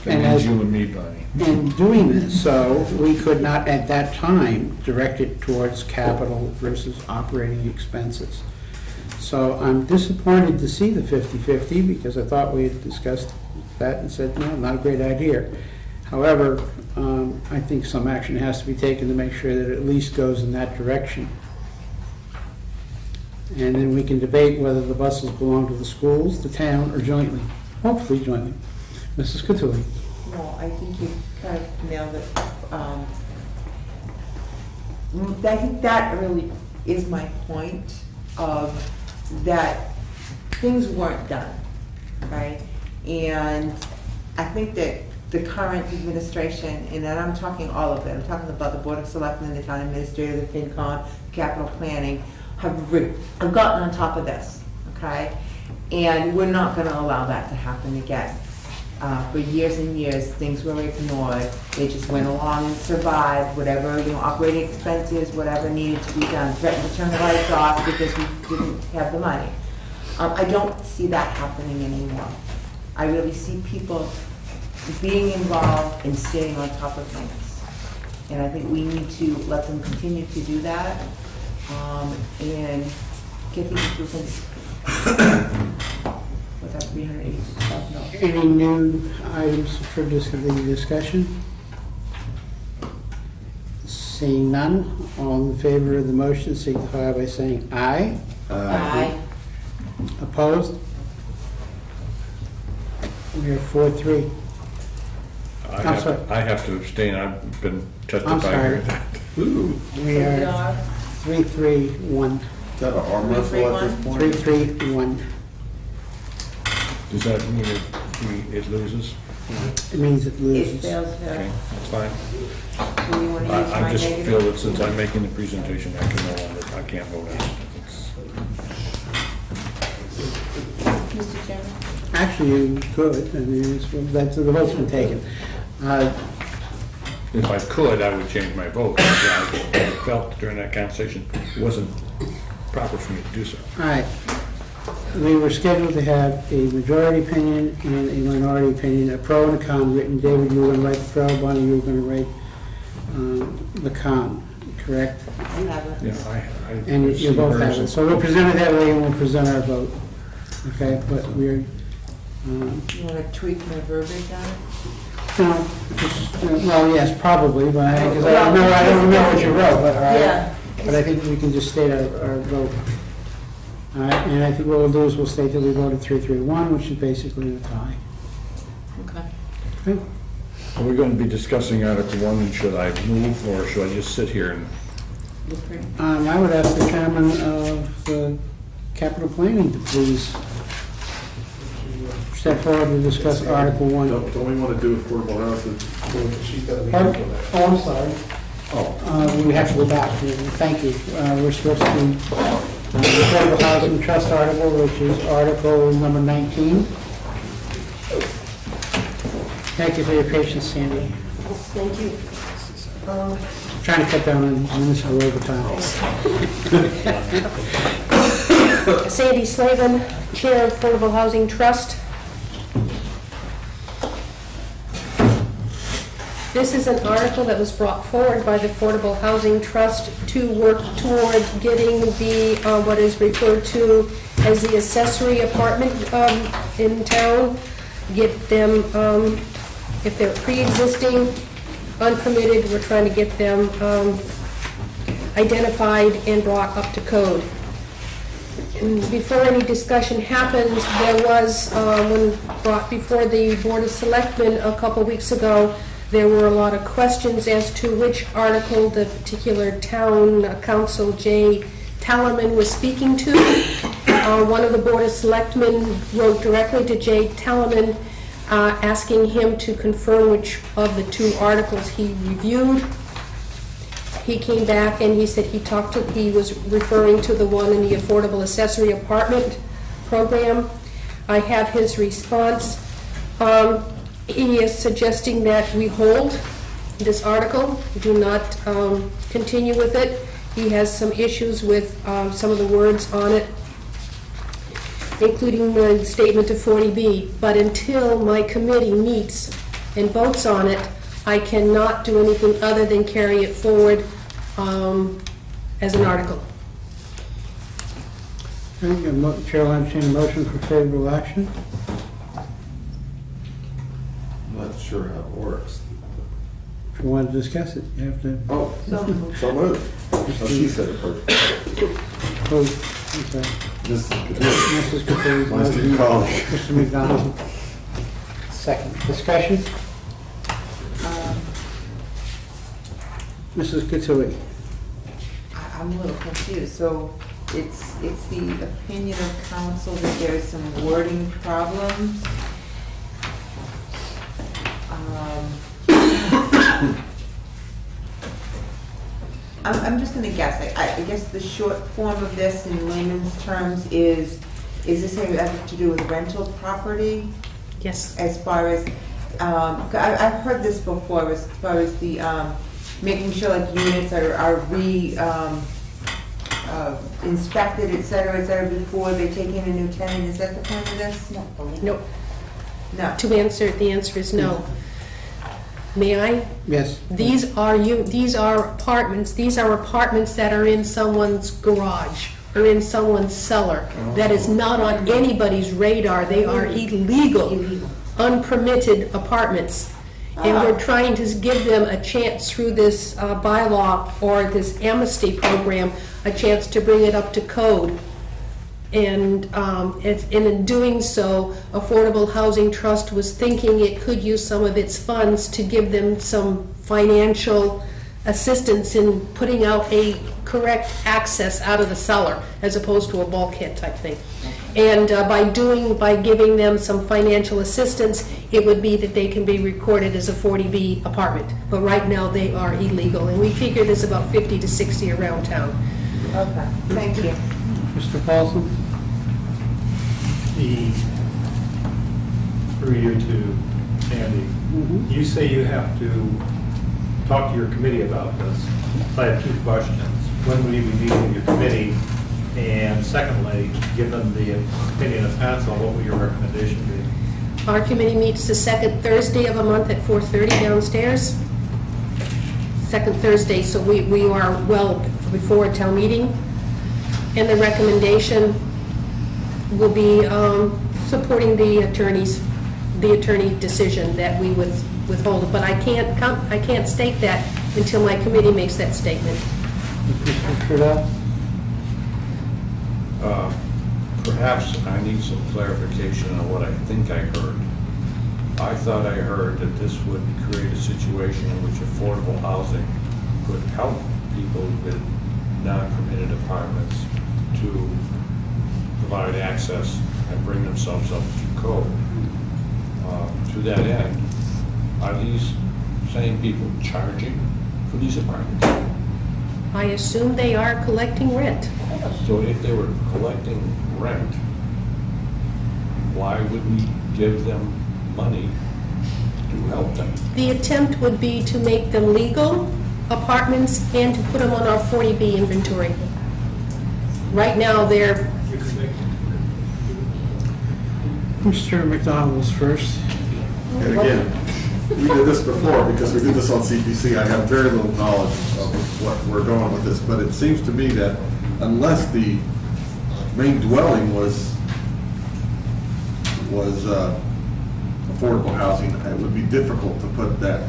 you and me, Bonnie. in doing this, so we could not at that time direct it towards capital versus operating expenses. So I'm disappointed to see the 50-50 because I thought we had discussed that and said, no, not a great idea. However, I think some action has to be taken to make sure that it at least goes in that direction. And then we can debate whether the buses belong to the schools, the town, or jointly, hopefully jointly. Mrs. Cattouli. No, I think you kind of nailed it. I think that really is my point of that things weren't done, right? And I think that the current administration, and then I'm talking all of it, I'm talking about the Board of Selectmen, the Town Administrator, the FinCom, Capital Planning, have gotten on top of this, okay? And we're not gonna allow that to happen again. For years and years, things were ignored. They just went along and survived, whatever, operating expenses, whatever needed to be done, threatened to turn the lights off because we didn't have the money. I don't see that happening anymore. I really see people being involved and staying on top of things. And I think we need to let them continue to do that, and get these improvements without $386,000. Any new items for the discussion? Seeing none, all in favor of the motion signify by saying aye. Aye. Opposed? We are 4-3. I'm sorry. I have to abstain. I've been I'm testifying sorry. here. Ooh. We are 3-3-1. Is that an arm wrestle at this point? 3-3-1. Does that mean it loses? It means it It loses. fails, Okay, that's fine. Do you want to use I my just negative? feel that since I'm making the presentation, I can't vote on it. Mr. Chairman? Actually, you could, I mean, the vote's been taken. If I could, I would change my vote. I felt during that conversation it wasn't proper for me to do so. All right. We were scheduled to have a majority opinion and a minority opinion, a pro and a con written. David, you were going to write the pro, Bonnie, you were going to write the con, correct? You have it. Yeah, And you both have it. So we'll present it that way and we'll present our vote. Okay, but we're... You want to tweak my verbiage on it? No, well, yes, probably, but I don't remember what you wrote, but all right. Yeah. But I think we can just state our vote. All right, and I think what we'll do is we'll state that we voted 3-3-1, which is basically a tie. Okay. Okay. Are we going to be discussing Article 1, and should I move, or should I just sit here and... I would ask the chairman of the capital planning to please step forward to discuss Article 1. Don't we want to do affordable housing? She's got to Pardon? be for that. Oh, I'm sorry. We have to go back. Thank you. We're supposed to do the Affordable Housing Trust article, which is Article number 19. Thank you for your patience, Sandy. Thank you. Trying to cut down on minutes of overtime. Sandy Slavin, Chair of Affordable Housing Trust. This is an article that was brought forward by the Affordable Housing Trust to work toward getting the, what is referred to as the accessory apartment in town, get them, if they're pre-existing, unpermitted, we're trying to get them identified and brought up to code. And before any discussion happens, there was, when brought before the Board of Selectmen a couple weeks ago, there were a lot of questions as to which article the particular town council, Jay Tallerman, was speaking to. One of the Board of Selectmen wrote directly to Jay Tallerman asking him to confirm which of the two articles he reviewed. He came back and he said he was referring to the one in the Affordable Accessory Apartment Program. I have his response. He is suggesting that we hold this article, do not continue with it. He has some issues with some of the words on it, including the statement of 40B. But until my committee meets and votes on it, I cannot do anything other than carry it forward as an article. Chair will entertain a motion for favorable action. I'm not sure how it works. If you want to discuss it, you have to. Oh, so moved. Oh, she said it first. Oh, I'm sorry. Mrs. Capri. My esteemed colleague. Mr. McDonald. Second. Discussion? Mrs. Katui. I'm a little confused. So it's the opinion of council that there are some wording problems. I'm just going to guess. I guess the short form of this in layman's terms is this having to do with rental property? Yes. As far as, I've heard this before, as far as the making sure like units are inspected, et cetera, before they take in a new tenant. Is that the point of this? No. No. The answer is no. May I? Yes. These are apartments. These are apartments that are in someone's garage or in someone's cellar. That is not on anybody's radar. They are illegal, unpermitted apartments. And we're trying to give them a chance through this bylaw or this amnesty program, a chance to bring it up to code. And in doing so, Affordable Housing Trust was thinking it could use some of its funds to give them some financial assistance in putting out a correct access out of the cellar, as opposed to a bulkhead type thing. And by giving them some financial assistance, it would be that they can be recorded as a 40B apartment. But right now they are illegal, and we figure there's about 50 to 60 around town. Okay, thank you. Mr. Paulson? Through you to Sandy, you say you have to talk to your committee about this. So I have two questions. When will you be meeting with your committee? And secondly, given the opinion of council, what will your recommendation be? Our committee meets the second Thursday of a month at 4:30 downstairs. Second Thursday, so we are well before town meeting. And the recommendation will be supporting the attorney decision that we would withhold. But I can't state that until my committee makes that statement. Mr. Trudeau? Perhaps I need some clarification on what I think I heard. I thought I heard that this would create a situation in which affordable housing could help people with non-permitted apartments to provide access and bring themselves up to code. To that end, are these same people charging for these apartments? I assume they are collecting rent. So if they were collecting rent, why would we give them money to help them? The attempt would be to make them legal apartments and to put them on our 40B inventory. Right now, they're... Mr. McDonald's first. And again, we did this before because we did this on CPC. I have very little knowledge of what we're going with this, but it seems to me that unless the main dwelling was affordable housing, it would be difficult to put that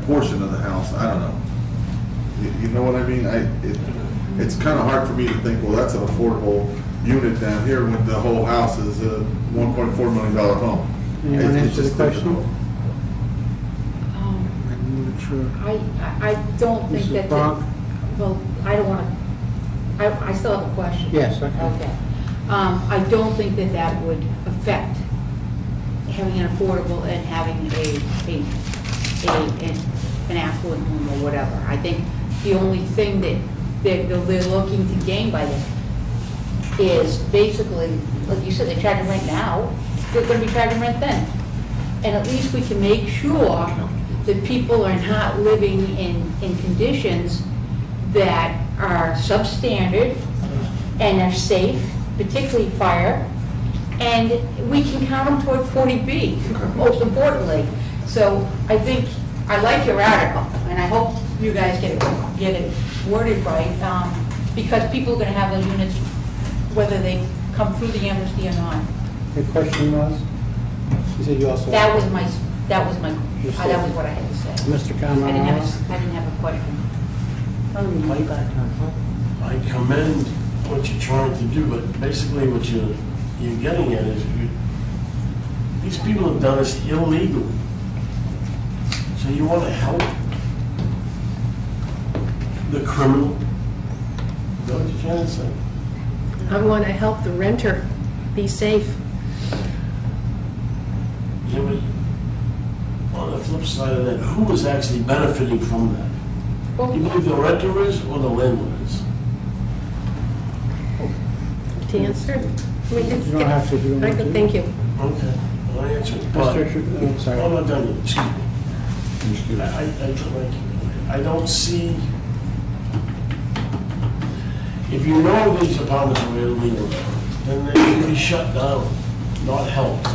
portion of the house. I don't know. You know what I mean? It's kind of hard for me to think, well, that's an affordable unit down here when the whole house is a $1.4 million home. Anyone It's answer the just question? difficult. I'm not sure. I don't think Mrs. that, Brock? well, I don't want to, I still have a question. Yes, okay. Okay. I don't think that that would affect having an affordable and having an affluent home or whatever. I think the only thing that they're looking to gain by this is basically, like you said, they're charging rent now, they're going to be charging rent then. And at least we can make sure that people are not living in conditions that are substandard and are safe, particularly fire, and we can count them toward 40B, most importantly. So I think, I like your article, and I hope you guys get it worded right, because people are going to have those units whether they come through the amnesty or not. Your question was? You said you also... That was what I had to say. Mr. Cameron? I didn't have a question. I commend what you're trying to do, but basically what you're getting at is these people have done this illegal. So you want to help the criminal? Is that what you're trying to say? I want to help the renter be safe. Yeah, but on the flip side of that, who is actually benefiting from that? You believe the renter is or the landlord is? To answer? You don't have to if you don't want to. Thank you. Okay, I'll answer it. But, I'm sorry. I'm not done yet, excuse me. I don't see, if you know these apartments are illegal, then they should be shut down, not helped.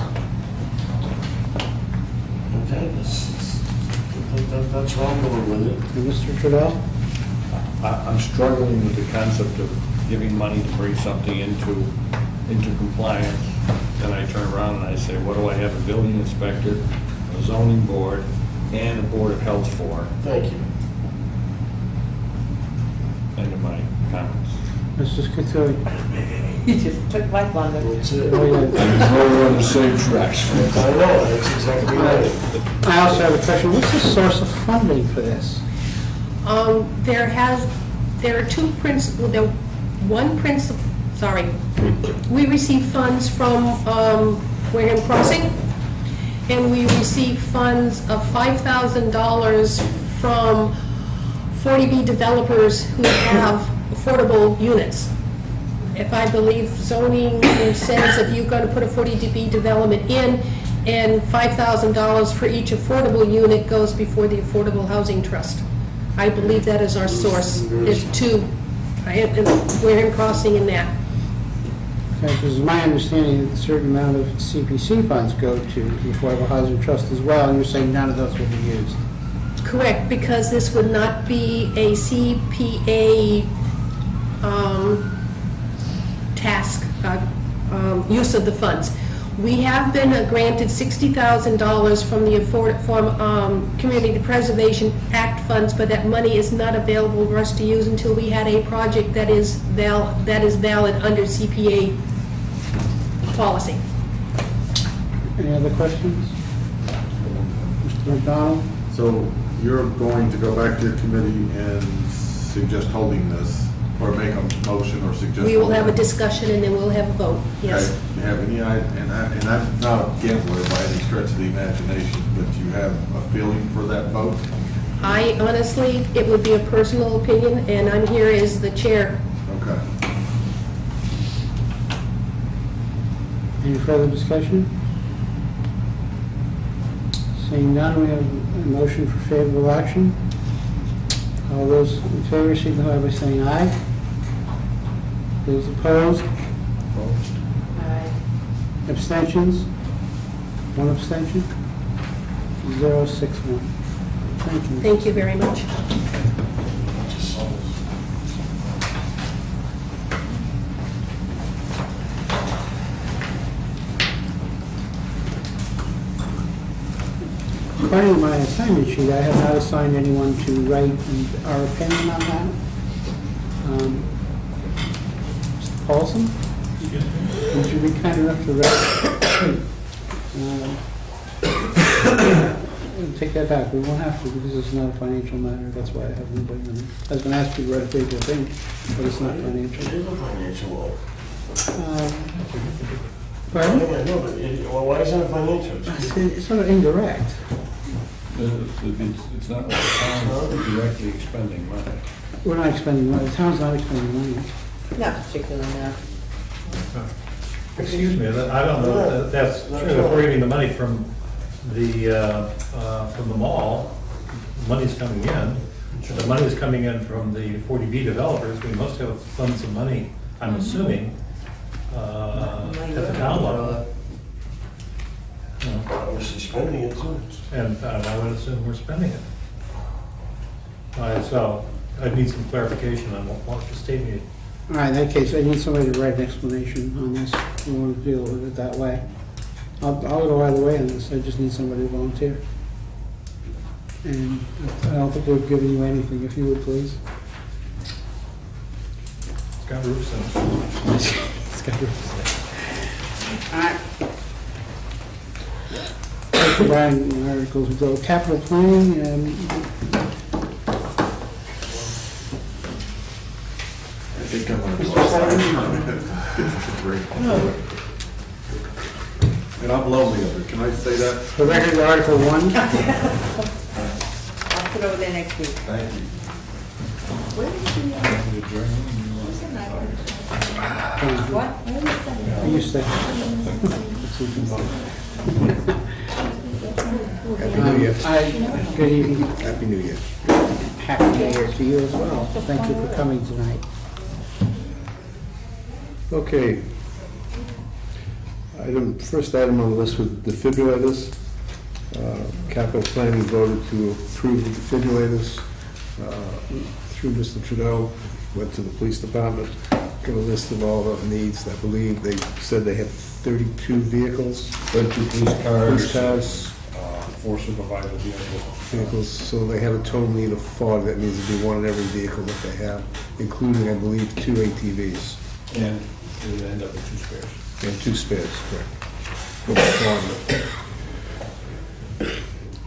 Okay, that's where I'm going with it. Mr. Trudeau? I'm struggling with the concept of giving money to bring something into compliance. Then I turn around and I say, what do I have a building inspector, a zoning board, and a board of health for? Thank you. End of my comments. Mr. Scuturi? You just took my thunder. That's it. Oh, yeah. We're on the same tracks. I know, that's exactly right. I also have a question. What's the source of funding for this? There are two principal, we receive funds from Wareham Crossing, and we receive funds of $5,000 from 40B developers who have affordable units. If I believe zoning says if you're going to put a 40B development in, and $5,000 for each affordable unit goes before the Affordable Housing Trust. I believe that is our source. There's two, Wareham Crossing and that. Because it's my understanding that a certain amount of CPC funds go to the Affordable Housing Trust as well, and you're saying none of those will be used. Correct, because this would not be a CPA task, use of the funds. We have been granted $60,000 from the Community Preservation Act funds, but that money is not available for us to use until we had a project that is valid under CPA policy. Any other questions? Mr. McDonald? So you're going to go back to your committee and suggest holding this, or make a motion or suggest? We will have a holding it? discussion and then we'll have a vote, yes. Okay. Do you have any idea, and I'm not a gambler by any stretch of the imagination, but do you have a feeling for that vote? I honestly, it would be a personal opinion, and I'm here as the chair. Okay. Any further discussion? Seeing none, we have a motion for favorable action. All those in favor signify by saying aye. Those opposed? Aye. Abstentions? One abstention? 061. Thank you. Thank you very much. According to my assignment sheet, I have not assigned anyone to write our opinion on that. Mr. Paulson? Would you be kind enough to write? Take that back. We won't have to because it's not a financial matter. That's why I have nobody on it. I was going to ask you to write a paper thing, but it's not financial. It is a financial law. Pardon? I know, but why is it a financial? It's sort of indirect. It's not like the town is directly expending money. We're not expending money. The town's not expending money. Not particularly, no. Excuse me, I don't know, that's true, if we're getting the money from the mall, money's coming in. If the money's coming in from the 40B developers, we must have funds of money, I'm assuming, at the town level. Obviously spending it too. And I would assume we're spending it. So I need some clarification on what the statement. All right, in that case, I need somebody to write an explanation on this. We want to deal with it that way. I'll go either way on this. I just need somebody to volunteer. And I don't think we've given you anything, if you would please. It's got roofs in it. It's got roofs. All right. Combining articles, we go capital planning and I think I'm going to and I'm lonely of it. Can I say that? for record, Article 1. I'll put over there next week. Thank you. Where is the, what? Where is the? Happy New Year. Good evening. Happy New Year. Happy New Year to you as well. Thank you for coming tonight. Okay. First item on the list was defibrillators. Capital planning voted to approve the defibrillators through Mr. Trudeau. Went to the police department, got a list of all the needs. I believe they said they had 32 vehicles. 32 police cars. 4 supervisor vehicles. So they have a total need of 40. That means there'd be one in every vehicle that they have, including, I believe, 2 ATVs. And it would end up with 2 spares. And 2 spares, correct.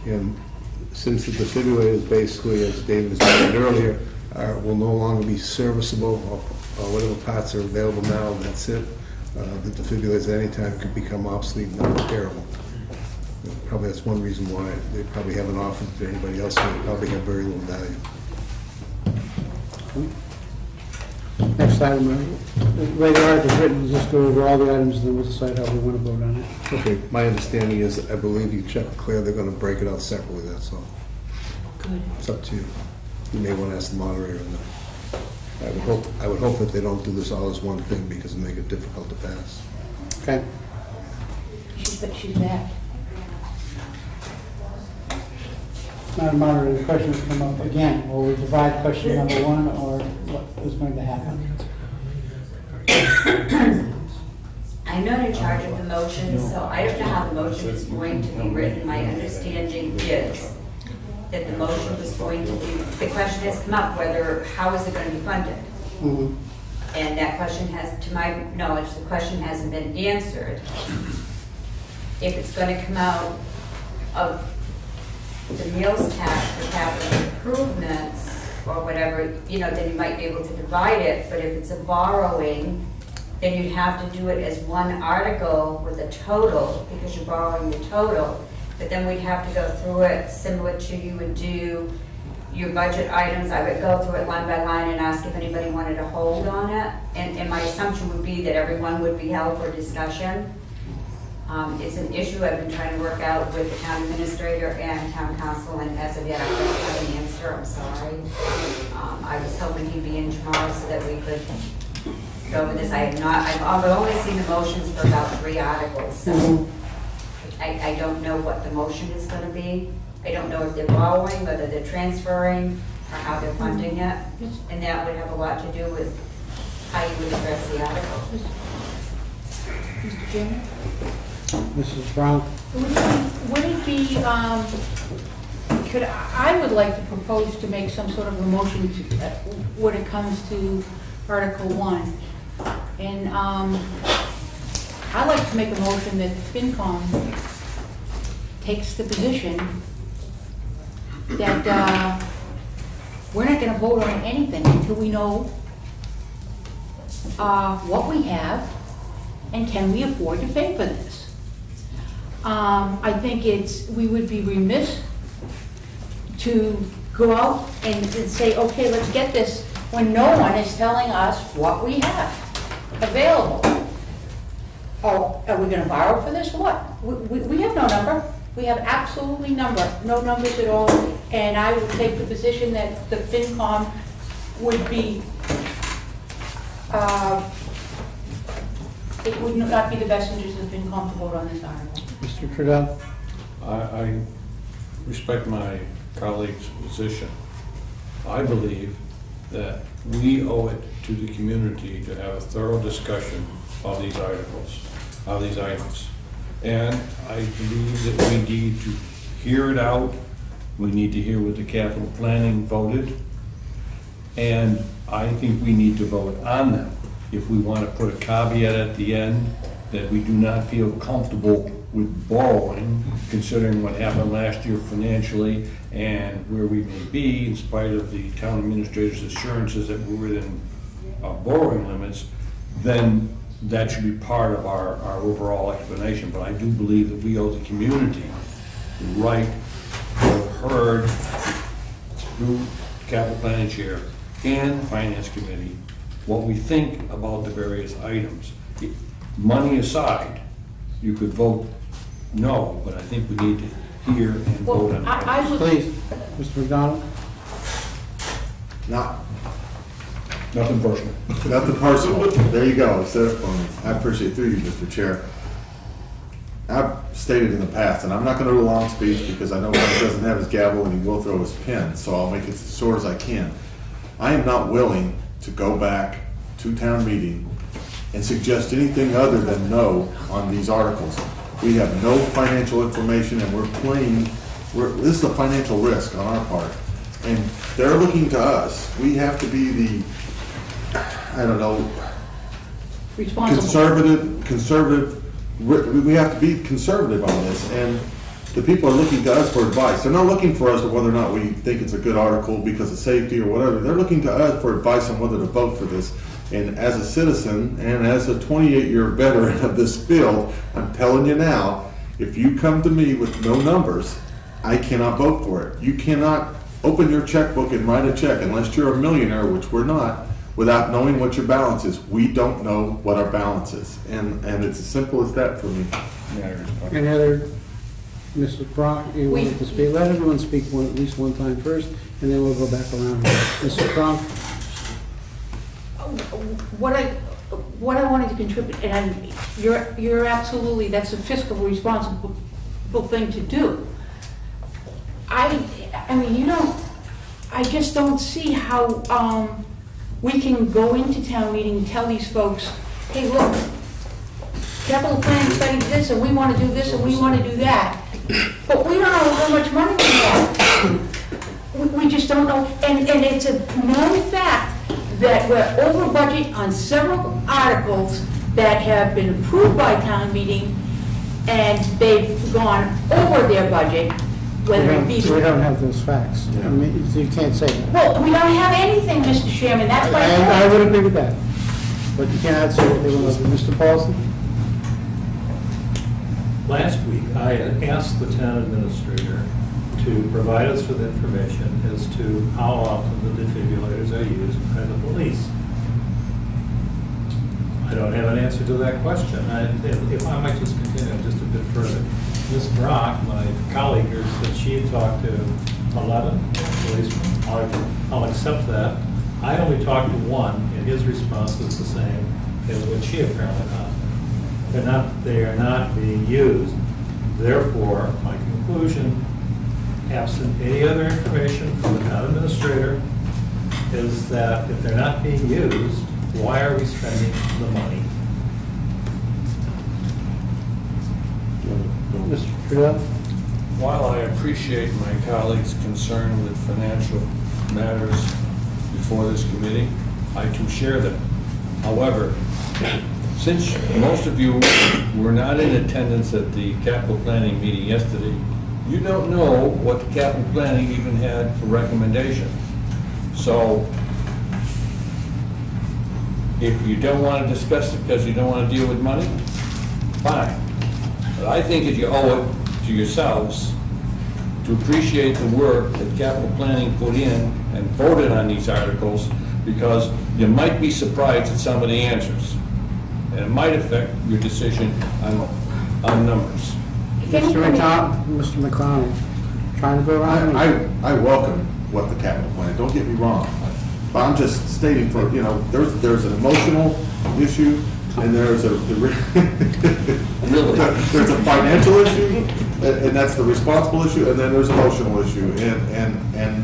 And since the defibrillators basically, as David has mentioned earlier, will no longer be serviceable, or whatever parts are available now, and that's it. The defibrillators at any time could become obsolete and unrepairable. Probably that's one reason why they probably haven't offered to anybody else, so they probably have very little value. Next item, the way the article's written, is just go over all the items and then we'll decide how we want to vote on it. Okay, my understanding is, I believe you checked Claire, they're gonna break it out separately, that's all. Good. It's up to you. You may want to ask the moderator on that. I would hope that they don't do this all as one thing because it make it difficult to pass. Okay. She's back. Madam Moderator, the question has come up again. Will we divide question number one, or what is going to happen? I'm not in charge of the motion, so I don't know how the motion is going to be written. My understanding is that the motion was going to be, the question has come up whether, how is it going to be funded? Mhm. And that question has, to my knowledge, the question hasn't been answered. If it's going to come out of the meals tax for capital improvements or whatever, you know, then you might be able to divide it. But if it's a borrowing, then you'd have to do it as one article with a total because you're borrowing the total. But then we'd have to go through it similar to you would do your budget items. I would go through it line by line and ask if anybody wanted to hold on it. And my assumption would be that everyone would be held for discussion. It's an issue I've been trying to work out with the town administrator and town council, and as of yet I don't have an answer. I'm sorry. I was hoping he'd be in tomorrow so that we could go over this. I've only seen the motions for about 3 articles, so I don't know what the motion is going to be. I don't know if they're borrowing, whether they're transferring, or how they're funding it, and that would have a lot to do with how you would address the article. Mr. Chairman? Mrs. Brown? Would it be, I would like to propose to make some sort of a motion when it comes to Article 1. And I'd like to make a motion that FinCom takes the position that we're not going to vote on anything until we know what we have and can we afford to pay for this. I think we would be remiss to go out and say, okay, let's get this, when no one is telling us what we have available. Oh, are we going to borrow for this or what? We have no number. We have absolutely no numbers at all. And I would take the position that the FinCom would be, it would not be the best interest of the FinCom to vote on this article. Mr. Trudell? I respect my colleague's position. I believe that we owe it to the community to have a thorough discussion of these articles, of these items. And I believe that we need to hear it out. We need to hear what the capital planning voted. And I think we need to vote on them. If we want to put a caveat at the end that we do not feel comfortable with borrowing, considering what happened last year financially and where we may be, in spite of the town administrator's assurances that we're within borrowing limits, then that should be part of our overall explanation. But I do believe that we owe the community the right to have heard through capital planning chair and finance committee what we think about the various items. Money aside, you could vote no, but I think we need to hear and vote on it. Please, Mr. McDonald? Nothing personal. Nothing personal. There you go. I appreciate it through you, Mr. Chair. I've stated in the past, and I'm not going to do a long speech because I know Mike doesn't have his gavel and he will throw his pen, so I'll make it as short as I can. I am not willing to go back to town meeting and suggest anything other than no on these articles. We have no financial information and this is a financial risk on our part. And they're looking to us. We have to be the, I don't know, conservative, we have to be conservative on this. And the people are looking to us for advice. They're not looking for us whether or not we think it's a good article because of safety or whatever. They're looking to us for advice on whether to vote for this. And as a citizen and as a 28-year veteran of this field, I'm telling you now, if you come to me with no numbers, I cannot vote for it. You cannot open your checkbook and write a check unless you're a millionaire, which we're not. without knowing what your balance is. We don't know what our balance is, and it's as simple as that for me. Any other, Mrs. Brock, you wanted to speak? Let everyone speak at least one time first, and then we'll go back around. Mrs. Brock? What I wanted to contribute, and you're absolutely, that's a fiscal responsible thing to do. I mean, I just don't see how we can go into town meeting and tell these folks, hey, look, capital planning studies this, and we want to do this, and we want to do that. But we don't know how much money we have. We just don't know, and it's a known fact that we're over budget on several articles that have been approved by town meeting, and they've gone over their budget, whether it be... We don't have those facts. I mean, you can't say that. Well, we don't have anything, Mr. Chairman, that's why... I would agree with that. But you cannot say what they want to do. Mr. Paulson? Last week, I asked the town administrator to provide us with information as to how often the defibrillators are used by the police. I don't have an answer to that question. If I might just continue just a bit further. Ms. Brock, my colleague here, said she had talked to 11 policemen. I'll accept that. I only talked to one, and his response was the same as what she apparently got. They are not being used. Therefore, my conclusion, absent any other information from the town administrator, is that if they're not being used, why are we spending the money? Mr. Trudell? While I appreciate my colleagues' concern with financial matters before this committee, I too share them. However, since most of you were not in attendance at the capital planning meeting yesterday, you don't know what the capital planning even had for recommendations. So, if you don't want to discuss it because you don't want to deal with money, fine. But I think that you owe it to yourselves to appreciate the work that capital planning put in and voted on these articles, because you might be surprised at some of the answers. And it might affect your decision on numbers. Mr. McConnell, trying to go around? I welcome what the capital plan, don't get me wrong. But I'm just stating for, there's an emotional issue, and there's there's a financial issue, and that's the responsible issue, and then there's an emotional issue. And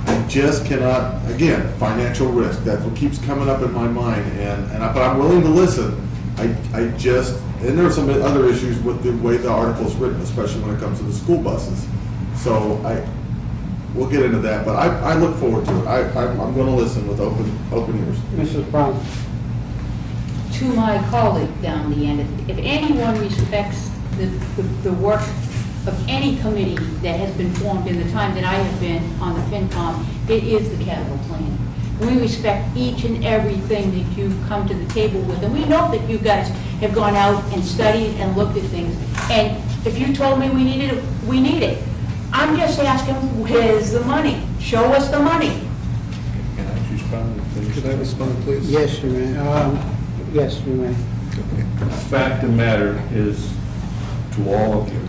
I just cannot, again, financial risk, that's what keeps coming up in my mind, but I'm willing to listen. And there are some other issues with the way the article is written, especially when it comes to the school buses. So we'll get into that, but I look forward to it. I'm going to listen with open ears. Mrs. Brown? To my colleague down the end, if anyone respects the work of any committee that has been formed in the time that I have been on the FinCom, it is the capital plan. We respect each and everything that you've come to the table with, and we know that you guys have gone out and studied and looked at things. And if you told me we needed it, we need it. I'm just asking, where's the money? Show us the money. Can I respond, please? Could I respond, please? Yes, you may. Yes, you may. The fact of the matter is, to all of you,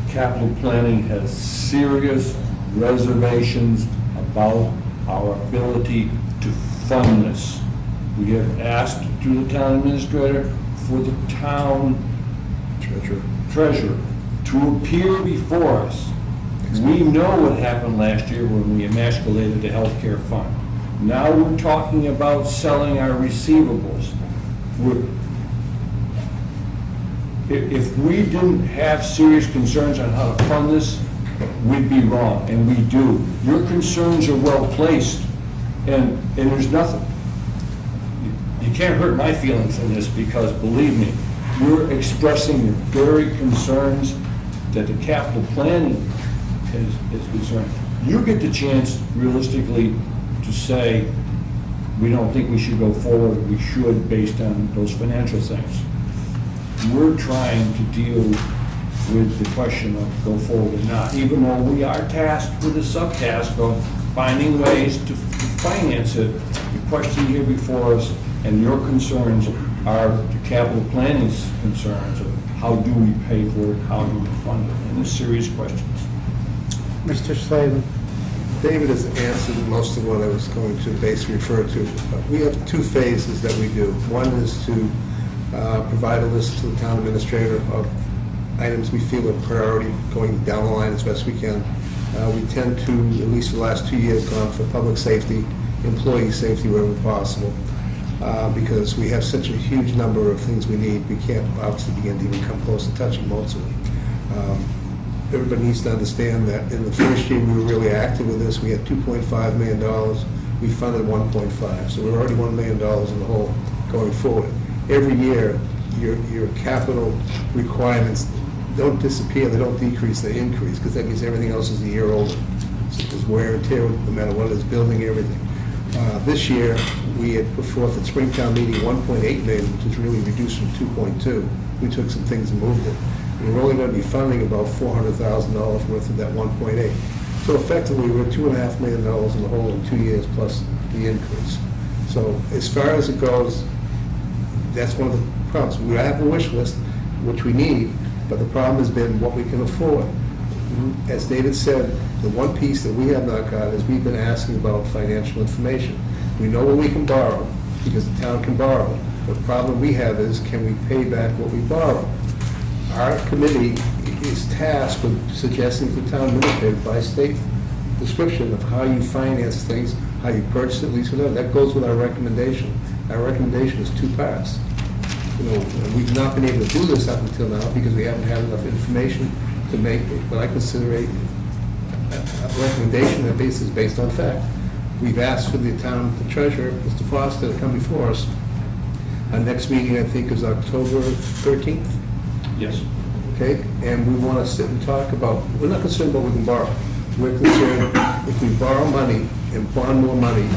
capital planning has serious reservations about our ability to fund this. We have asked to the town administrator for the town treasurer to appear before us. We know what happened last year when we emasculated the healthcare fund. Now we're talking about selling our receivables. If we didn't have serious concerns on how to fund this, we'd be wrong, and we do. Your concerns are well placed, and there's nothing. You can't hurt my feelings in this, because believe me, you're expressing the very concerns that the capital planning is concerned. You get the chance, realistically, to say, we don't think we should go forward, we should, based on those financial things. We're trying to deal with the question of go forward or not, even though we are tasked with a subtask of finding ways to finance it. The question here before us and your concerns are the capital planning's concerns of how do we pay for it, how do we fund it, and they're serious questions. Mr. Slavin. David has answered most of what I was going to basically refer to. We have two phases that we do. One is to provide a list to the town administrator of items we feel are priority going down the line as best we can. We tend to, at least the last 2 years, gone for public safety, employee safety wherever possible, because we have such a huge number of things we need. We can't obviously begin to even come close to touching most of them. Everybody needs to understand that in the first year we were really active with this. We had $2.5 million. We funded 1.5, so we're already $1 million in the hole going forward. Every year, your capital requirements don't disappear, they don't decrease, they increase, because that means everything else is a year older. So there's wear and tear, no matter what it is, building everything. This year, we had put forth at Springtown meeting 1.8 million, which is really reduced from 2.2. We took some things and moved it. We're only going to be funding about $400,000 worth of that 1.8. So effectively, we're $2.5 million in the hole in 2 years plus the increase. So as far as it goes, that's one of the problems. We have a wish list, which we need, but the problem has been what we can afford. As David said, the one piece that we have not got is we've been asking about financial information. We know what we can borrow, because the town can borrow. The problem we have is, can we pay back what we borrow? Our committee is tasked with suggesting to the town administrator by state description of how you finance things, how you purchase it, lease whatever. That goes with our recommendation. Our recommendation is 2 parts. We've not been able to do this up until now because we haven't had enough information to make what I consider a recommendation that is based on fact. We've asked for the town treasurer, Mr. Foster, to come before us. Our next meeting, I think, is October 13th. Yes. Okay, and we want to sit and talk about, we're not concerned about what we can borrow. We're concerned if we borrow money and bond more money,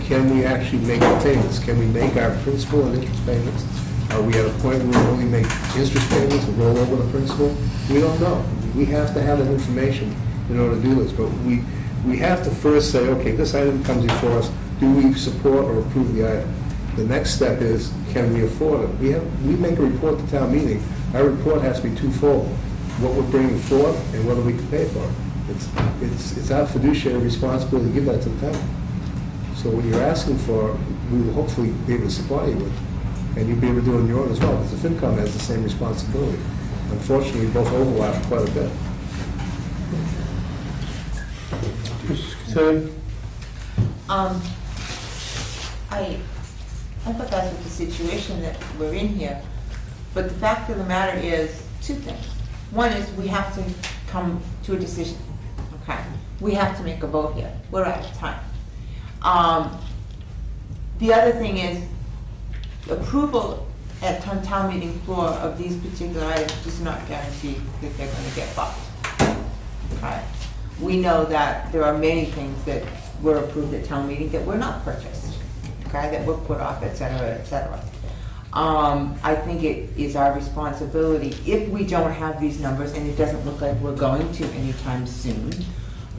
can we actually make the payments? Can we make our principal and interest payments? Are we at a point where we only make interest payments and roll over the principal? We don't know. We have to have that information in order to do this. But we have to first say, okay, this item comes before us. Do we support or approve the item? The next step is, can we afford it? We make a report to town meeting. Our report has to be twofold: what we're bringing forth and whether we can pay for it. It's our fiduciary responsibility to give that to the town. So what you're asking for, we will hopefully be able to supply you with, and you'll be able to do it on your own as well, because the FinCom has the same responsibility. Unfortunately, both overlap quite a bit. I thought that's what the situation that we're in here. But the fact of the matter is 2 things. One is we have to come to a decision. Okay, we have to make a vote here. We're out of time. The other thing is approval at town meeting floor of these particular items does not guarantee that they're going to get bought. Okay, we know that there are many things that were approved at town meeting that were not purchased. Okay, that were put off, et cetera, et cetera. I think it is our responsibility, if we don't have these numbers, and it doesn't look like we're going to anytime soon,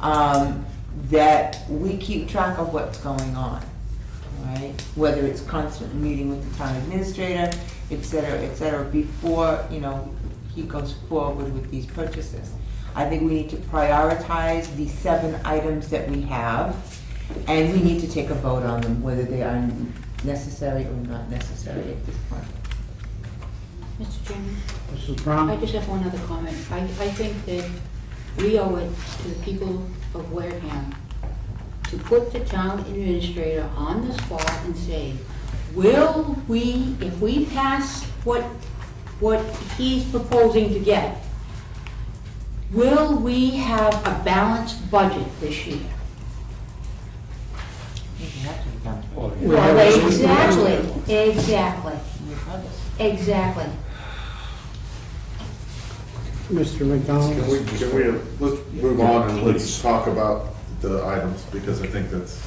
that we keep track of what's going on, right? Whether it's constant meeting with the town administrator, et cetera, before, he goes forward with these purchases. I think we need to prioritize the 7 items that we have, and we need to take a vote on them, whether they are necessary or not necessary at this point. Mr. Chairman? Mrs. Brown? I just have one other comment. I think that we owe it to the people of Wareham to put the town administrator on the spot and say, will we, if we pass what he's proposing to get, will we have a balanced budget this year? Well, exactly. Mr. McDonald? Can we, let's move on and let's talk about the items, because I think that's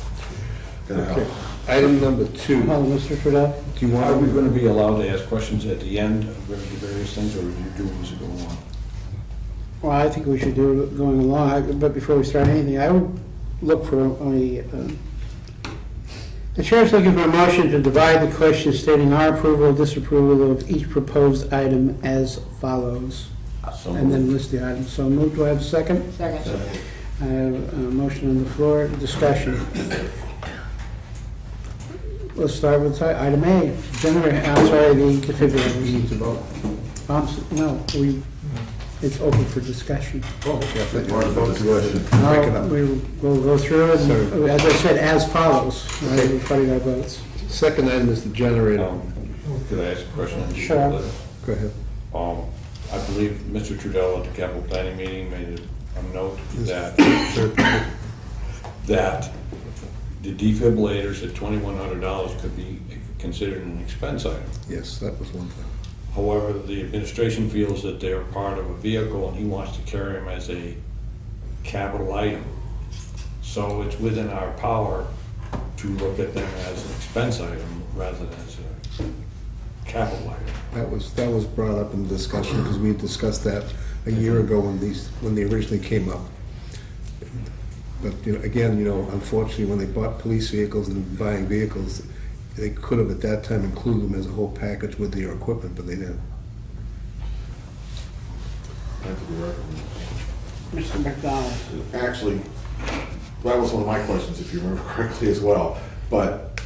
going to help. Item number 2. Oh, Mr. Fidel? Do you want? Are we going to be allowed to ask questions at the end of the various things, or do you do as you go on? Well, I think we should do it going along, but before we start anything, I would look for the chair's looking for a motion to divide the question stating our approval or disapproval of each proposed item as follows. And then list the items. So moved. Do I have a second? Second. I have a motion on the floor. Discussion. Let's start with item A. Generator, I'm sorry, the defibrillator. We need to vote. No, it's open for discussion. Oh, okay, I thought you wanted to vote to go ahead and No, break it up. we'll go through it, and, Sorry. as I said, as follows. Okay. We're putting our votes. Second item is the generator. Could I ask a question? on the Sure. defibrillator? Go ahead. I believe Mr. Trudell at the capital planning meeting made a note that the defibrillators at $2,100 could be considered an expense item. Yes, that was one thing. However, the administration feels that they're part of a vehicle and he wants to carry them as a capital item. So it's within our power to look at them as an expense item rather than as a capital item. That was brought up in the discussion, because we had discussed that a year ago when they originally came up. But, again, unfortunately, when they bought police vehicles and buying vehicles, they could have at that time included them as a whole package with their equipment, but they didn't. Mr. McDonald. Actually, that was one of my questions, if you remember correctly as well. But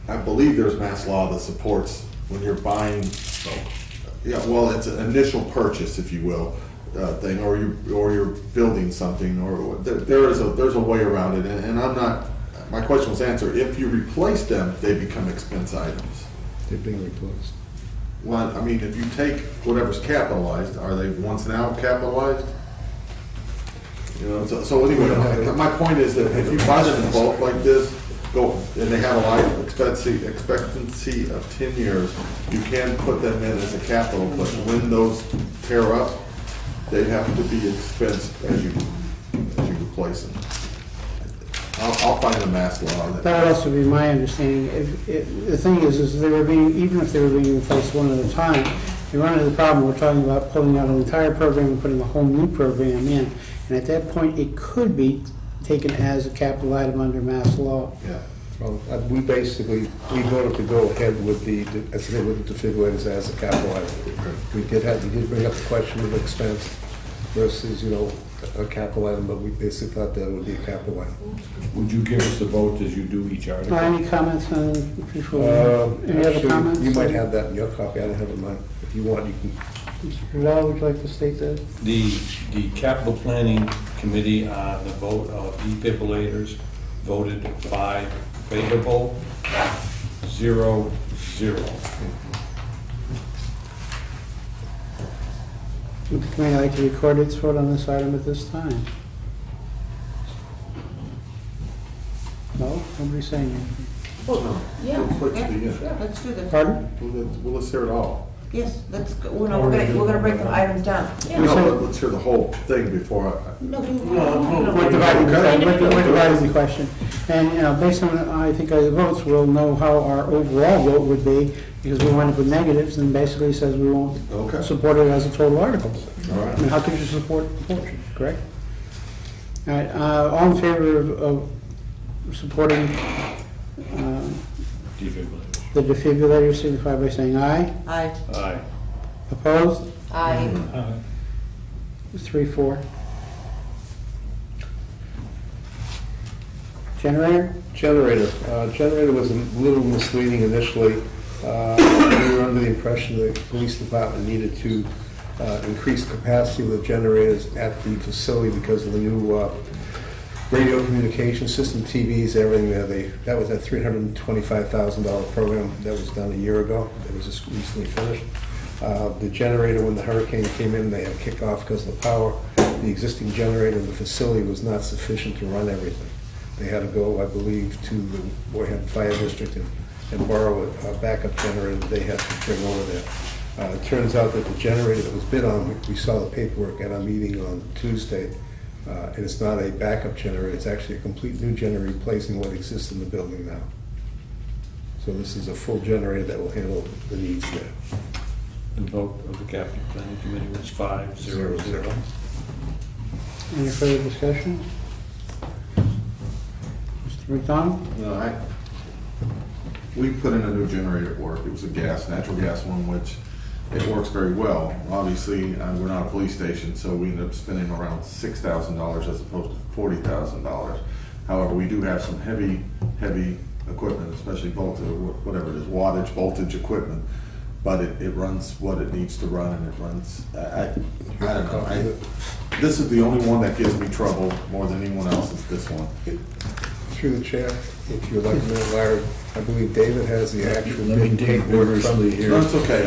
I believe there's mass law that supports when you're buying, it's an initial purchase, if you will, thing, or you're building something, or there's a way around it, and I'm not. My question was answered. If you replace them, they become expense items. They're being replaced. Well, I mean, if you take whatever's capitalized, are they once now capitalized? So anyway, my point is that if you buy them in bulk like this, and they have a life expectancy of 10 years, you can put them in as a capital, but when those tear up, they have to be expensed as you replace them. I'll find the mass law. That would also be my understanding. The thing is they were even if they were being replaced one at a time, you run into the problem. We're talking about pulling out an entire program and putting a whole new program in, and at that point, it could be taken as a capital item under mass law. Yeah. Well, we voted to go ahead with the defibrillators as a capital item. We did bring up the question of expense versus, a capital item, but we basically thought that it would be a capital item. Would you give us the vote as you do each article? Any comments on before? Any other Actually, comments? you might have that in your copy. I don't have it in mine. If you want, you can. Mr. Trudell, would you like to state that? The capital planning committee on the vote of defibrillators voted 5 favorable, 0. Would the committee like to record its vote on this item at this time? No? Nobody's saying anything. Well, Yeah, yeah. let's do this. Pardon? Well, let's hear it all. Yes, let's go, we're gonna break the items down. Let's hear the whole thing before We're dividing the question. And, based on, I think, the votes, we'll know how our overall vote would be, because we wind up with negatives, and basically says we won't support it as a total article. All right. I mean, how could you support the portion, correct? All right, all in favor of supporting Defibrillators. the defibrillator, signify by saying aye. Aye. Aye. Opposed? Aye. 3-4. Generator? Generator was a little misleading initially. We were under the impression that the police department needed to increase capacity of the generators at the facility because of the new radio communication system, TVs, everything there. That was a $325,000 program that was done a year ago. That was just recently finished. The generator, when the hurricane came in, they had to kick off because of the power. The existing generator in the facility was not sufficient to run everything. They had to go, I believe, to the Wareham Fire District and borrow a backup generator that they had to bring over there. It turns out that the generator that was bid on, we saw the paperwork at our meeting on Tuesday, and it's not a backup generator, it's actually a complete new generator replacing what exists in the building now. So this is a full generator that will handle the needs there. The vote of the capital planning committee was 5-0-0. Any further discussion? Mr. McDonald? No, we put in a new generator at work. It was a natural gas one, which it works very well. Obviously, we're not a police station, so we ended up spending around $6,000 as opposed to $40,000. However, we do have some heavy equipment, especially voltage, whatever it is, voltage equipment, but it runs what it needs to run, and it runs, I don't know. This is the only one that gives me trouble more than anyone else, is this one. Through the chair, if you'd like to know, Larry, I believe David has the actual Let me dig vigorously here. No, it's okay.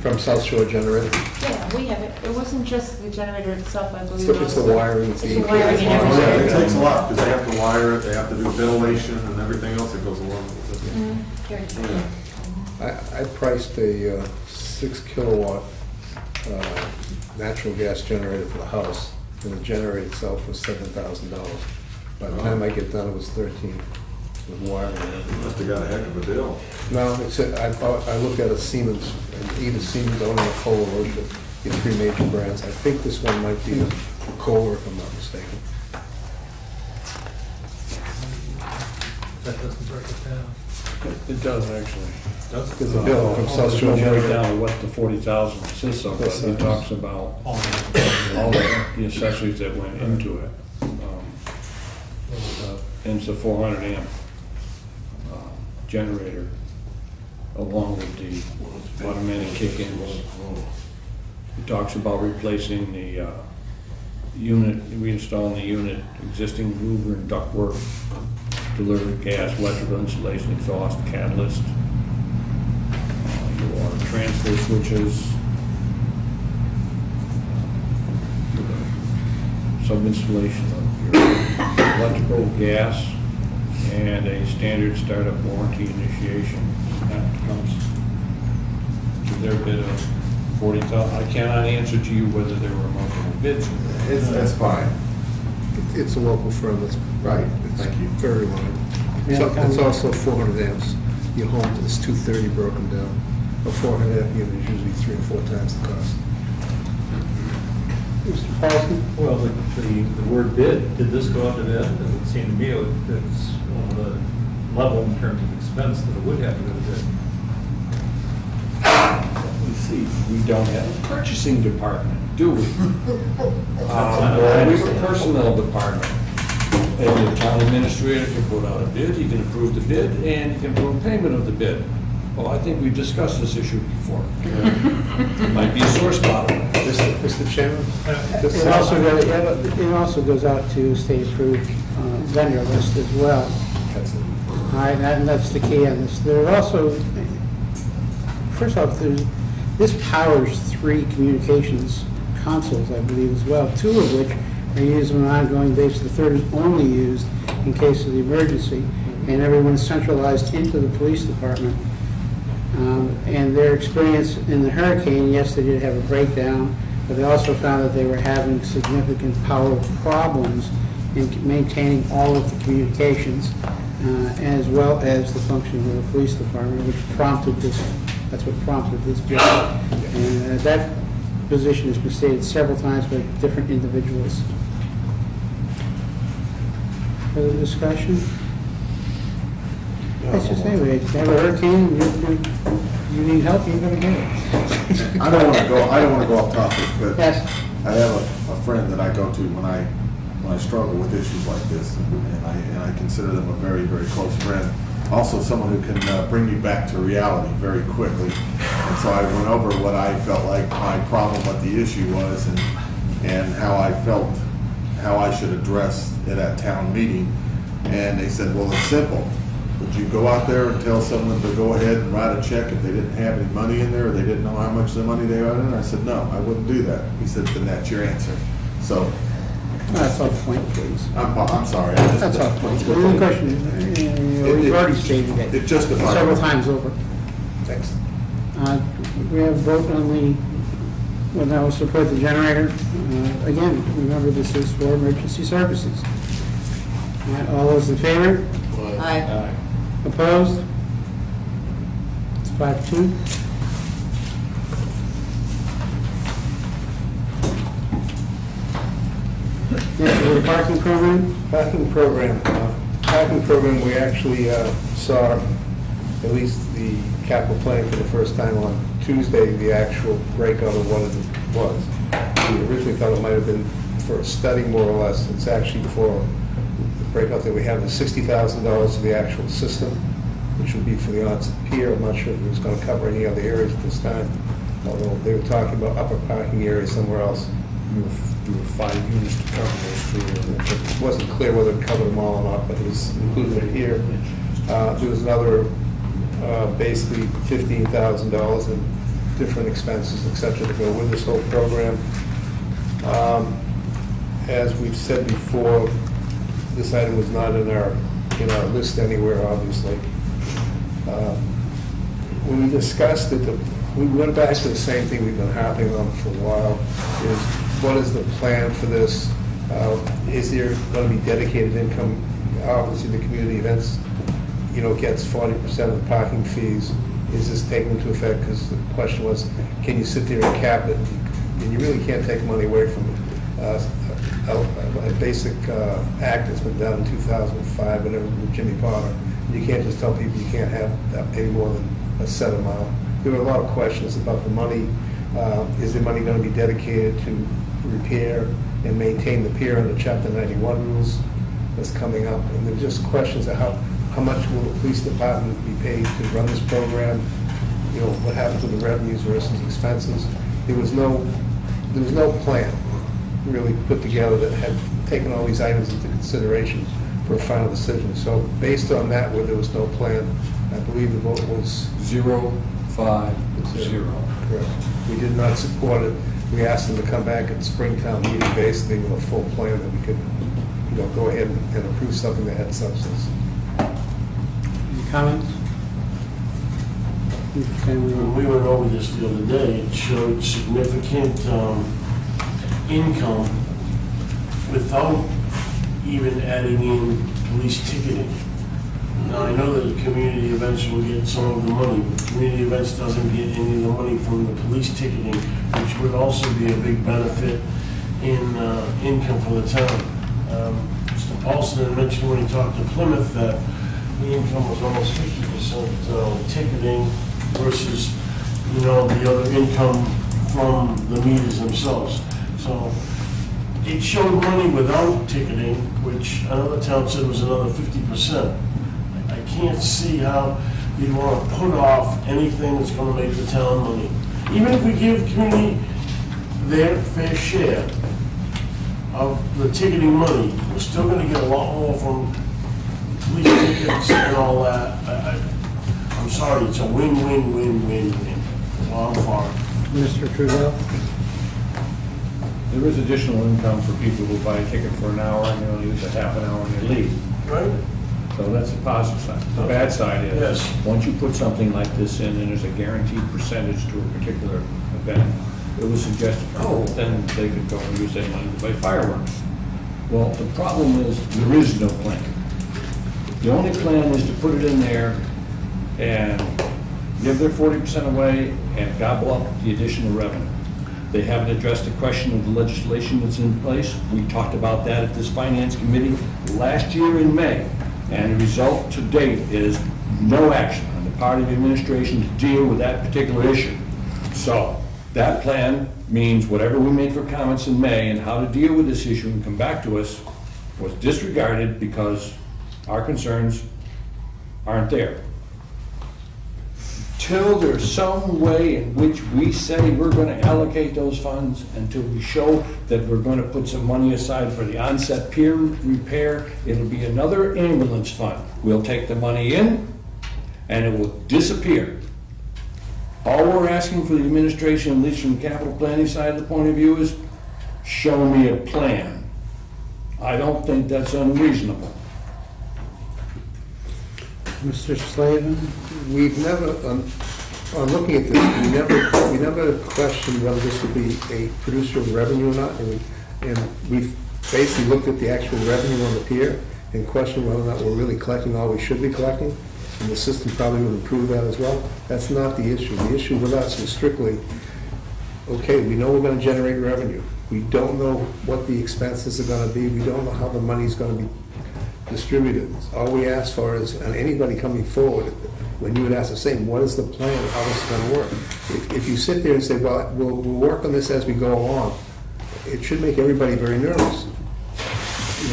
From South Shore Generator. Yeah, we have it. It wasn't just the generator itself, I believe. It's the wiring. It's the wiring and everything. Yeah, it takes a lot, because they have to wire it, they have to do ventilation and everything else that goes along with it. I priced a 6 kilowatt natural gas generator for the house, and the generator itself was $7,000. By the time I get done, it was 13 with wiring and everything. Must have got a heck of a deal. No, I looked at a Siemens, either Siemens or a Kohler or the three major brands. I think this one might be a Kohler, if I'm not mistaken. That doesn't break it down. It does, actually. There's a bill from South Shore There's no Generator. breakdown of what the 40,000 consists of, but he talks about all the accessories that went into it. And it's a 400 amp generator, along with the automatic kick-ins. He talks about replacing the unit, reinstalling the unit, existing louver and ductwork, delivered gas, electrical installation, exhaust, catalyst, your water transfer switches, some installation of your electrical, gas, and a standard startup warranty initiation. That comes to their bid of 40,000. I cannot answer to you whether there were multiple bids. That's fine. It's a local firm that's Right, it's thank you. very reliable. Yeah, It's also 400 amps. Your home is 230 broken down. A 400 amp unit is usually 3 or 4 times the cost. Mr. Paulson? Well, the word bid, did this go out to bid? It would seem to me it's on the level in terms of expense that it would have to go to bid. You see, we don't have a purchasing department, do we? We have a personnel department. And the town administrator can put out a bid, he can approve the bid, and he can approve payment of the bid. Well, I think we've discussed this issue before. It might be a sore spot. Mr. Chairman? It also goes out to state-approved vendor list as well. All right, and that's the key on this. There are also, first off, this powers 3 communications consoles, I believe, as well, 2 of which are used on an ongoing basis. The third is only used in case of the emergency, and everyone is centralized into the police department. And their experience in the hurricane, yes, they did have a breakdown, but they also found that they were having significant power problems in maintaining all of the communications, as well as the function of the police department, which prompted this. That's what prompted this bill. And that position has been stated several times by different individuals. Further discussion? That's just anyway, if you have a hurricane, you need help, you're gonna get it. I don't want to go off topic, but Yes. I have a friend that I go to when I struggle with issues like this, and I consider them a very, very close friend. Also, someone who can bring me back to reality very quickly. And so I went over what I felt like my problem, what the issue was, and how I felt, how I should address it at town meeting. And they said, well, it's simple. Would you go out there and tell someone to go ahead and write a check if they didn't have any money in there, or they didn't know how much the money they had in there? I said, no, I wouldn't do that. He said, then that's your answer. So. That's off point, please. I'm sorry. That's off point. The only question, we've already stated it. It justifies. Several times over. Thanks. We have a vote on the, well, now we'll support the generator. Again, remember this is for emergency services. All right, all those in favor? Aye. Opposed? It's 5-2. Next, the parking program. Parking program, we actually saw at least the capital plan for the first time on Tuesday, the actual breakout of what it was. We originally thought it might have been for a study, more or less. It's actually for the breakout that we have is $60,000 for the actual system, which would be for the onset pier. I'm not sure if it was going to cover any other areas at this time, although they were talking about upper parking areas somewhere else. There were 5 units to cover those 3 areas. It wasn't clear whether it covered them all or not, but it was included here. There was another, basically $15,000 in different expenses, et cetera, to go with this whole program. As we've said before, this item was not in our list anywhere, obviously. When we discussed it, we went back to the same thing we've been harping on for a while, is what is the plan for this? Is there going to be dedicated income? Obviously, the community events, gets 40% of the parking fees. Is this taken into effect? Because the question was, can you sit there and cap it? And you really can't take money away from a basic act that's been done in 2005, whatever, with Jimmy Potter. You can't just tell people you can't have any more than a set amount. There were a lot of questions about the money. Is the money going to be dedicated to repair and maintain the pier under Chapter 91 rules that's coming up? And there were just questions of how much will the police department be paid to run this program? What happens with the revenues versus expenses? There was no plan really put together that had taken all these items into consideration for a final decision. So based on that, where there was no plan, I believe the vote was 0-5-0. Correct. We did not support it. We asked them to come back at Springtown meeting basically with a full plan that we could, go ahead and approve something that had substance. Any comments? When we went over this the other day, it showed significant income without even adding in police ticketing. Now, I know that community events will get some of the money, but community events doesn't get any of the money from the police ticketing, which would also be a big benefit in income for the town. Mr. Paulson had mentioned when he talked to Plymouth that the income was almost 50% ticketing versus, the other income from the meters themselves. So it showed money without ticketing, which another town said was another 50%. I can't see how you want to put off anything that's going to make the town money. Even if we give community their fair share of the ticketing money, we're still going to get a lot more from police tickets and all that. I'm sorry, it's a win-win-win-win-win. Well, I'm for it. Mr. Trudell? There is additional income for people who buy a ticket for an hour and they only use a half an hour and they leave. Right? So that's the positive side. The bad side is, Yes. once you put something like this in and there's a guaranteed percentage to a particular event, it was suggested, then they could go and use that money to buy fireworks. Well, the problem is, there is no plan. The only plan is to put it in there and give their 40% away and gobble up the additional revenue. They haven't addressed the question of the legislation that's in place. We talked about that at this finance committee last year in May. And the result to date is no action on the part of the administration to deal with that particular issue. So that plan means whatever we made for comments in May and how to deal with this issue and come back to us was disregarded because our concerns aren't there. Till there's some way in which we say we're going to allocate those funds, until we show that we're going to put some money aside for the onset pier repair, it'll be another ambulance fund. We'll take the money in and it will disappear. All we're asking for the administration, at least from the capital planning side of the point of view, is show me a plan. I don't think that's unreasonable. Mr. Slavin? We've never, on looking at this, we never questioned whether this would be a producer of revenue or not, and we've basically looked at the actual revenue on the pier and questioned whether or not we're really collecting all we should be collecting, and the system probably would improve that as well. That's not the issue. The issue with us is strictly, okay, we know we're going to generate revenue. We don't know what the expenses are gonna be, we don't know how the money's gonna be distributed. All we ask for is, and anybody coming forward, when you would ask the same, what is the plan, how this is gonna work? If you sit there and say, well, we'll work on this as we go along, it should make everybody very nervous.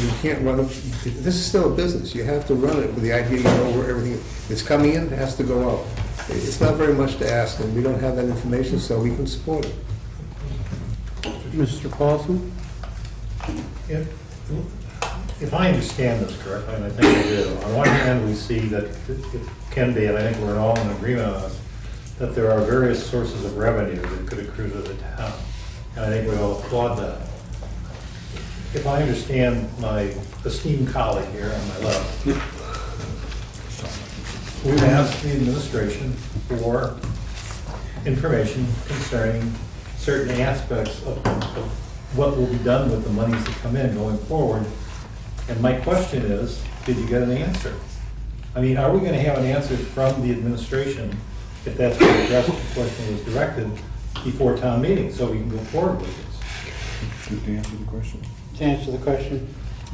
You can't run it, this is still a business, you have to run it with the idea you know where everything that's coming in has to go out. It's not very much to ask, and we don't have that information, so we can support it. Mr. Paulson? If I understand this correctly, and I think I do, on one hand, we see that it can be, and I think we're all in agreement on this, that there are various sources of revenue that could accrue to the town. And I think we all applaud that. If I understand my esteemed colleague here on my left, we've asked the administration for information concerning certain aspects of what will be done with the monies that come in going forward. And my question is, did you get an answer? I mean, are we going to have an answer from the administration, if that's what the question was directed, before town meeting, so we can go forward with this? Good to answer the question. To answer the question?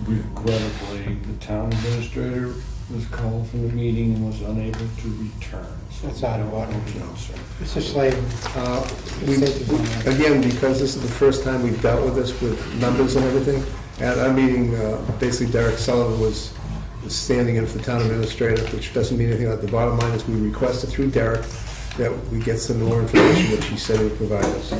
Regrettably, the town administrator was called from the meeting and was unable to return. So That's out of order. No, sir. Mr. Slavin? Again, because this is the first time we've dealt with this with numbers and everything, at our meeting, basically Derek Sullivan was standing in for the town administrator, which doesn't mean anything. The bottom line is we requested through Derek that we get some more information, which he said he would provide us.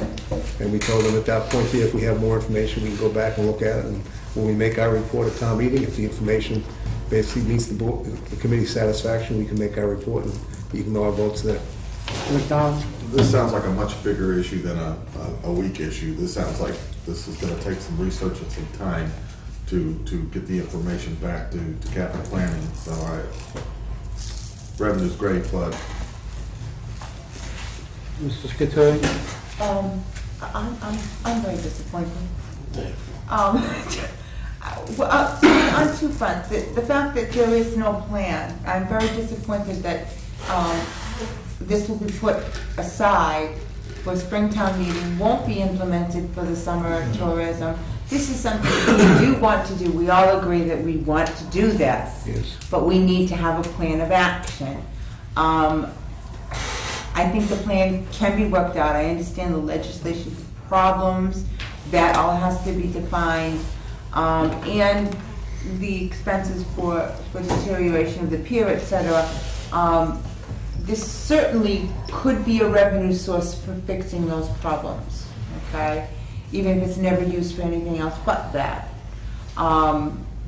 And we told him at that point, if we have more information, we can go back and look at it. And when we make our report at town meeting, if the information basically meets the committee's satisfaction, we can make our report and you can know our votes there. McDonald? This sounds like a much bigger issue than a weak issue. This sounds like this is gonna take some research and some time to get the information back to capital planning. So revenue's great, but Mr. Scaturi? I'm very disappointed. Well, on two fronts. The fact that there is no plan, I'm very disappointed that this will be put aside for Springtown meeting, won't be implemented for the summer tourism. This is something we do want to do. We all agree that we want to do this. Yes. But we need to have a plan of action. I think the plan can be worked out. I understand the legislation problems. That all has to be defined. And the expenses for deterioration of the pier, et cetera. This certainly could be a revenue source for fixing those problems, okay? Even if it's never used for anything else but that.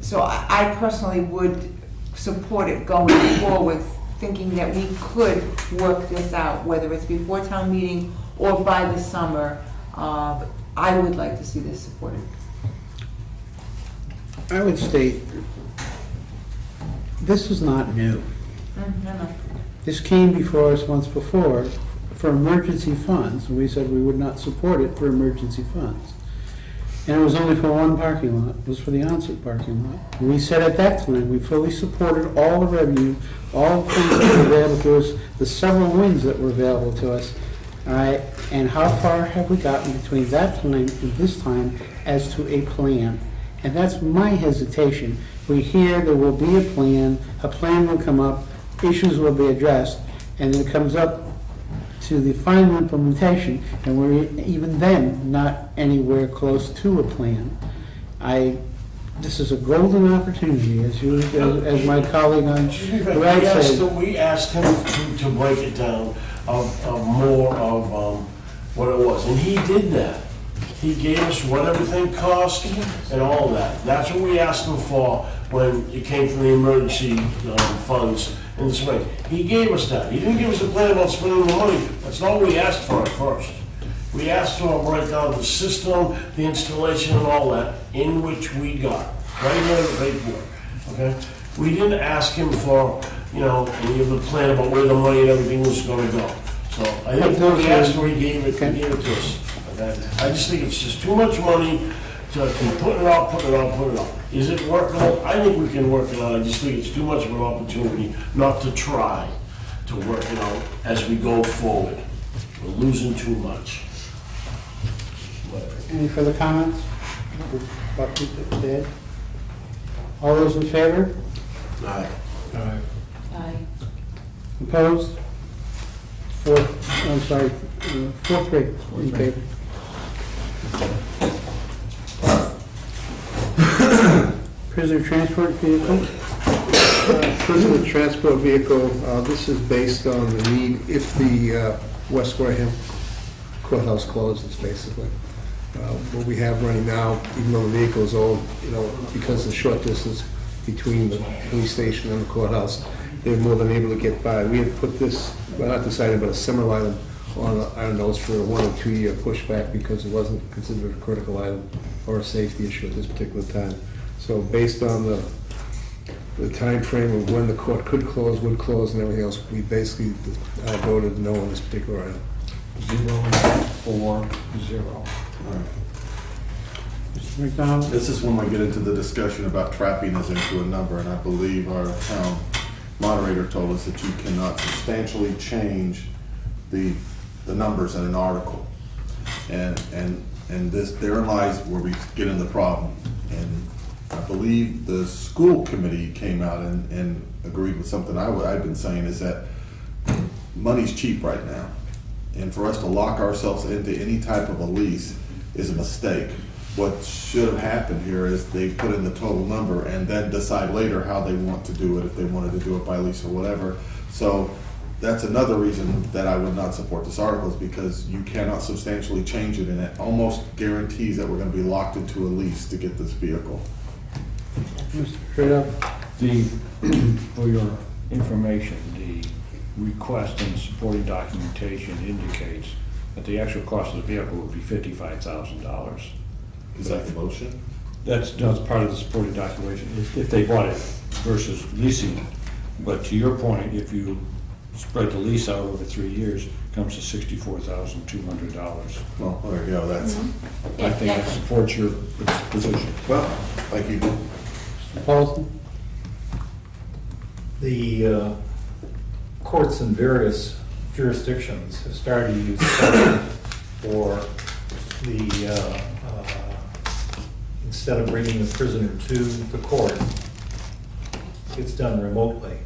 So I personally would support it going forward, thinking that we could work this out, whether it's before town meeting or by the summer. I would like to see this supported. I would state, this is not new. No. This came before us once before for emergency funds, and we said we would not support it for emergency funds. And it was only for one parking lot, it was for the onset parking lot. And we said at that time, we fully supported all the revenue, all the things that were available to us, the several wins that were available to us. All right, and how far have we gotten between that time and this time as to a plan? And that's my hesitation. We hear there will be a plan will come up, issues will be addressed, and then it comes up to the final implementation, and we're even then not anywhere close to a plan. This is a golden opportunity, as my colleague on the right said. We asked him to break it down of more of what it was, and he did that. He gave us what everything cost and all that. That's what we asked him for when it came from the emergency funds in the spring. He gave us that. He didn't give us a plan about spending the money. That's not what we asked for at first. We asked for a breakdown of the system, the installation and all that, in which we got. Right here in the paperwork, okay? We didn't ask him for, any of the plan about where the money and everything was gonna go. So I think what we asked for, he gave it to us. Okay? I just think it's just too much money to keep putting it off. Is it workable? I think we can work it out. I just think it's too much of an opportunity not to try to work it out as we go forward. We're losing too much. Any further comments? About the bid? All those in favor? Aye. Aye. Opposed? Fourth grade in favor. Prisoner transport vehicle? Prisoner transport vehicle, this is based on the need, if the West Wareham courthouse closes, basically. What we have running now, even though the vehicle is old, because of the short distance between the police station and the courthouse, they're more than able to get by. We had put this, well, not decided, but a similar item on our notes for a 1 or 2 year pushback because it wasn't considered a critical item or a safety issue at this particular time. So based on the time frame of when the court could close, would close, and everything else, we basically voted no on this particular item. 040. Mr. McDonald? This is when we get into the discussion about trapping us into a number, and I believe our town moderator told us that you cannot substantially change the numbers in an article. And this, therein lies where we get in the problem. And I believe the school committee came out and agreed with something I've been saying, is that money's cheap right now. And for us to lock ourselves into any type of a lease is a mistake. What should have happened here is they put in the total number and then decide later how they want to do it, if they wanted to do it by lease or whatever. So that's another reason that I would not support this article, is because you cannot substantially change it, and it almost guarantees that we're going to be locked into a lease to get this vehicle. Mr. Fredo? For your information, the request and supporting documentation indicates that the actual cost of the vehicle would be $55,000. Is that the motion? That's part of the supporting documentation, if they bought it versus leasing it. But to your point, if you spread the lease out over 3 years, it comes to $64,200. Well, there you go. That's. I think that supports your position. Well, thank you. Mr. Paulson? The courts in various jurisdictions have started to use settlement for the, instead of bringing the prisoner to the court, it's done remotely.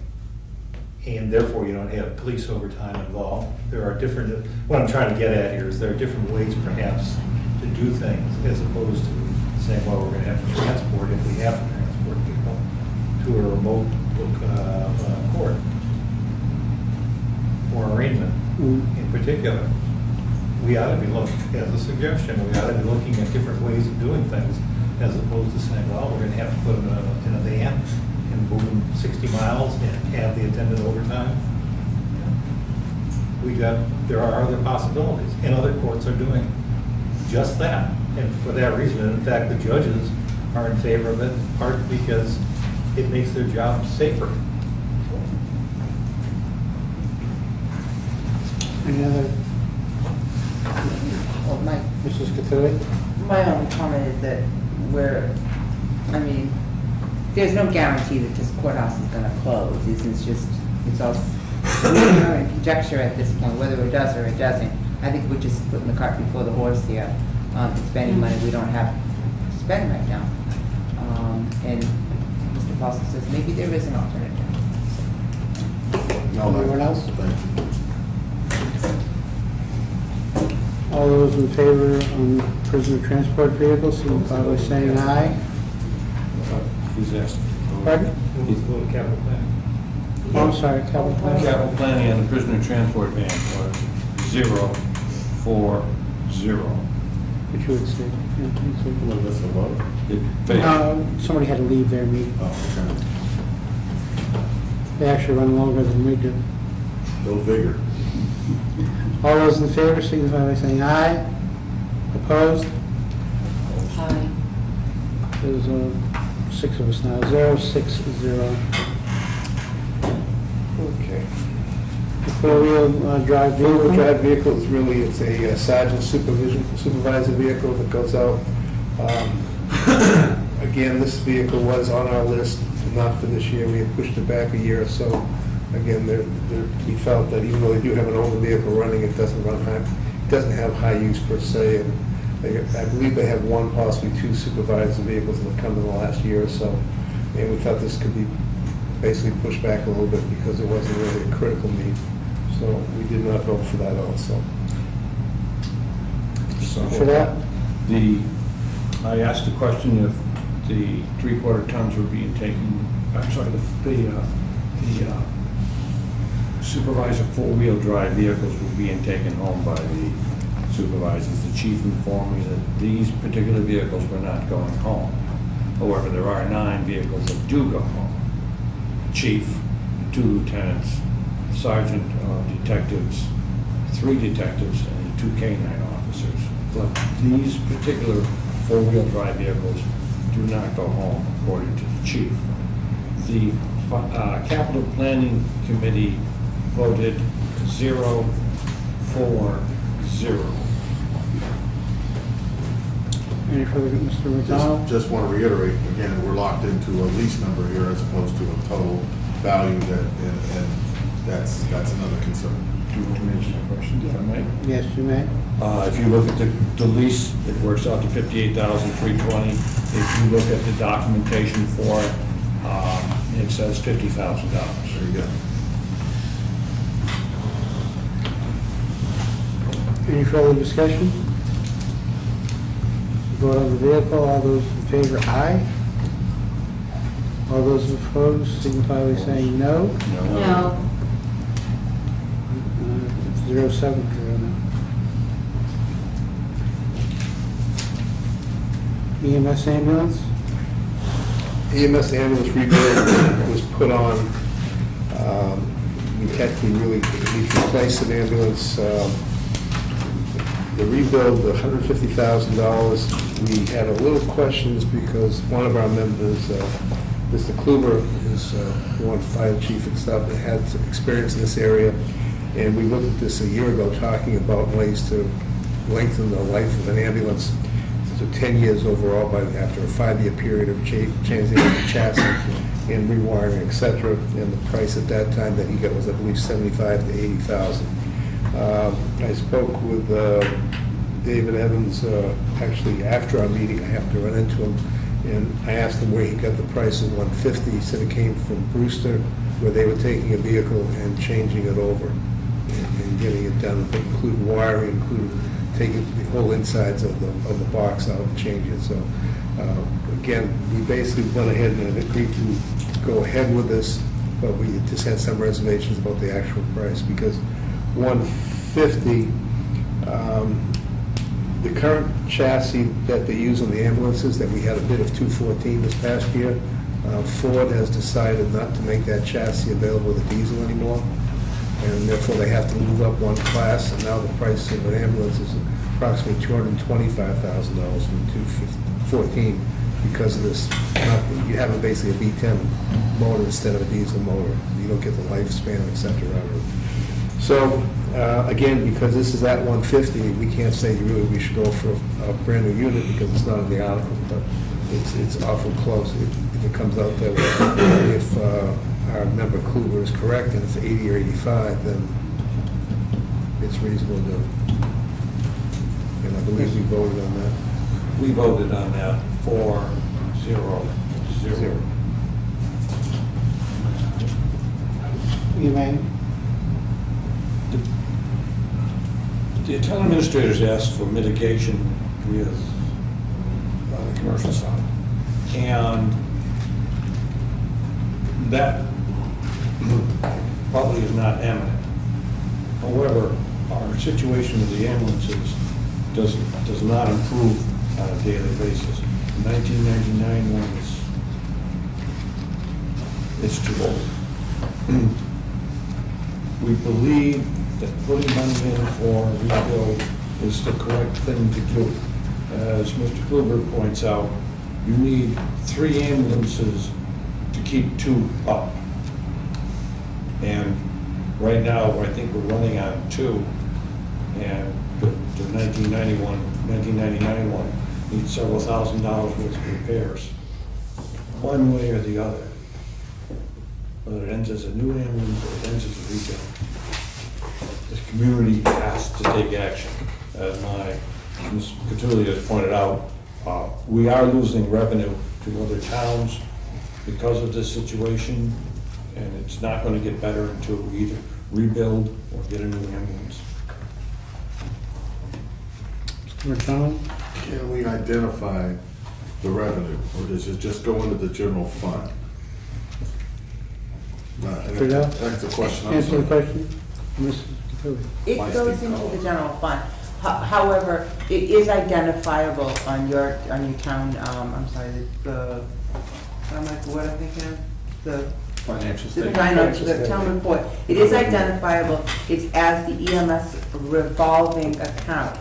And therefore you don't have police overtime involved. There are different, what I'm trying to get at here is there are different ways perhaps to do things, as opposed to saying, well, we're going to have to transport, if we have to transport people, to a remote court or arraignment in particular. We ought to be looking, as a suggestion, we ought to be looking at different ways of doing things, as opposed to saying, well, we're going to have to put them in a van and move them 60 miles and have the attendant overtime. There are other possibilities, and other courts are doing just that. And for that reason, and in fact, the judges are in favor of it, in part because it makes their job safer. Any other? Well, Mrs. Cattouli? my only comment is that there's no guarantee that this courthouse is gonna close. It's all conjecture at this point, whether it does or it doesn't. I think we're just putting the cart before the horse here, and spending money we don't have to spend right now. And Mr. Paulson says maybe there is an alternative. Anyone else? All those in favor on prisoner transport vehicles, signify by saying aye. He's asking. Pardon? He's going to capital planning. Oh, I'm sorry, capital plan. Capital planning on the prisoner transport van was 040. Which you would say. Well, that's the vote. It failed. Somebody had to leave their meeting. Oh, okay. They actually run longer than we do. Go figure. All those in favor, signify by saying aye. Opposed? Aye. There's 6 of us now, 060. Okay. The four-wheel drive vehicle? Four-wheel drive vehicle is really, it's a sergeant supervisor vehicle that goes out. Again, this vehicle was on our list, not for this year. We had pushed it back a year or so. Again, we felt that even though they do have an older vehicle running, it doesn't have high use per se. And I believe they have one, possibly two supervisor vehicles that have come in the last year or so. And we thought this could be basically pushed back a little bit because it wasn't really a critical need. So we did not vote for that also. For that? I asked the question if the 3/4 tons were being taken, I'm sorry, the supervisor four-wheel drive vehicles were being taken home by the supervisors. The chief informed me that these particular vehicles were not going home. However, there are 9 vehicles that do go home. The chief, 2 lieutenants, sergeant of detectives, 3 detectives, and 2 canine officers. But these particular four-wheel drive vehicles do not go home, according to the chief. The Capital Planning Committee voted 0-4-0. Any further, Mr. McDonald? Just want to reiterate, again, we're locked into a lease number here as opposed to a total value that, and that's another concern. Do you want to answer my question, if I may? Yes, you may. If you look at the lease, it works out to $58,320. If you look at the documentation for it, it says $50,000. There you go. Any further discussion? Vote on the vehicle. All those in favor, aye. All those opposed signify by saying no. No. 0-7-0 now. EMS ambulance? EMS ambulance rebuild was put on. We technically really need to replace an ambulance. The rebuild, the $150,000, we had a little questions because one of our members, Mr. Kluber, is one fire chief and stuff, that had some experience in this area. And we looked at this a year ago, talking about ways to lengthen the life of an ambulance to 10 years overall after a 5-year period of changing the chassis and rewiring, et cetera. And the price at that time that he got was, I believe, $75,000 to $80,000. I spoke with David Evans, actually after our meeting. I happened to run into him, and I asked him where he got the price of $150. He said it came from Brewster, where they were taking a vehicle and changing it over and getting it done, including wiring, including taking the whole insides of the box out and changing it. So again, we basically went ahead and agreed to go ahead with this, but we just had some reservations about the actual price because $150, the current chassis that they use on the ambulances, that we had a bid of $214 this past year, Ford has decided not to make that chassis available with a diesel anymore, and therefore they have to move up one class, and now the price of an ambulance is approximately $225,000 from $214 because of this. You have basically a V10 motor instead of a diesel motor. You don't get the lifespan, et cetera, out of it. So, again, because this is at $150, we can't say really we should go for a brand new unit because it's not in the article, but it's awful close if it comes out that way. If our member Kluber is correct and it's 80 or 85, then it's reasonable to, and I believe we voted on that. We voted on that 4-0-0. You may. The town administrators asked for mitigation with the commercial side, and that probably is not eminent. However, our situation with the ambulances does not improve on a daily basis. The 1999 one is too old. We believe that putting money in for a rebuild is the correct thing to do. As Mr. Kluber points out, you need 3 ambulances to keep 2 up. And right now, I think we're running on 2, and the 1999 one needs several $1,000s worth of repairs, one way or the other. Whether it ends as a new ambulance or it ends as a rebuild. The community has to take action, as my Ms. Cattouli has pointed out, we are losing revenue to other towns because of this situation, and it's not going to get better until we either rebuild or get a new ambulance. Mr. McDonald? Can we identify the revenue, or does it just go into the general fund? That's the question. Answer the question, Mrs. Cattouli. It goes into the general fund. However, it is identifiable on your town, I'm sorry, what I'm thinking of, the Financial the town report. It is identifiable, it's as the EMS revolving account,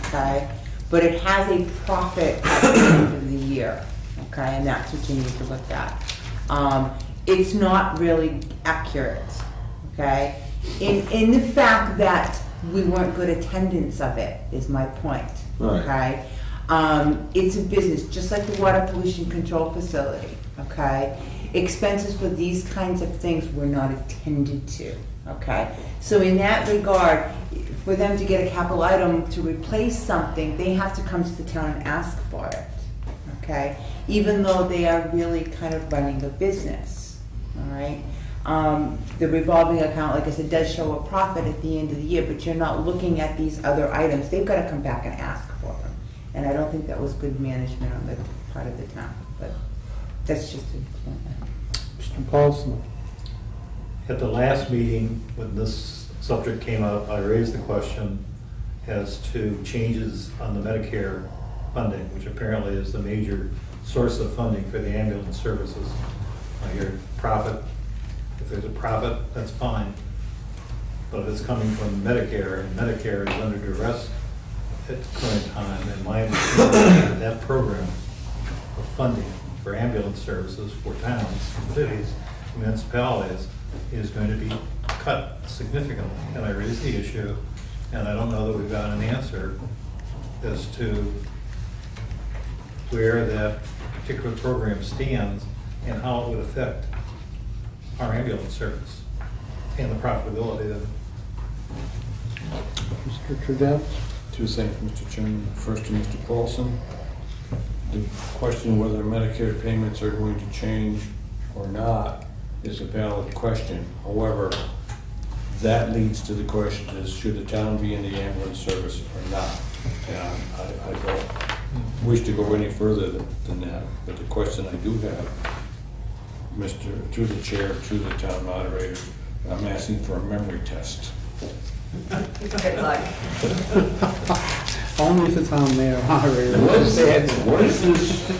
okay? But it has a profit at the end of the year, okay? And that's what you need to look at. It's not really accurate, okay? In the fact that we weren't good attendants of it, is my point, okay? It's a business, just like the water pollution control facility, okay? Expenses for these kinds of things were not attended to, okay? So in that regard, for them to get a capital item to replace something, they have to come to the town and ask for it, okay? Even though they are really kind of running a business, all right? The revolving account, like I said, does show a profit at the end of the year, but you're not looking at these other items. They've got to come back and ask for them. And I don't think that was good management on the part of the town, but that's just a point. Mr. Paulson? At the last meeting, when this subject came up, I raised the question as to changes on the Medicare funding, which apparently is the major source of funding for the ambulance services. I hear profit. If there's a profit, that's fine. But if it's coming from Medicare, and Medicare is under duress at the current time, and my understanding is that program of funding for ambulance services for towns, cities, municipalities is going to be cut significantly. And I raised the issue, and I don't know that we've got an answer as to where that particular program stands and how it would affect our ambulance service and the profitability of it. Mr. Trudell? Two things, Mr. Chairman. First to Mr. Paulson. The question whether Medicare payments are going to change or not is a valid question. However, that leads to the question is, should the town be in the ambulance service or not? And I don't wish to go any further than that, but the question I do have, through the chair, through the town moderator, I'm asking for a memory test. Good luck. Only if the town mayor moderator. Was this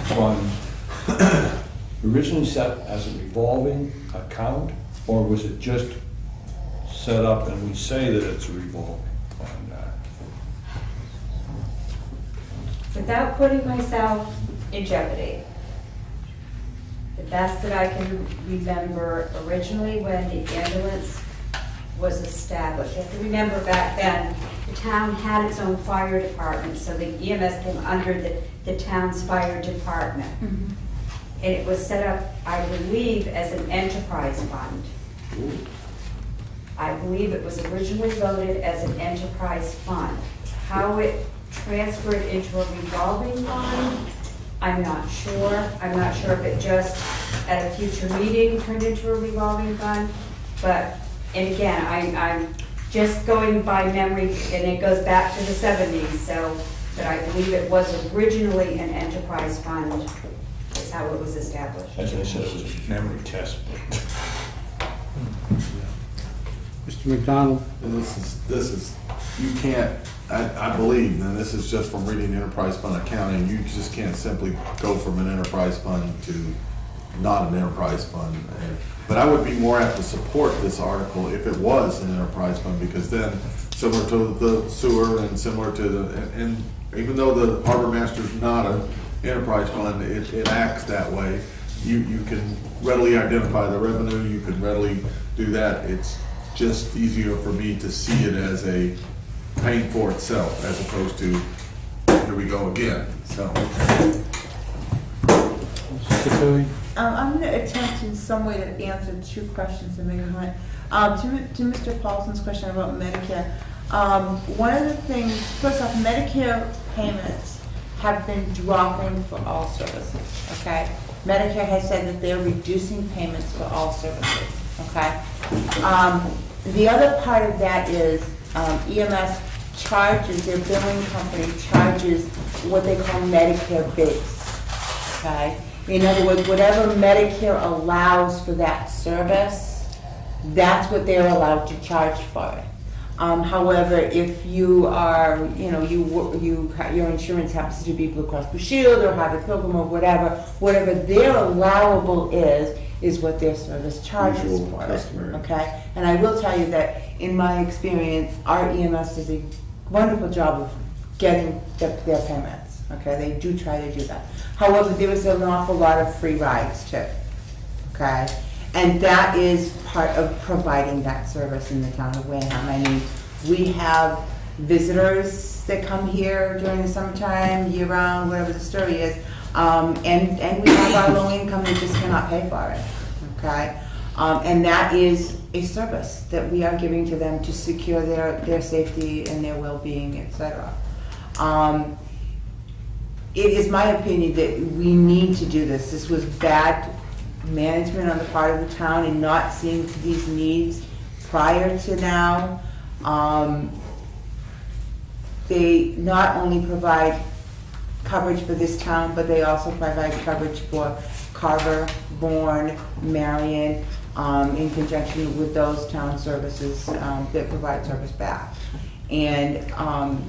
fund originally set as a revolving account, or was it just set up and we say that it's a revolving? Without putting myself in jeopardy, the best that I can remember, originally when the ambulance was established, you have to remember back then, the town had its own fire department, so the EMS came under the town's fire department. Mm-hmm. And it was set up, I believe, as an enterprise fund. Ooh. I believe it was originally voted as an enterprise fund. How it transferred into a revolving fund, I'm not sure. I'm not sure if it just at a future meeting turned into a revolving fund. But, and again, I'm just going by memory, and it goes back to the 70s, so, but I believe it was originally an enterprise fund. That's how it was established. As I said, it was a memory test. Mr. McDonald? And this is, you can't, I believe, and this is just from reading enterprise fund accounting, you just can't simply go from an enterprise fund to not an enterprise fund. But I would be more apt to support this article if it was an enterprise fund, because then, similar to the sewer and similar to the, and even though the harbor master is not an enterprise fund, it acts that way. You can readily identify the revenue, you can readily do that. It's just easier for me to see it as a paying for itself as opposed to, here we go again, so. I'm going to attempt in some way to answer two questions and make a comment. To Mr. Paulson's question about Medicare, One of the things, first off, Medicare payments have been dropping for all services, okay? Medicare has said that they're reducing payments for all services, okay? The other part of that is EMS charges, their billing company charges what they call Medicare base, okay? In other words, whatever Medicare allows for that service, that's what they're allowed to charge for it. However, if you are, your insurance happens to be Blue Cross Blue Shield or Harvard Pilgrim or whatever their allowable is what their service charges for it, okay? And I will tell you that in my experience, our EMS does a wonderful job of getting their payments, okay? They do try to do that. However, there is an awful lot of free rides too, okay? And that is part of providing that service in the town of Wareham. I mean, we have visitors that come here during the summertime, year-round, whatever the story is, and we have our low income that just cannot pay for it, okay? And that is a service that we are giving to them to secure their safety and their well-being, etc. It is my opinion that we need to do this. This was bad management on the part of the town and not seeing to these needs prior to now. They not only provide coverage for this town, but they also provide coverage for Carver, Bourne, Marion, in conjunction with those town services that provide service back. And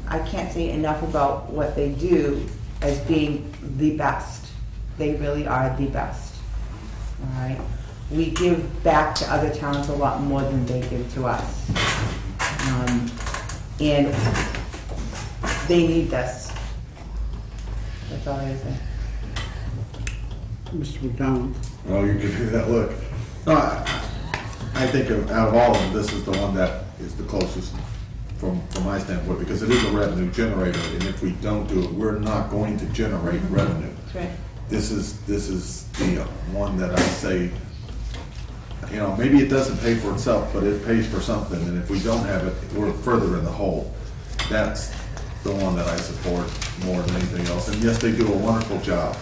I can't say enough about what they do as being the best. They really are the best. All right. We give back to other towns a lot more than they give to us. And they need this. That's all I have to say. Mr. McDonald. Oh, you give me that look. No, I think out of all of them, this is the one that is the closest from my standpoint, because it is a revenue generator, and if we don't do it, we're not going to generate revenue. That's right. This is the one that I say, maybe it doesn't pay for itself, but it pays for something, and if we don't have it, we're further in the hole. That's the one that I support more than anything else, and yes, they do a wonderful job.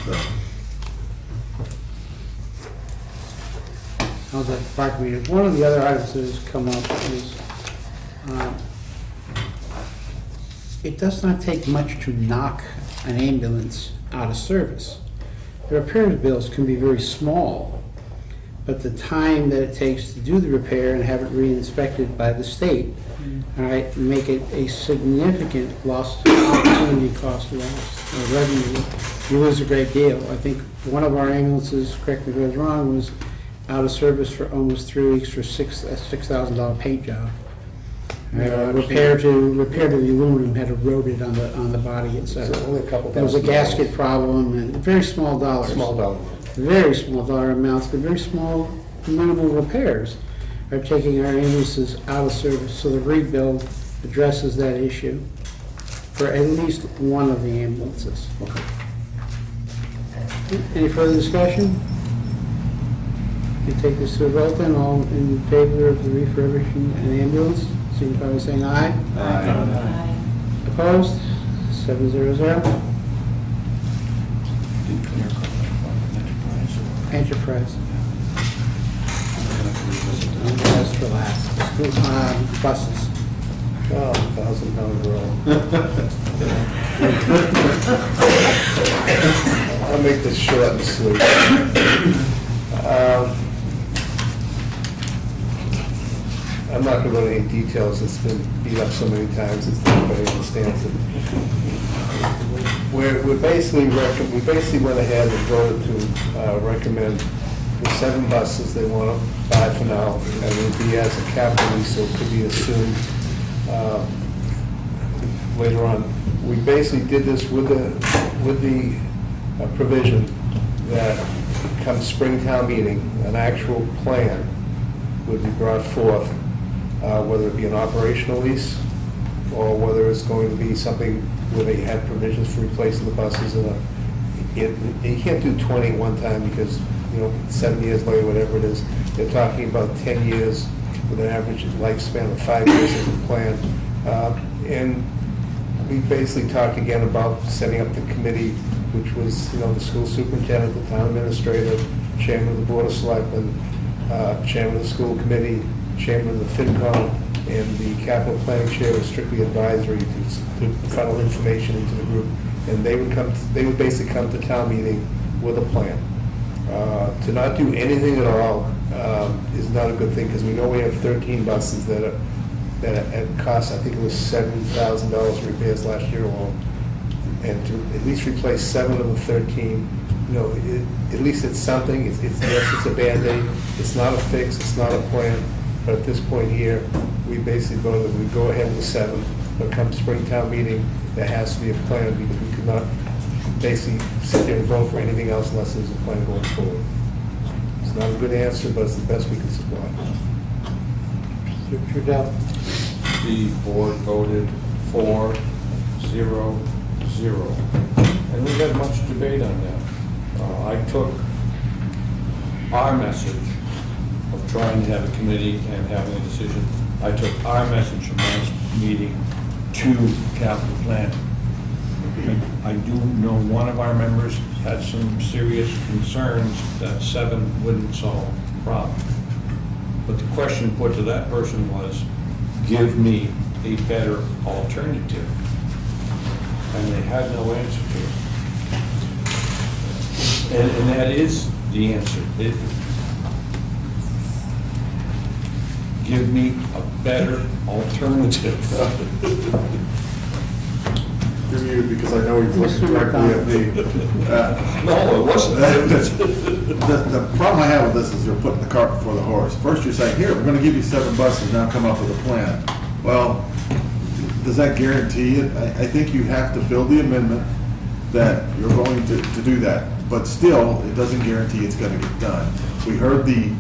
So. How's that park meter? One of the other items that has come up is it does not take much to knock an ambulance out of service. The repair bills can be very small, but the time that it takes to do the repair and have it re-inspected by the state, all right, make it a significant loss, opportunity cost loss, or revenue. You lose a great deal. I think one of our ambulances, correct me if I was wrong, was out of service for almost 3 weeks for a $6,000 paint job. Repair to the aluminum had eroded on the body, etc. So only a couple There was a $1,000. gasket problem and very small dollars. Small dollar. Very small dollar amounts, but very small, minimal repairs are taking our ambulances out of service. So the rebuild addresses that issue for at least one of the ambulances. Any further discussion? You take this to a vote then, all in favor of the refurbishing an ambulance, signify by saying aye. Aye. Opposed? 700. Enterprise. That's for last. Buses. Oh, $1,000 roll. I'll make this short and sweet. I'm not going to go into any details. It's been beat up so many times that everybody understands it. We basically went ahead and voted to recommend the 7 buses they want to buy for now, and it would be as a capital lease, so it could be assumed later on. We basically did this with the provision that come Springtown meeting, an actual plan would be brought forth, whether it be an operational lease or whether it's going to be something where they have provisions for replacing the buses. You can't do 20 one time because, 7 years later, whatever it is, they're talking about 10 years with an average lifespan of 5 years as a plan. And we basically talked again about setting up the committee, which was, the school superintendent, the town administrator, chairman of the board of selectmen, chairman of the school committee, chairman of the FinCom, and the capital planning chair was strictly advisory to funnel information into the group. And they would basically come to town meeting with a plan. To not do anything at all is not a good thing, because we know we have 13 buses that at cost, I think it was $70,000 repairs last year alone. And to at least replace 7 of the 13, at least it's something. Yes, it's a Band-Aid. It's not a fix. It's not a plan. But at this point here, we basically voted that we go ahead with 7. But come Springtown meeting, there has to be a plan, because we could not basically sit there and vote for anything else unless there's a plan going forward. It's not a good answer, but it's the best we can supply. The board voted 4-0-0. And we had much debate on that. I took our message of trying to have a committee and having a decision. I took our message from last meeting to capital planning. I do know one of our members had some serious concerns that 7 wouldn't solve the problem. But the question put to that person was, give me a better alternative. And they had no answer to it. And that is the answer. Give me a better alternative. Because I know you're looking directly at me. No, it wasn't. The problem I have with this is you're putting the cart before the horse. First you're saying, here, we're going to give you 7 buses, now come up with a plan. Well, does that guarantee it? I think you have to build the amendment that you're going to do that. But still, it doesn't guarantee it's going to get done. We heard the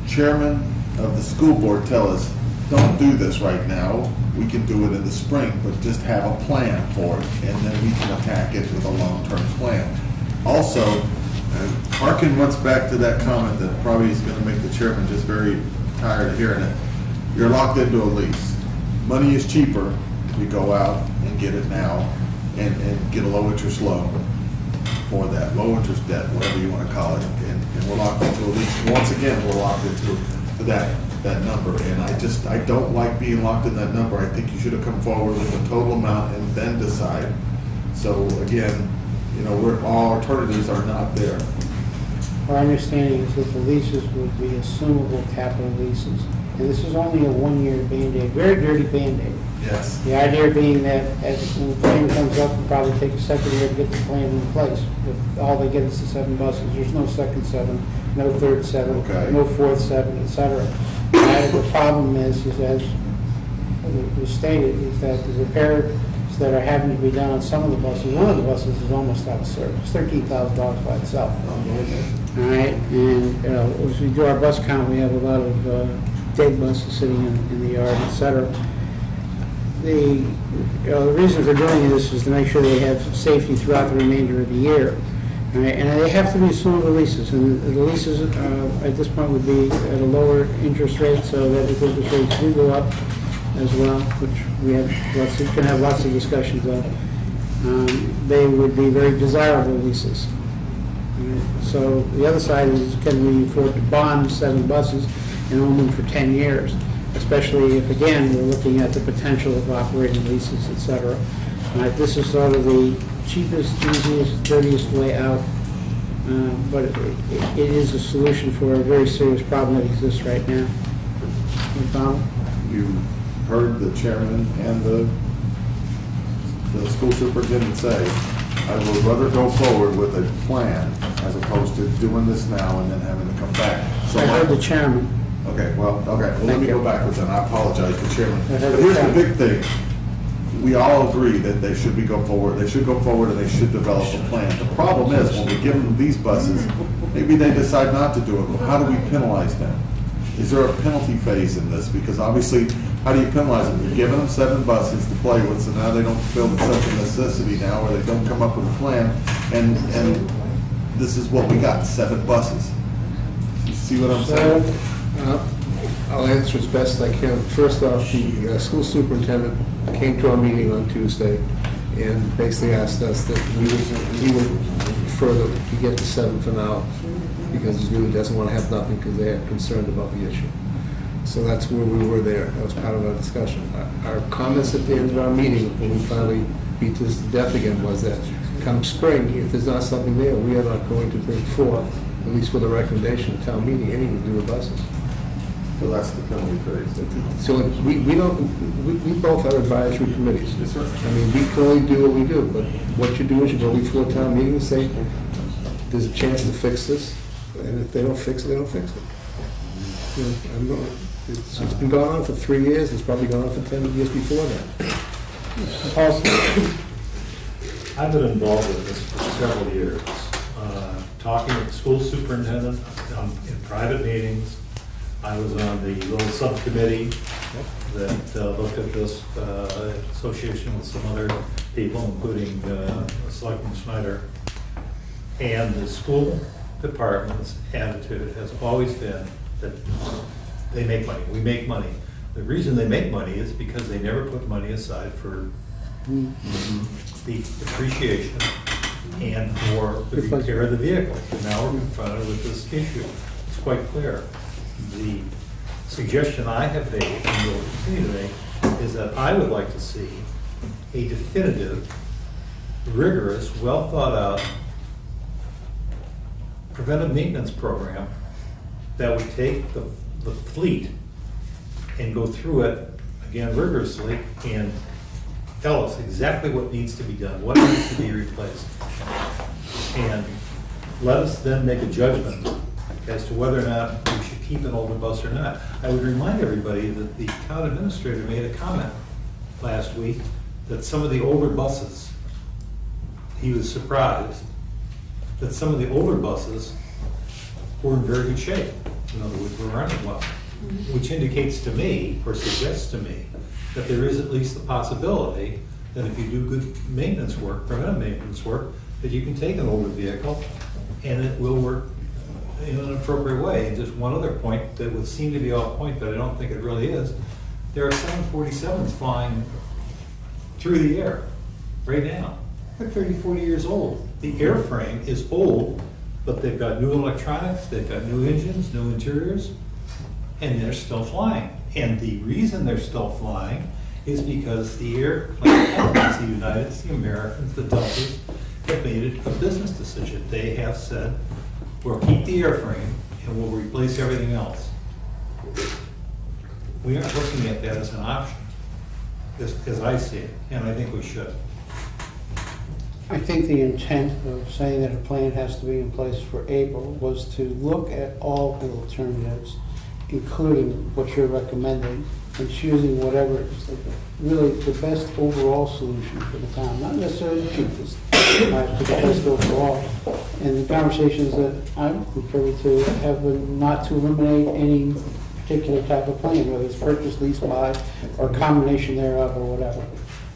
chairman of the school board tell us, don't do this right now. We can do it in the spring, but just have a plan for it, and then we can attack it with a long-term plan. Also, harken once back to that comment that probably is going to make the chairman just very tired of hearing it. You're locked into a lease. Money is cheaper if you go out and get it now and get a low-interest loan for that, low-interest debt, whatever you want to call it, and we're locked into a lease. Once again, we're locked into that number, and I don't like being locked in that number. I think you should have come forward with a total amount and then decide. So again, all alternatives are not there. Our understanding is that the leases would be assumable capital leases. And this is only a 1-year Band-Aid, very dirty Band-Aid. Yes. The idea being that when the plan comes up, we'll probably take a second year to get the plan in place. If all they get is the 7 buses, there's no second 7, no third 7, okay, no fourth 7, etc. The problem is as was stated, is that the repairs that are having to be done on some of the buses, one of the buses is almost out of service, $13,000 by itself. All right, and as we do our bus count, we have a lot of dead buses sitting in the yard, etc. The reason for doing this is to make sure they have safety throughout the remainder of the year. Right, and they have to be assumable leases, and the leases at this point would be at a lower interest rate, so that if interest rates do go up as well, which we can have lots of discussions of, they would be very desirable leases. Right, so the other side is, can we afford to bond 7 buses and own them for 10 years, especially if, again, we're looking at the potential of operating leases, etc. This is sort of the cheapest, easiest, dirtiest way out, but it is a solution for a very serious problem that exists right now. You heard the chairman and the school superintendent say, I would rather go forward with a plan as opposed to doing this now and then having to come back. So I heard the chairman. Okay, well, let me go backwards, and I apologize to the chairman. But here's the big thing. We all agree that they should go forward and they should develop a plan. The problem is, when we give them these buses, maybe they decide not to do it. Well, how do we penalize them? Is there a penalty phase in this? Because obviously, how do you penalize them? You're giving them 7 buses to play with, so now they don't feel it's such a necessity now, or they don't come up with a plan, and this is what we got, 7 buses. You see what I'm saying? I'll answer as best I can. First off, the school superintendent came to our meeting on Tuesday and basically asked us that he would further to get to 7 for now, because he really doesn't want to have nothing because they are concerned about the issue. So that's where we were there. That was part of our discussion. Our comments at the end of our meeting, when we finally beat this to death again, was that come spring, if there's not something there, we are not going to bring forth, at least with a recommendation at town meeting, any newer buses. So that's the penalty phase. So we don't, we both are advisory committees. I mean, we can only do what we do, but what you do is you go before a town meeting and say, there's a chance to fix this, and if they don't fix it, they don't fix it. You know, I'm not, it's been going on for 3 years, it's probably gone on for 10 years before that. I've been involved with this for several years, talking with the school superintendent in private meetings. I was on the little subcommittee that looked at this association with some other people, including Selectman Schneider. And the school department's attitude has always been that they make money, we make money. The reason they make money is because they never put money aside for the depreciation and for the repair of the vehicle. And now we're confronted with this issue. It's quite clear. The suggestion I have made and will continue to make is that I would like to see a definitive, rigorous, well thought out preventive maintenance program that would take the fleet and go through it again rigorously and tell us exactly what needs to be done, what needs to be replaced. And let us then make a judgment as to whether or not we should keep an older bus or not. I would remind everybody that the town administrator made a comment last week that some of the older buses, he was surprised that some of the older buses were in very good shape. In other words, were running well, which indicates to me, or suggests to me, that there is at least the possibility that if you do good maintenance work, preventive maintenance work, that you can take an older vehicle and it will work in an appropriate way. And just one other point that would seem to be off point, but I don't think it really is, there are 747s flying through the air right now. They're 30, 40 years old. The airframe is old, but they've got new electronics, they've got new engines, new interiors, and they're still flying. And the reason they're still flying is because the airplane companies, the Uniteds, the Americans, the Deltas, have made it a business decision. They have said, we'll keep the airframe and we'll replace everything else. We aren't looking at that as an option, as I see it, and I think we should. I think the intent of saying that a plan has to be in place for April was to look at all the alternatives, including what you're recommending, and choosing whatever is really the best overall solution for the town, not necessarily the cheapest, but the best overall. And the conversations that I'm privy to have been not to eliminate any particular type of plan, whether it's purchase, lease, buy, or a combination thereof, or whatever.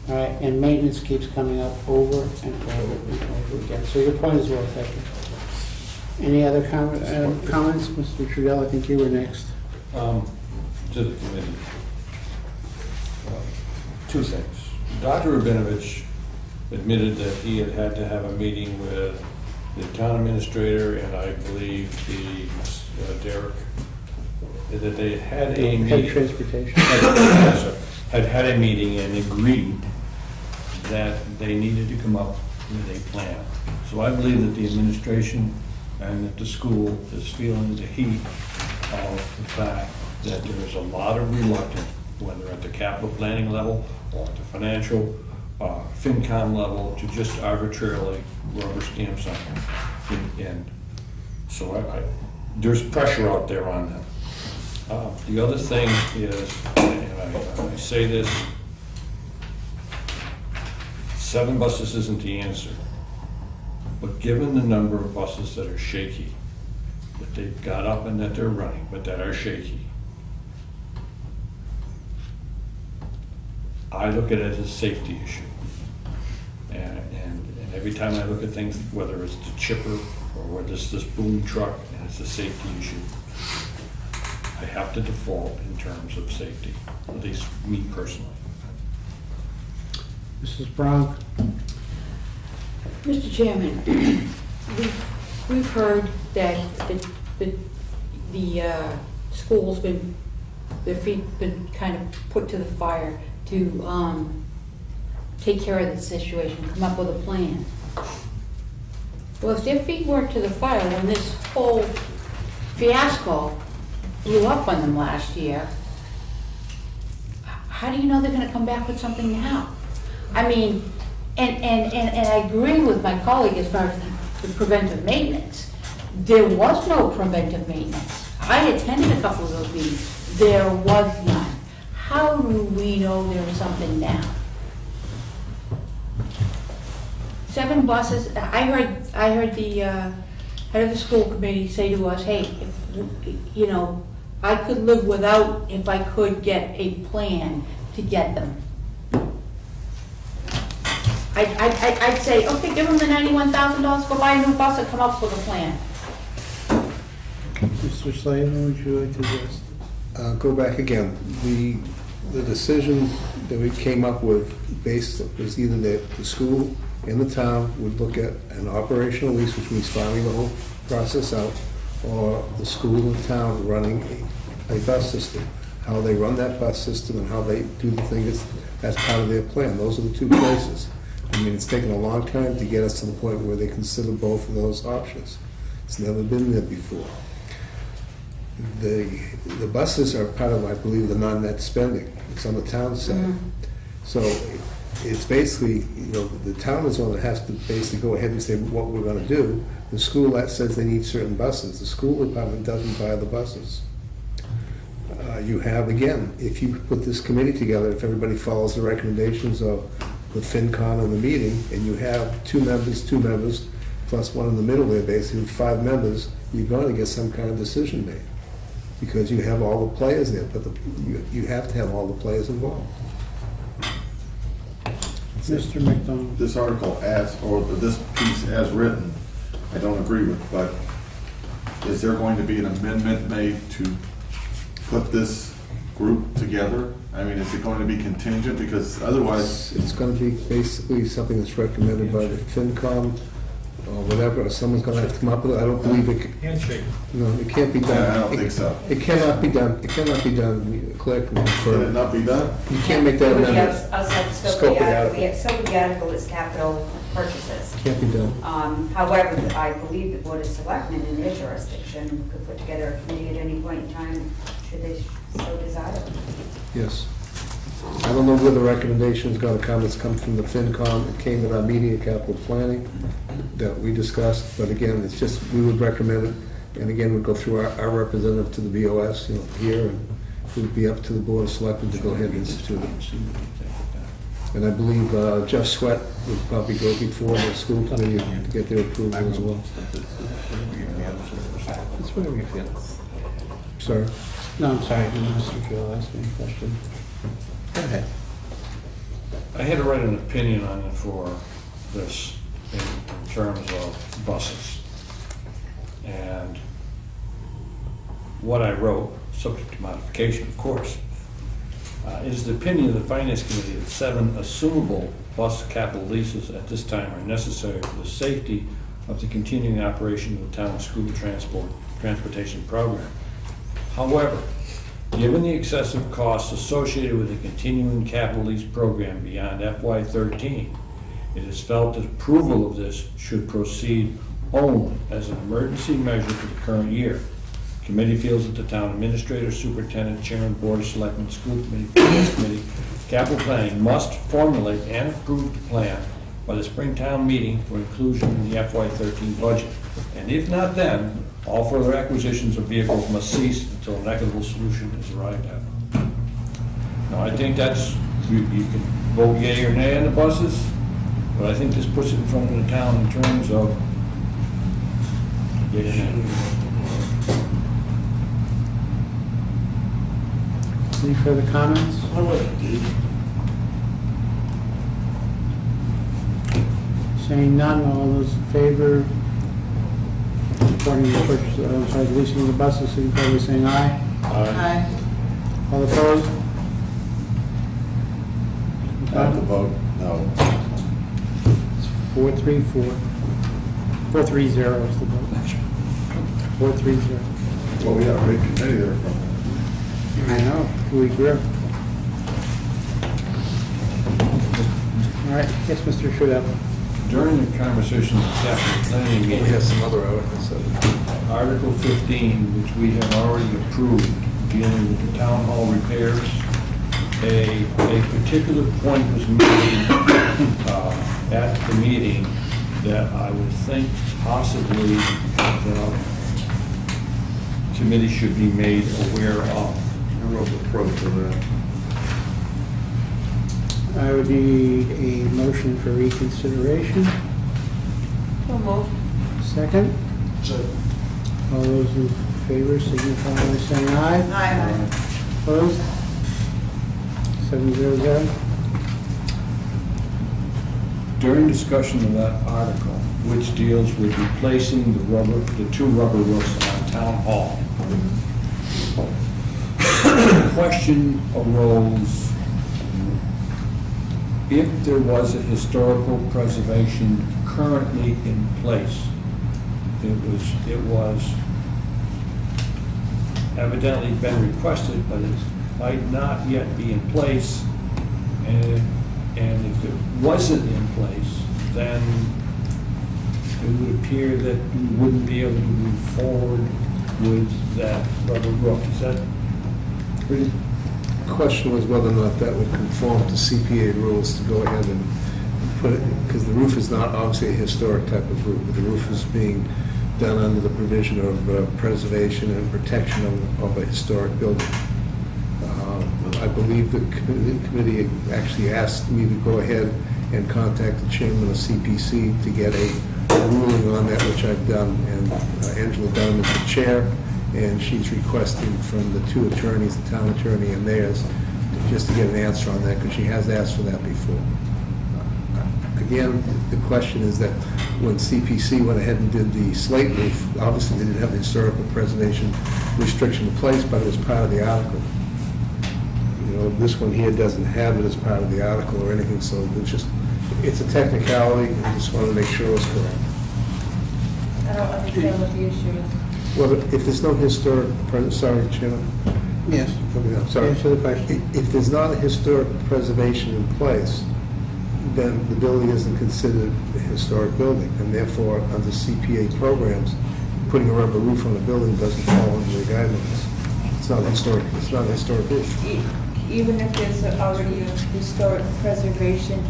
All right, and maintenance keeps coming up over and over and over again. So your point is well taken. Any other comments? Mr. Trudell, I think you were next. To the committee. Two things. Dr. Rabinovich admitted that he had had to have a meeting with the town administrator and I believe the Derek, that they had a meeting. Head transportation. Had a meeting and agreed that they needed to come up with a plan. So I believe that the administration and that the school is feeling the heat of the fact that there is a lot of reluctance, whether at the capital planning level or at the financial FinCom level, to just arbitrarily rubber stamp something. And so there's pressure out there on them. The other thing is, and I say this, 7 buses isn't the answer. But given the number of buses that are shaky, that they've got up and that they're running, but that are shaky, I look at it as a safety issue. And every time I look at things, whether it's the chipper or whether it's this boom truck, and it's a safety issue. I have to default in terms of safety, at least me personally. Mrs. Brown? Mr. Chairman, we've heard that the school's been, their feet been kind of put to the fire to take care of the situation, come up with a plan. Well, if their feet weren't to the fire when this whole fiasco blew up on them last year, how do you know they're going to come back with something now? I mean, and I agree with my colleague as far as the preventive maintenance. There was no preventive maintenance. I attended a couple of those meetings. There was none. How do we know there is something now? 7 buses. I heard the head of the school committee say to us, "Hey, you know, I could live without if I could get a plan to get them." I'd say, okay, give them the $91,000, go buy a new bus and come up with a plan. Mr. Slavin, would you like to address? Go back again. The decision that we came up with was either the school and the town would look at an operational lease, which means farming the whole process out, or the school and town running a bus system. How they run that bus system and how they do the thing is as part of their plan. Those are the two choices. I mean, it's taken a long time to get us to the point where they consider both of those options. It's never been there before. The buses are part of, I believe, the non-net spending. It's on the town side. Mm-hmm. So it's basically, you know, the town is the one that has to basically go ahead and say what we're going to do. The school that says they need certain buses. The school department doesn't buy the buses. You have, again, if you put this committee together, if everybody follows the recommendations of the FinCon and the meeting, and you have two members, plus one in the middle there, basically 5 members, you're going to get some kind of decision made. Because you have all the players there, but you have to have all the players involved. Mr. McDonald. This article or this piece as written, I don't agree with, but is there going to be an amendment made to put this group together? I mean, is it going to be contingent? Because otherwise... It's going to be basically something that's recommended by the FinCom or whatever, or someone's going to have to come up with it. I don't believe it. Handshake. No, it can't be done. I don't think so. It cannot be done. It cannot be done. Clerk can confirm. Can it not be done? You can't make that amendment. Outside the scope of the article. Scope of the article is capital purchases. Can't be done. However, I believe the Board of Selectmen in their jurisdiction could put together a committee at any point in time, should they so desire. Yes. I don't know where the recommendation is going to come. It's come from the FinCom. It came at our meeting of capital planning that we discussed. But again, it's just, we would recommend it. And again, we'd go through our representative to the BOS, you know, here, and it would be up to the Board of Selectmen to go ahead and institute it. And I believe Jeff Sweat would probably go before the school committee to get their approval as well. That's where we feel. Sorry? No, I'm sorry. Mr. Gill asked me a question. Go ahead. I had to write an opinion on it for this in terms of buses. And what I wrote, subject to modification, of course, is the opinion of the Finance Committee that 7 assumable bus capital leases at this time are necessary for the safety of the continuing operation of the town school transportation program. However, given the excessive costs associated with the continuing capital lease program beyond FY13, it is felt that approval of this should proceed only as an emergency measure for the current year. The committee feels that the town administrator, superintendent, chairman, board of selectmen, school committee, finance committee, capital planning must formulate and approve the plan by the Springtown meeting for inclusion in the FY13 budget. And if not then, all further acquisitions of vehicles must cease until an equitable solution is arrived at. Now, I think that's, you can vote yea or nay on the buses, but I think this puts it in front of the town in terms of yea or nay. Any further comments? Saying none, all those in favor, supporting the purchase, leasing of the buses, signify by saying aye. Aye. All opposed? I have to vote no. It's 4-3-4. 4-3-0 is the vote. 4-3-0. Well, we have a big committee there. I know, we agree. All right, yes, Mr. Shudo. During the conversation at the capital planning We meeting, have some other articles. Article 15, which we have already approved, dealing with the town hall repairs, a particular point was made at the meeting that I would think possibly the committee should be made aware of. I wrote the pro for that. I would need a motion for reconsideration. So moved. Second? All those in favor signify by saying aye. Aye. Opposed? 7-0-0. During discussion of that article, which deals with replacing the two rubber roofs on Town Hall, the question arose if there was a historical preservation currently in place. It was evidently been requested, but it might not yet be in place. And if it wasn't in place, then it would appear that we wouldn't be able to move forward with that rubber roof. Is that pretty? The question was whether or not that would conform to CPA rules to go ahead and put it, because the roof is not obviously a historic type of roof, but the roof is being done under the provision of preservation and protection of a historic building. I believe the committee actually asked me to go ahead and contact the chairman of CPC to get a ruling on that, which I've done, and Angela Dunham is the chair, and she's requesting from the two attorneys, the town attorney and theirs, just to get an answer on that, because she has asked for that before. Again, the question is that when CPC went ahead and did the slate roof, obviously they didn't have the historical preservation restriction in place, but it was part of the article. You know, this one here doesn't have it as part of the article or anything, so it's a technicality, I just wanted to make sure it was correct. I don't understand what the issue is. Well, if there's no historic, sorry, Chairman. Yes. I'm sorry. Answer the question. If there's not a historic preservation in place, then the building isn't considered a historic building, and therefore, under CPA programs, putting a rubber roof on a building doesn't fall under the guidelines. It's not a historic roof. Even if there's already a historic preservation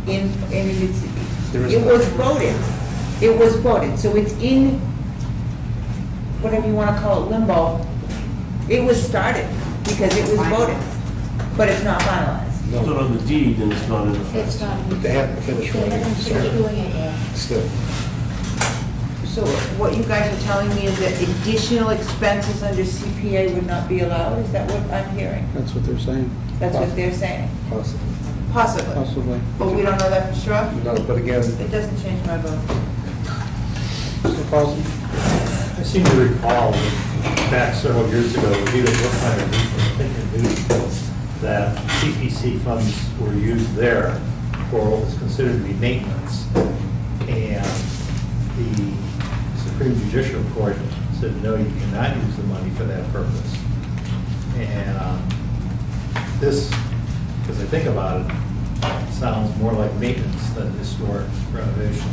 in, it was voted. It was voted, so it's in, whatever you want to call it, limbo. It was started because it was voted, but it's not finalized. It's not on the deed and it's not in the It's facts. not. But they haven't finished They running haven't it, finished doing it yet. still. So what you guys are telling me is that additional expenses under CPA would not be allowed? Is that what I'm hearing? That's what they're saying. That's what they're saying? Possibly. Possibly. Possibly. But we don't know that for sure? No, but again, It doesn't change my vote. Mr. Paulson? I seem to recall back several years ago, either Brookline or Newton, that CPC funds were used there for what was considered to be maintenance. And the Supreme Judicial Court said, no, you cannot use the money for that purpose. And this, as I think about it, sounds more like maintenance than historic renovation.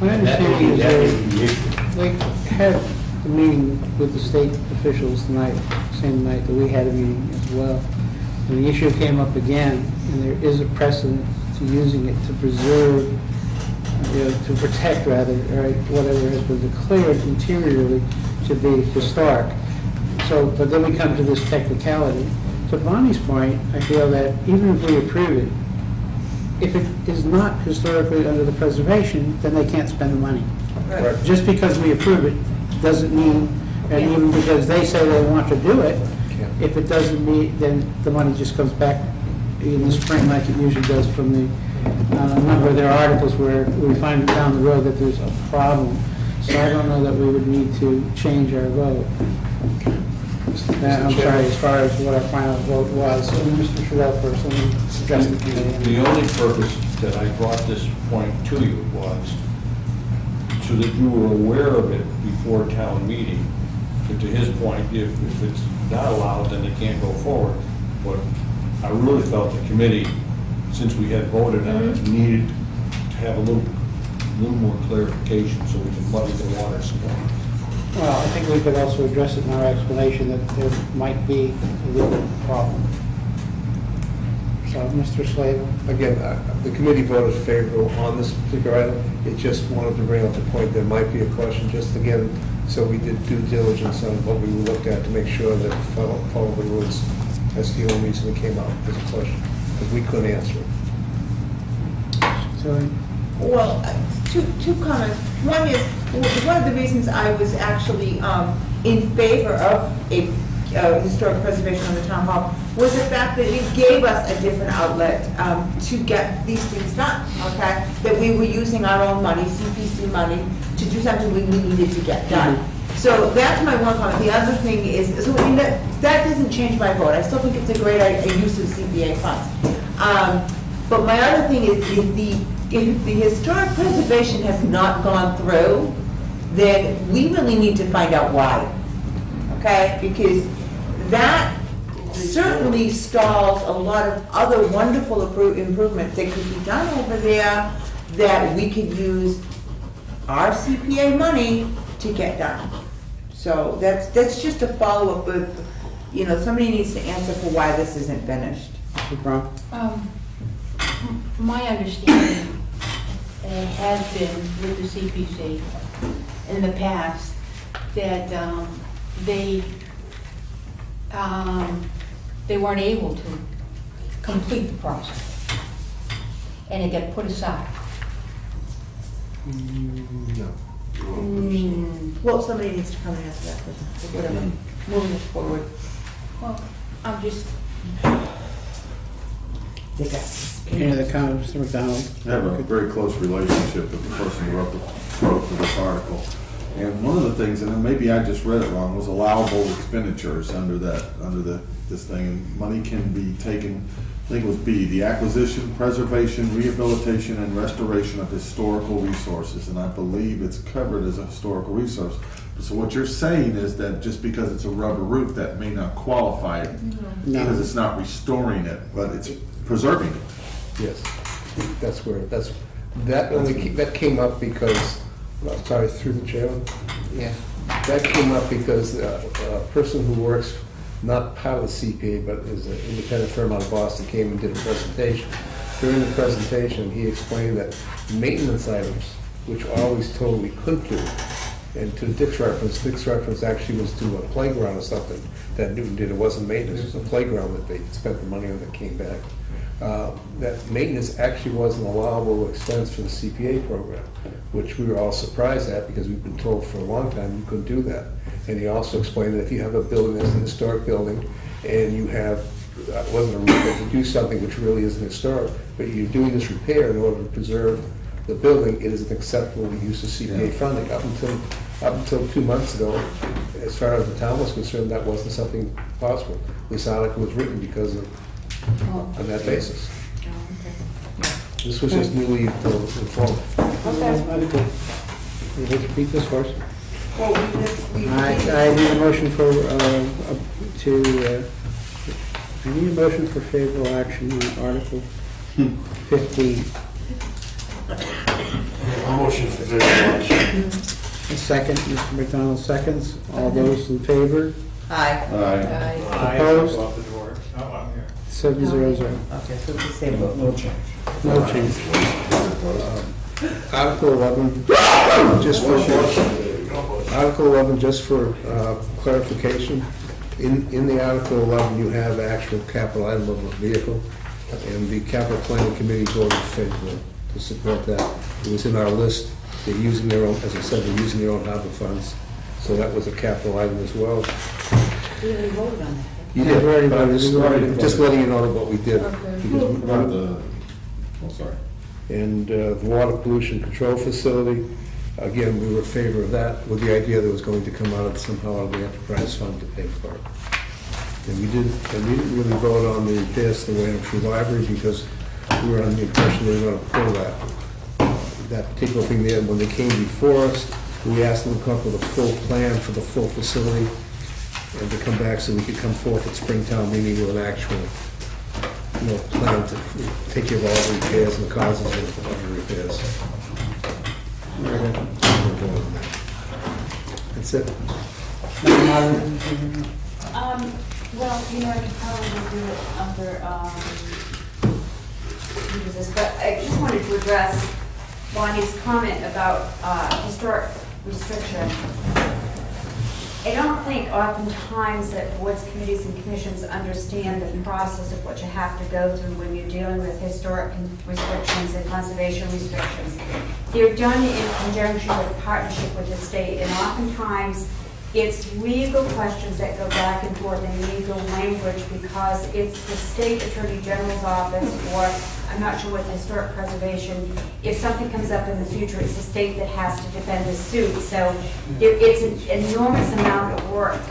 My And that may understanding be- is that may that be the issue. they had a meeting with the state officials tonight, same night that we had a meeting as well. And the issue came up again, and there is a precedent to using it to preserve, to protect rather, or whatever has been declared interiorly to be historic. So, but then we come to this technicality. To Bonnie's point, I feel that even if we approve it, if it is not historically under the preservation, then they can't spend the money. Right. Just because we approve it doesn't mean, and even because they say they want to do it, if it doesn't meet, then the money just comes back in the spring like it usually does from the number of their articles where we find down the road that there's a problem. So I don't know that we would need to change our vote. I'm sorry, as far as what our final vote was, Mr. Sherrill first, let me address the committee. The only purpose that I brought this point to you was so that you were aware of it before town meeting. But to his point, if it's not allowed, then they can't go forward. But I really felt the committee, since we had voted on it, needed to have a little more clarification so we can muddy the waters. Well, I think we could also address it in our explanation that there might be a legal problem. So, Mr. Slade? Again, the committee voted favorable on this particular item. It just wanted to bring up the point there might be a question, just again, so we did due diligence on what we looked at to make sure that we follow the rules. That's the only reason it came out as a question, because we couldn't answer it. So, Well, two comments. One is, one of the reasons I was actually in favor of a historic preservation on the town hall was the fact that it gave us a different outlet to get these things done, okay? That we were using our own money, CPC money, to do something we needed to get done. So that's my one comment. The other thing is, so that doesn't change my vote. I still think it's a great use of CPA funds. But my other thing is, if the historic preservation has not gone through, then we really need to find out why, okay? Because that certainly stalls a lot of other wonderful improvements that could be done over there that we could use our CPA money to get done. So that's just a follow-up with, somebody needs to answer for why this isn't finished. Mr. Brown? My understanding has been with the CPC in the past that they weren't able to complete the process, and it got put aside. No. Well, somebody needs to come and answer that, whatever, moving us forward. Well, I'm just. Any other comments, Mr. McDonald? I have a very close relationship with the person who wrote for this article. And one of the things, and maybe I just read it wrong, was allowable expenditures under this thing. And money can be taken, I think it was B, the acquisition, preservation, rehabilitation, and restoration of historical resources. And I believe it's covered as a historical resource. So what you're saying is that just because it's a rubber roof, that may not qualify it because it's not restoring it, but it's preserving it. Yes, that came up because, sorry, through the chairman? Yeah. That came up because a person who works, not part of the CPA, but is an independent firm out of Boston, came and did a presentation. During the presentation, he explained that maintenance items, which were always told we couldn't do, and to Dick's reference actually was to a playground or something that Newton did. It wasn't maintenance, it was a playground that they spent the money on that came back. That maintenance actually was an allowable expense for the CPA program, which we were all surprised at because we've been told for a long time you couldn't do that. And he also explained that if you have a building that's an historic building and you have, wasn't a roof, to do something which really isn't historic, but you're doing this repair in order to preserve the building, it is an acceptable use of CPA funding. Up until 2 months ago, as far as the town was concerned, that wasn't something possible. This article was written because of, on that basis. This was just newly informed. Okay. Let's repeat this first. Well, I need a motion for, I need a motion for favorable action on Article 15. A motion for favorable action. A second, Mr. McDonald seconds. All those in favor? Aye. Aye. Opposed? Off the door. Oh, I'm here. 7-0-0. Okay, so it's the same vote. No change. No change. Article 11, just for clarification. In the Article 11, you have actual capital item of a vehicle, and the capital planning committee voted favorably to support that. It was in our list. They're using their own, as I said, they're using their own harbor funds, so that was a capital item as well. We already voted on that. You did, but I'm just letting you know what we did. Okay. Sorry. And the water pollution control facility, again, we were in favor of that with the idea that it was going to come out of somehow out of the enterprise fund to pay for it. And we didn't really vote on the repairs to the Wareham Free Library because we were under the impression they were going to pull that particular thing there. When they came before us, we asked them to come up with a full plan for the full facility and to come back so we could come forth at Springtown meeting with an actual, plan to take care of all the repairs and the causes of the repairs. That's it. Well, I could probably do it under, this, but I just wanted to address Bonnie's comment about historic restriction. I don't think oftentimes that boards, committees, and commissions understand the process of what you have to go through when you're dealing with historic restrictions and conservation restrictions. They're done in conjunction with a partnership with the state, and oftentimes it's legal questions that go back and forth in legal language because it's the state attorney general's office, or I'm not sure what the historic preservation, if something comes up in the future, it's the state that has to defend the suit. So it's an enormous amount of work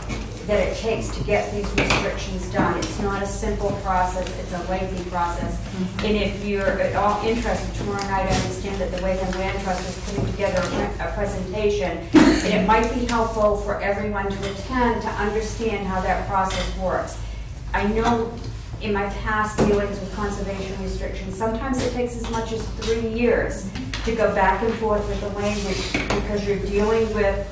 that it takes to get these restrictions done. It's not a simple process, it's a lengthy process. And if you're at all interested, tomorrow night I understand that the Wareham Land Trust is putting together a presentation, and it might be helpful for everyone to attend to understand how that process works. I know in my past dealings with conservation restrictions, sometimes it takes as much as 3 years to go back and forth with the language because you're dealing with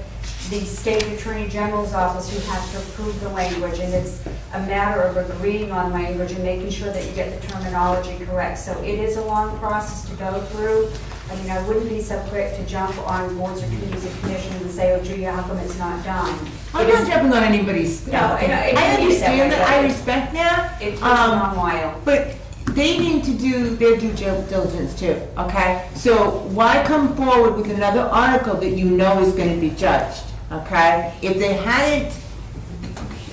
the state attorney general's office who has to approve the language, and it's a matter of agreeing on language and making sure that you get the terminology correct. So it is a long process to go through. I mean, I wouldn't be so quick to jump on boards or committees and commissions and say, oh, gee, how come it's not done? I'm not jumping on anybody's stuff. No, I understand that, I respect that. It takes a long while. But they need to do their due diligence too, okay? So why come forward with another article that you know is going to be judged, okay? If they hadn't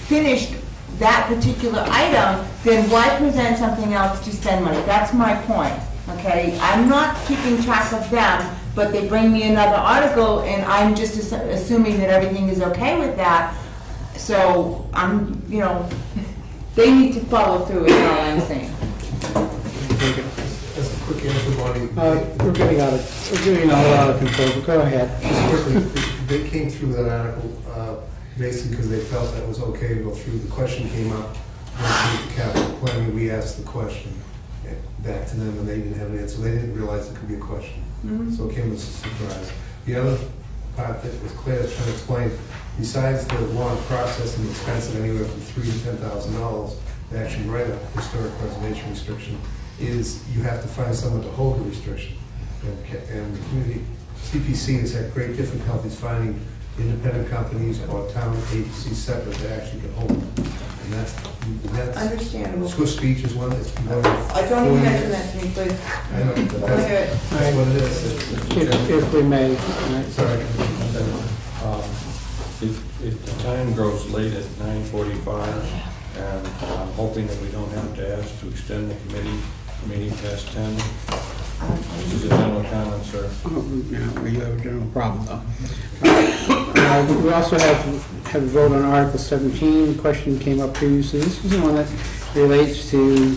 finished that particular item, then why present something else to spend money? That's my point, okay? I'm not keeping track of them, but they bring me another article and I'm just assuming that everything is okay with that. So I'm, they need to follow through is all I'm saying. That's a quick answer, Bonnie. We're getting out of control, but go ahead. Just quickly, they came through that article basically because they felt that was okay to go through. The question came up with the capital planning. We asked the question back to them and they didn't have an answer. They didn't realize it could be a question. So it came as a surprise. The other part that was Claire was trying to explain, besides the long process and expense of anywhere from $3,000 to $10,000 to actually write a historic preservation restriction, is you have to find someone to hold the restriction. And the community, CPC has had great difficulties finding independent companies or town agencies separate that actually can hold them. And that's understandable. Swiss Speech is one that's been going I don't even mention that to me, please. I know, but that's what it is. If we may. Sorry. If the time grows late at 9:45, and I'm hoping that we don't have to ask to extend the committee meeting past 10. This is a general comment, sir. We have a general problem, though. We also have a vote on Article 17. The question came up previously. This is the one that relates to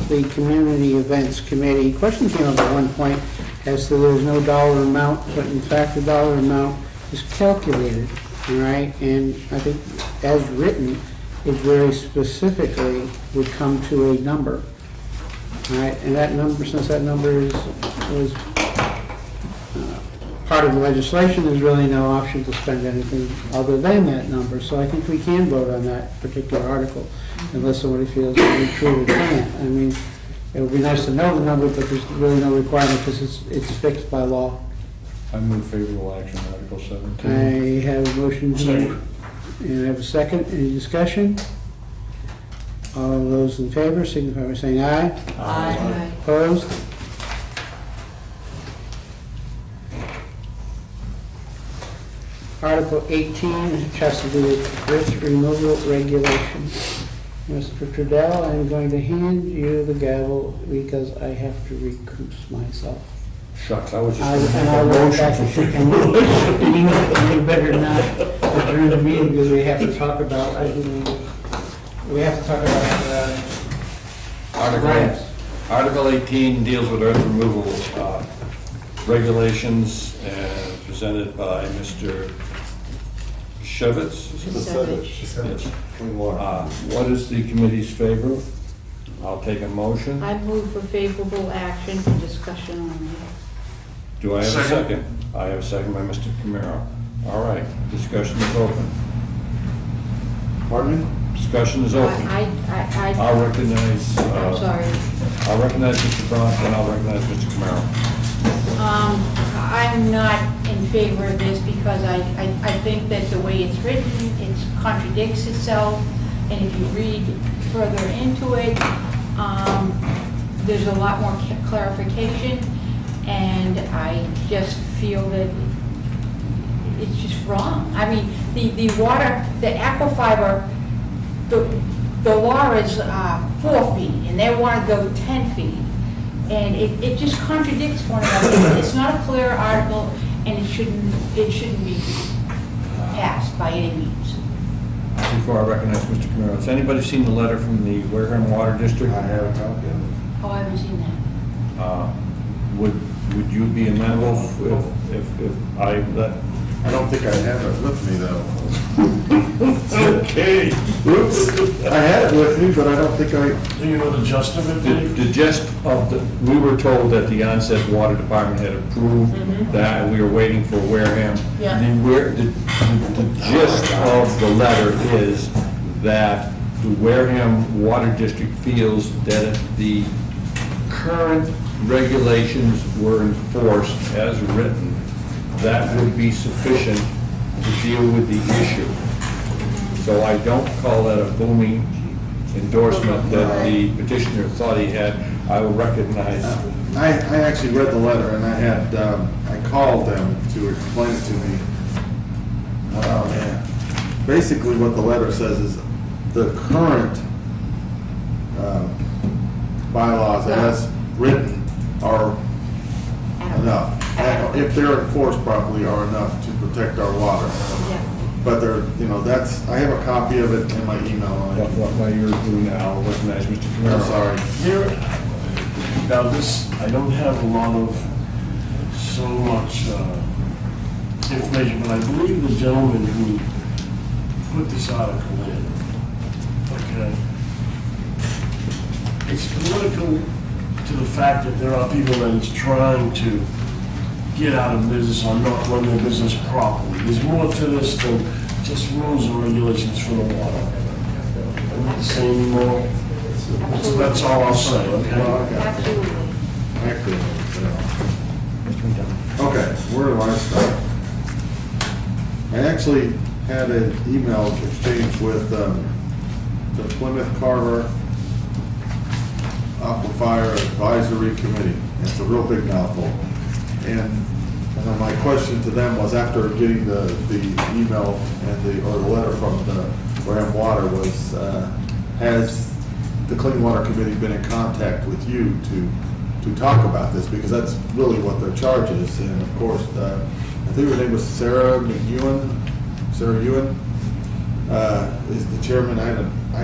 the Community Events Committee. Question came up at one point as to there's no dollar amount, but in fact the dollar amount is calculated, all right? And I think as written, it very specifically would come to a number. All right, and that number, since that number was part of the legislation, there's really no option to spend anything other than that number. So I think we can vote on that particular article, unless somebody feels that we truly can't. I mean, it would be nice to know the number, but there's really no requirement because it's fixed by law. I move favorable action, Article 17. I have a motion to, and I have a second. Any discussion? All those in favor signify by saying aye. Aye. Opposed? Article 18 has to do with earth removal regulation. Mr. Trudell, I'm going to hand you the gavel because I have to recuse myself. Shucks, I was I just and going I to make a will motion back for to you better not adjourn the meeting because we have to talk about, we have to talk about, grants. Article 18 deals with earth removal regulations and presented by Mr. Shevitz. Yes. Clean water. What is the committee's favor? I'll take a motion. I move for favorable action for discussion only. Do I have a second? I have a second by Mr. Camaro. All right, discussion is open. Pardon me? Discussion is open. I'll recognize, I'm sorry. I'll recognize Mr. Bronx, and I'll recognize Mr. Camaro. I'm not in favor of this because I think that the way it's written, it contradicts itself. And if you read further into it, there's a lot more clarification. And I just feel that it's just wrong. I mean, the water, the aquifer, the law is 4 feet, and they want to go 10 feet. And it just contradicts one another. It's not a clear article, and it shouldn't be passed by any means. Before I recognize Mr. Camaro, has anybody seen the letter from the Wareham Water District? I have a copy of it. Oh, I haven't seen that. Would you be amenable if I let? I don't think I have it with me, though. Okay. Oops. I had it with me, but I don't think I... Do you know the gist of it, Dave? The gist of we were told that the onset water department had approved that, and we were waiting for Wareham. Yeah. The gist of the letter is that the Wareham Water District feels that if the current regulations were enforced as written, that would be sufficient to deal with the issue. So I don't call that a booming endorsement that the petitioner thought he had. I will recognize. I actually read the letter, and I called them to explain it to me. Basically, what the letter says is the current bylaws as written are enough. If they're enforced properly, are enough to protect our water. But I have a copy of it in my email. While you're doing that, I'll recognize Mr. Camaro. I'm sorry. Now this, I don't have a lot of, so much information, but I believe the gentleman who put this article in, okay, it's political to the fact that there are people that is trying to get out of business or not run their business properly. There's more to this than just rules and regulations for the water. I'm not saying more. So that's all I'll say, okay? Absolutely. Okay, where do I start? I actually had an email exchange with the Plymouth Carver Aquifer Advisory Committee. It's a real big mouthful. And then my question to them was, after getting the email and the letter from the Wareham Water, was has the Clean Water Committee been in contact with you to talk about this? Because that's really what their charge is. And of course, I think her name was Sarah McEwen. Sarah Ewan is the chairman. I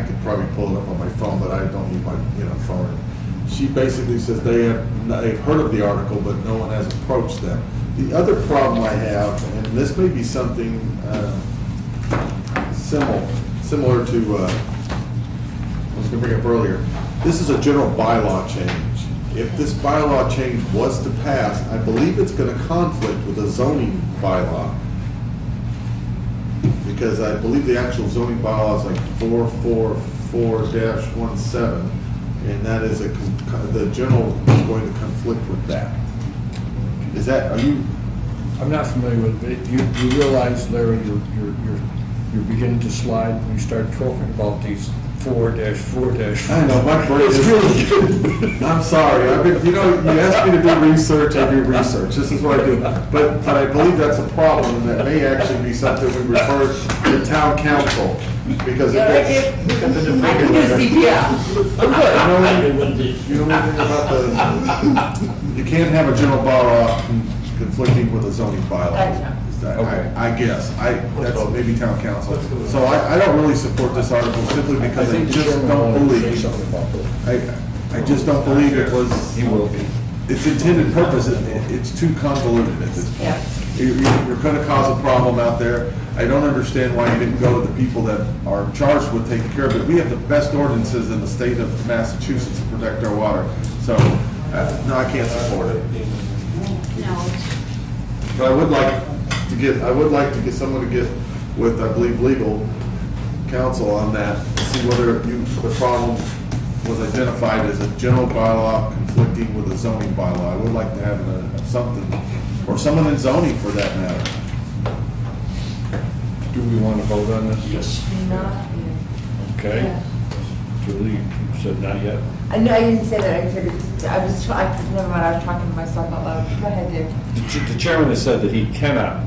could probably pull it up on my phone, but I don't use my phone. She basically says they've heard of the article, but no one has approached them. The other problem I have, and this may be something similar to what I was going to bring up earlier. This is a general bylaw change. If this bylaw change was to pass, I believe it's going to conflict with the zoning bylaw, because I believe the actual zoning bylaw is like 444-17. And that is the general is going to conflict with that. I'm not familiar with it. You realize, Larry, you're beginning to slide when you start talking about these 4-4-. I know, my brain is really good. I'm sorry. You asked me to do research, I do research. This is what I do. But I believe that's a problem, and that may actually be something we refer to town council. Because I can do CPR. You know anything about the... You can't have a general bylaw conflicting with a zoning bylaw. Okay. I guess, that's maybe town council. So I don't really support this article simply because I just don't believe, I just don't believe it was, its intended purpose, it's too convoluted at this point. You're gonna cause a problem out there. I don't understand why you didn't go to the people that are charged with taking care of it. We have the best ordinances in the state of Massachusetts to protect our water. So, no, I can't support it. No. But I would like to get someone to get with, I believe, legal counsel on that, to see whether the problem was identified as a general bylaw conflicting with a zoning bylaw. I would like to have something, or someone in zoning for that matter. Do we want to vote on this? Yes. Okay. Julie, you said not yet? No, I didn't say that. I said, never mind, I was talking to myself out loud. Go ahead, Dick. The chairman has said that he cannot.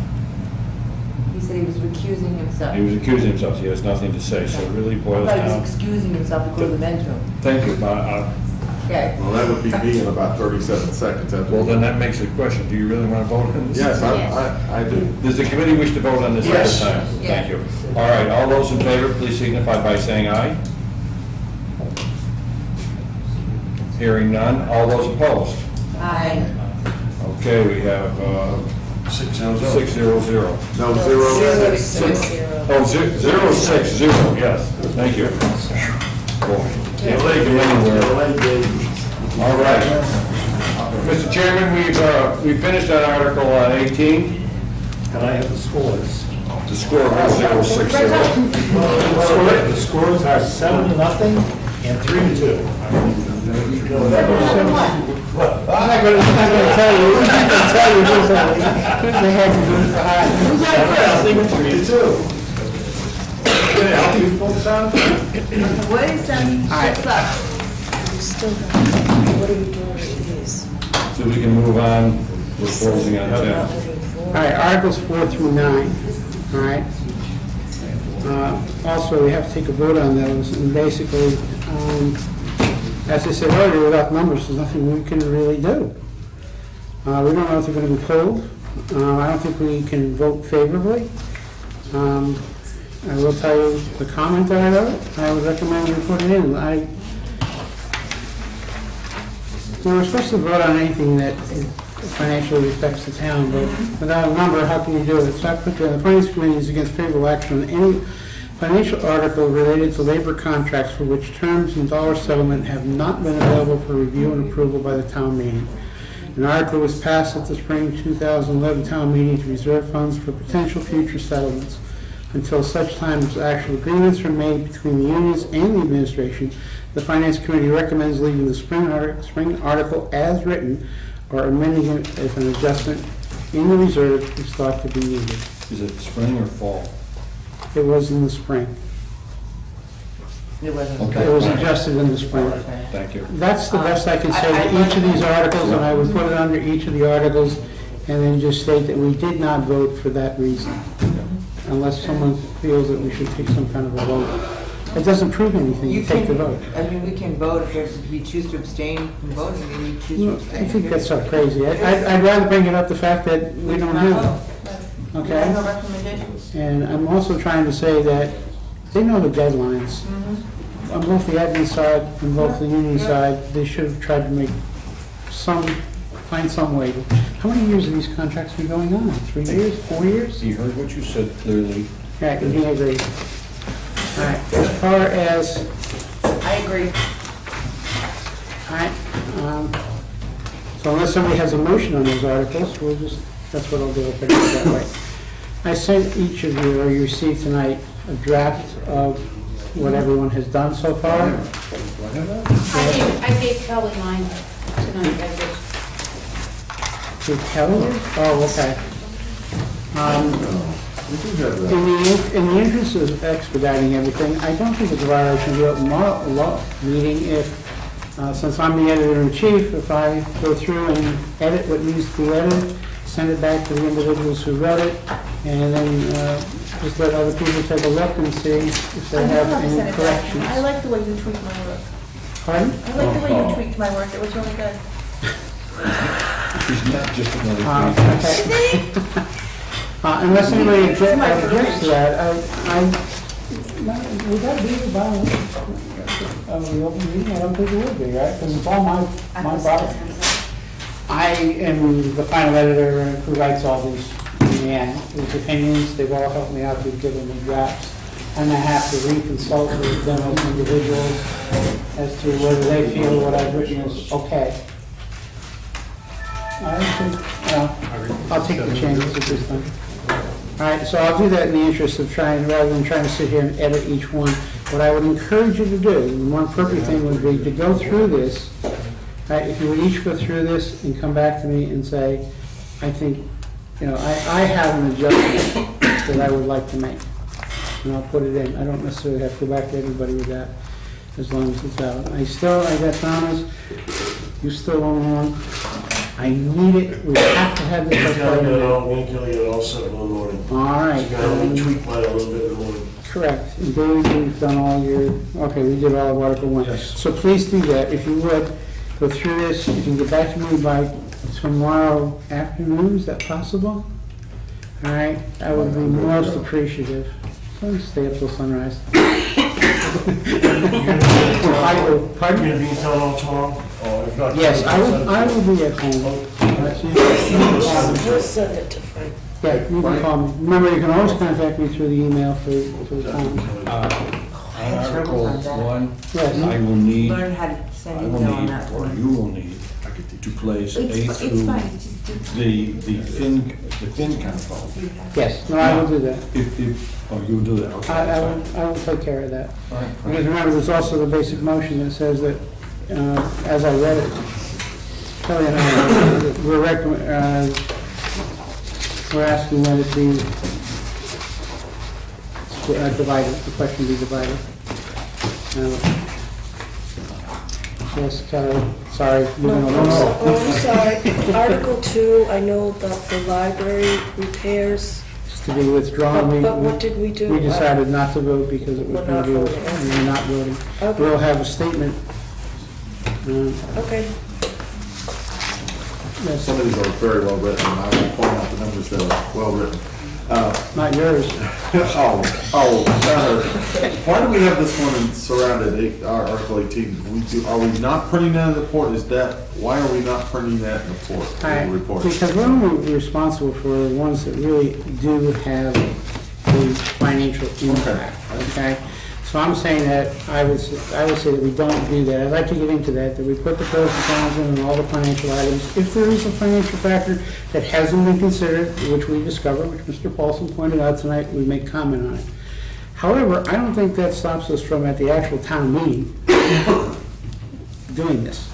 He said he was recusing himself. He was accusing himself, he has nothing to say, so it really boils I thought he down. was excusing himself to go to the men's room. Thank you, Okay. Well, that would be me in about 37 seconds. well, then that makes the question, do you really want to vote on this? Yes, I do. Does the committee wish to vote on this at this Yes. time? Yes. Thank you. All right, all those in favor, please signify by saying aye. Hearing none, all those opposed? Aye. Okay, we have 600. 600. No, zero. Oh, 060, yes, thank you. Boy, can't take them anywhere. All right. Mr. Chairman, we've finished on Article 18. Can I have the scores? The score was 060. The scores are 7-0 and 3-2. I'm not going to tell you. I'm not going to tell you who's they had to do it for high. I was thinking 3-2. Can I help you folks out? What is, 6 up? What are we doing with these? So we can move on, we're closing on 10. All right, Articles 4 through 9, all right? Also, we have to take a vote on those, and basically, as I said earlier, without numbers, there's nothing we can really do. We don't know if they're going to be pulled. I don't think we can vote favorably. I will tell you the comment that I wrote. I would recommend you put it in. We're supposed to vote on anything that financially affects the town, but without a number, how can you do it? So I put the Finance Committee is against favorable action on any financial article related to labor contracts for which terms and dollar settlement have not been available for review and approval by the town meeting. An article was passed at the spring 2011 town meeting to reserve funds for potential future settlements. Until such time as actual agreements are made between the unions and the administration, the Finance Committee recommends leaving the spring article as written or amending it if an adjustment in the reserve is thought to be needed. Is it spring or fall? It was in the spring. It wasn't. Okay. It was adjusted in the spring. Thank you. That's the best I can say to each of these articles, and I would put it under each of the articles, and then just state that we did not vote for that reason, unless someone feels that we should take some kind of a vote. It doesn't prove anything, you take the vote. I mean, we can vote if we choose to abstain from voting, then we choose to abstain. I think that's so crazy. I'd rather bring it up the fact that we don't have it. Okay? No recommendations. And I'm also trying to say that they know the deadlines. On both the admin side and both the union side, they should have tried to find some way. How many years have these contracts been going on? 3 years, 4 years? He heard what you said clearly. Yeah, and he agrees. All right, as far as, I agree. all right, so unless somebody has a motion on those articles, that's what I'll do, I'll put it that way. I sent each of you, or you received tonight, a draft of what everyone has done so far. I gave Kelly mine tonight, I just. To Kelly? Oh, okay. In the interest of expediting everything, I don't think it's a violation of the open law meeting if, since I'm the editor-in-chief, if I go through and edit what needs to be edited, send it back to the individuals who wrote it, and then just let other people take a look and see if they have any corrections. I like the way you tweaked my work. Pardon? I like the way you tweaked my work, it was really good. She's not just another Okay. Unless anybody objects to that, would that be the violation of the open meeting? I don't think it would be, right? Because it's all my body. I am the final editor who writes all these in the end. These opinions, they've all helped me out, they've given me drafts. And I have to reconsult with them as individuals as to whether they feel what I've written is okay. I'll take the changes at this time. All right, so I'll do that in the interest of trying, rather than trying to sit here and edit each one. What I would encourage you to do, the more appropriate thing would be to go through this. Right, if you would each go through this and come back to me and say, I think, I have an adjustment that I would like to make. And I'll put it in. I don't necessarily have to go back to everybody with that, as long as it's out. I got Thomas, you still own one. I need it, we have to have this. I'm going to tell you all 7 in the morning. All right. So I'm going to tweak mine a little bit in the morning. Correct. And David, we've done all your, okay, we did all of Article 1. Yes. So please do that. If you would, go through this. If you can get back to me by tomorrow afternoon, is that possible? All right, I would be most appreciative. So stay up till sunrise. Pardon? You're going to be in town all tomorrow? If not, Yes, I will be at home. We'll send it to Frank. Yeah, you can call me. Remember, you can always contact me through the email for the time. On Article 1, Yes. I will need, Learn how to send I will email on need, that or one. you will need, to place A It's through fine, just do. the FinCom vote. Yes, no, I will do that. You'll do that, okay. I will take care of that. All right, fine. Because remember, there's also the basic motion that says that, as I read it, Kelly and I, we're asking that it be divided, the question be divided. Yes, Kelly, sorry. I'm sorry. Article 2, I know that the library repairs. It's to be withdrawn. But what did we do? We decided not to vote because it was We're going to be, not voting. we're not voting. Okay. We'll have a statement. Okay. Yes. Some of these are very well written, and I will point out the numbers that are well written. Not yours. Why do we have this one surrounded, Article 18? Are we not printing that in the report? Why are we not printing that in the report? Because we're only responsible for the ones that really do have the financial impact, okay? So I'm saying that I would say that we don't do that. I'd like to get into that we put the pros and cons in and all the financial items. If there is a financial factor that hasn't been considered, which we discovered, which Mr. Paulson pointed out tonight, we make comment on it. However, I don't think that stops us from, at the actual town meeting, doing this.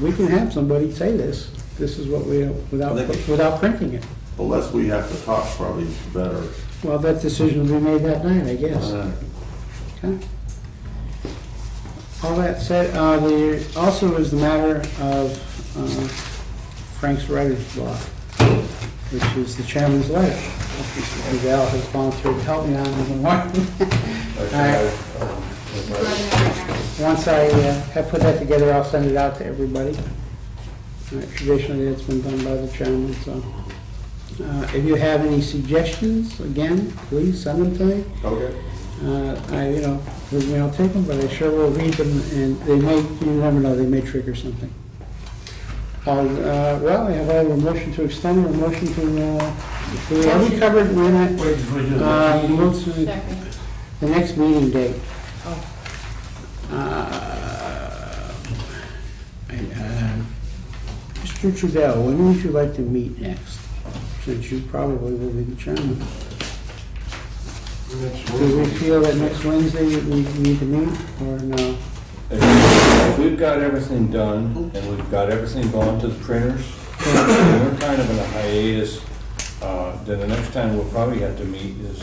We can have somebody say this. This is what we, without printing it. The less we have to talk, probably better. Well, that decision will be made that night, I guess. Okay. All that said, there also is the matter of Frank's writer's block, which is the chairman's letter. Mr. Duval has volunteered to help me on it in the morning. Once I have put that together, I'll send it out to everybody. Traditionally, it's been done by the chairman, so. If you have any suggestions, again, please send them to me. Okay. I'll take them, but I sure will read them, and they may, you never know, they may trigger something. Well, I have either a motion to extend or a motion to, have we covered when I? Wait, before we do that. The next meeting date. Mr. Trudell, when would you like to meet next? Since you probably will be the chairman. Do we feel that next Wednesday we need to meet, or no? If we've got everything done, and we've got everything gone to the printers, and we're kind of in a hiatus, then the next time we'll probably have to meet is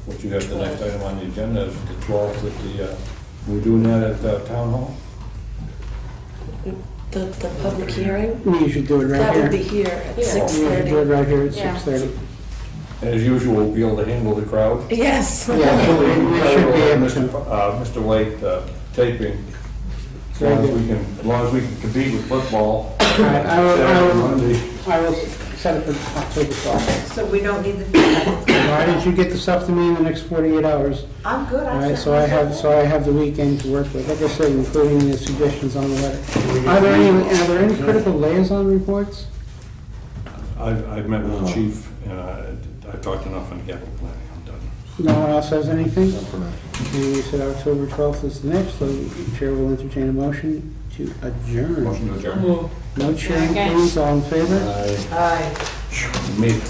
what you have the next item on the agenda is the 12th at we're doing that at the town hall? The public hearing? We usually do it right here. That would be here at We usually 6:30. do it right here at Yeah. 6:30. As usual, we'll be able to handle the crowd. Yes. Yeah, we should be able to. Mr. White taping, As long as we can compete with football. All right, Saturday, Monday. I will set it for October 12th. So we don't need the, Why didn't you get the stuff to me in the next 48 hours? I'm good, All I right, sent so I myself have the weekend to work with, like I said, including the suggestions on the letter. Are there any critical liaison reports? I've met with the chief, and I've talked enough on capital planning, I'm done. No one else has anything? And we said October 12th is the next, so the chair will entertain a motion to adjourn. Motion to adjourn. No chair, please, all in favor? Aye. Me.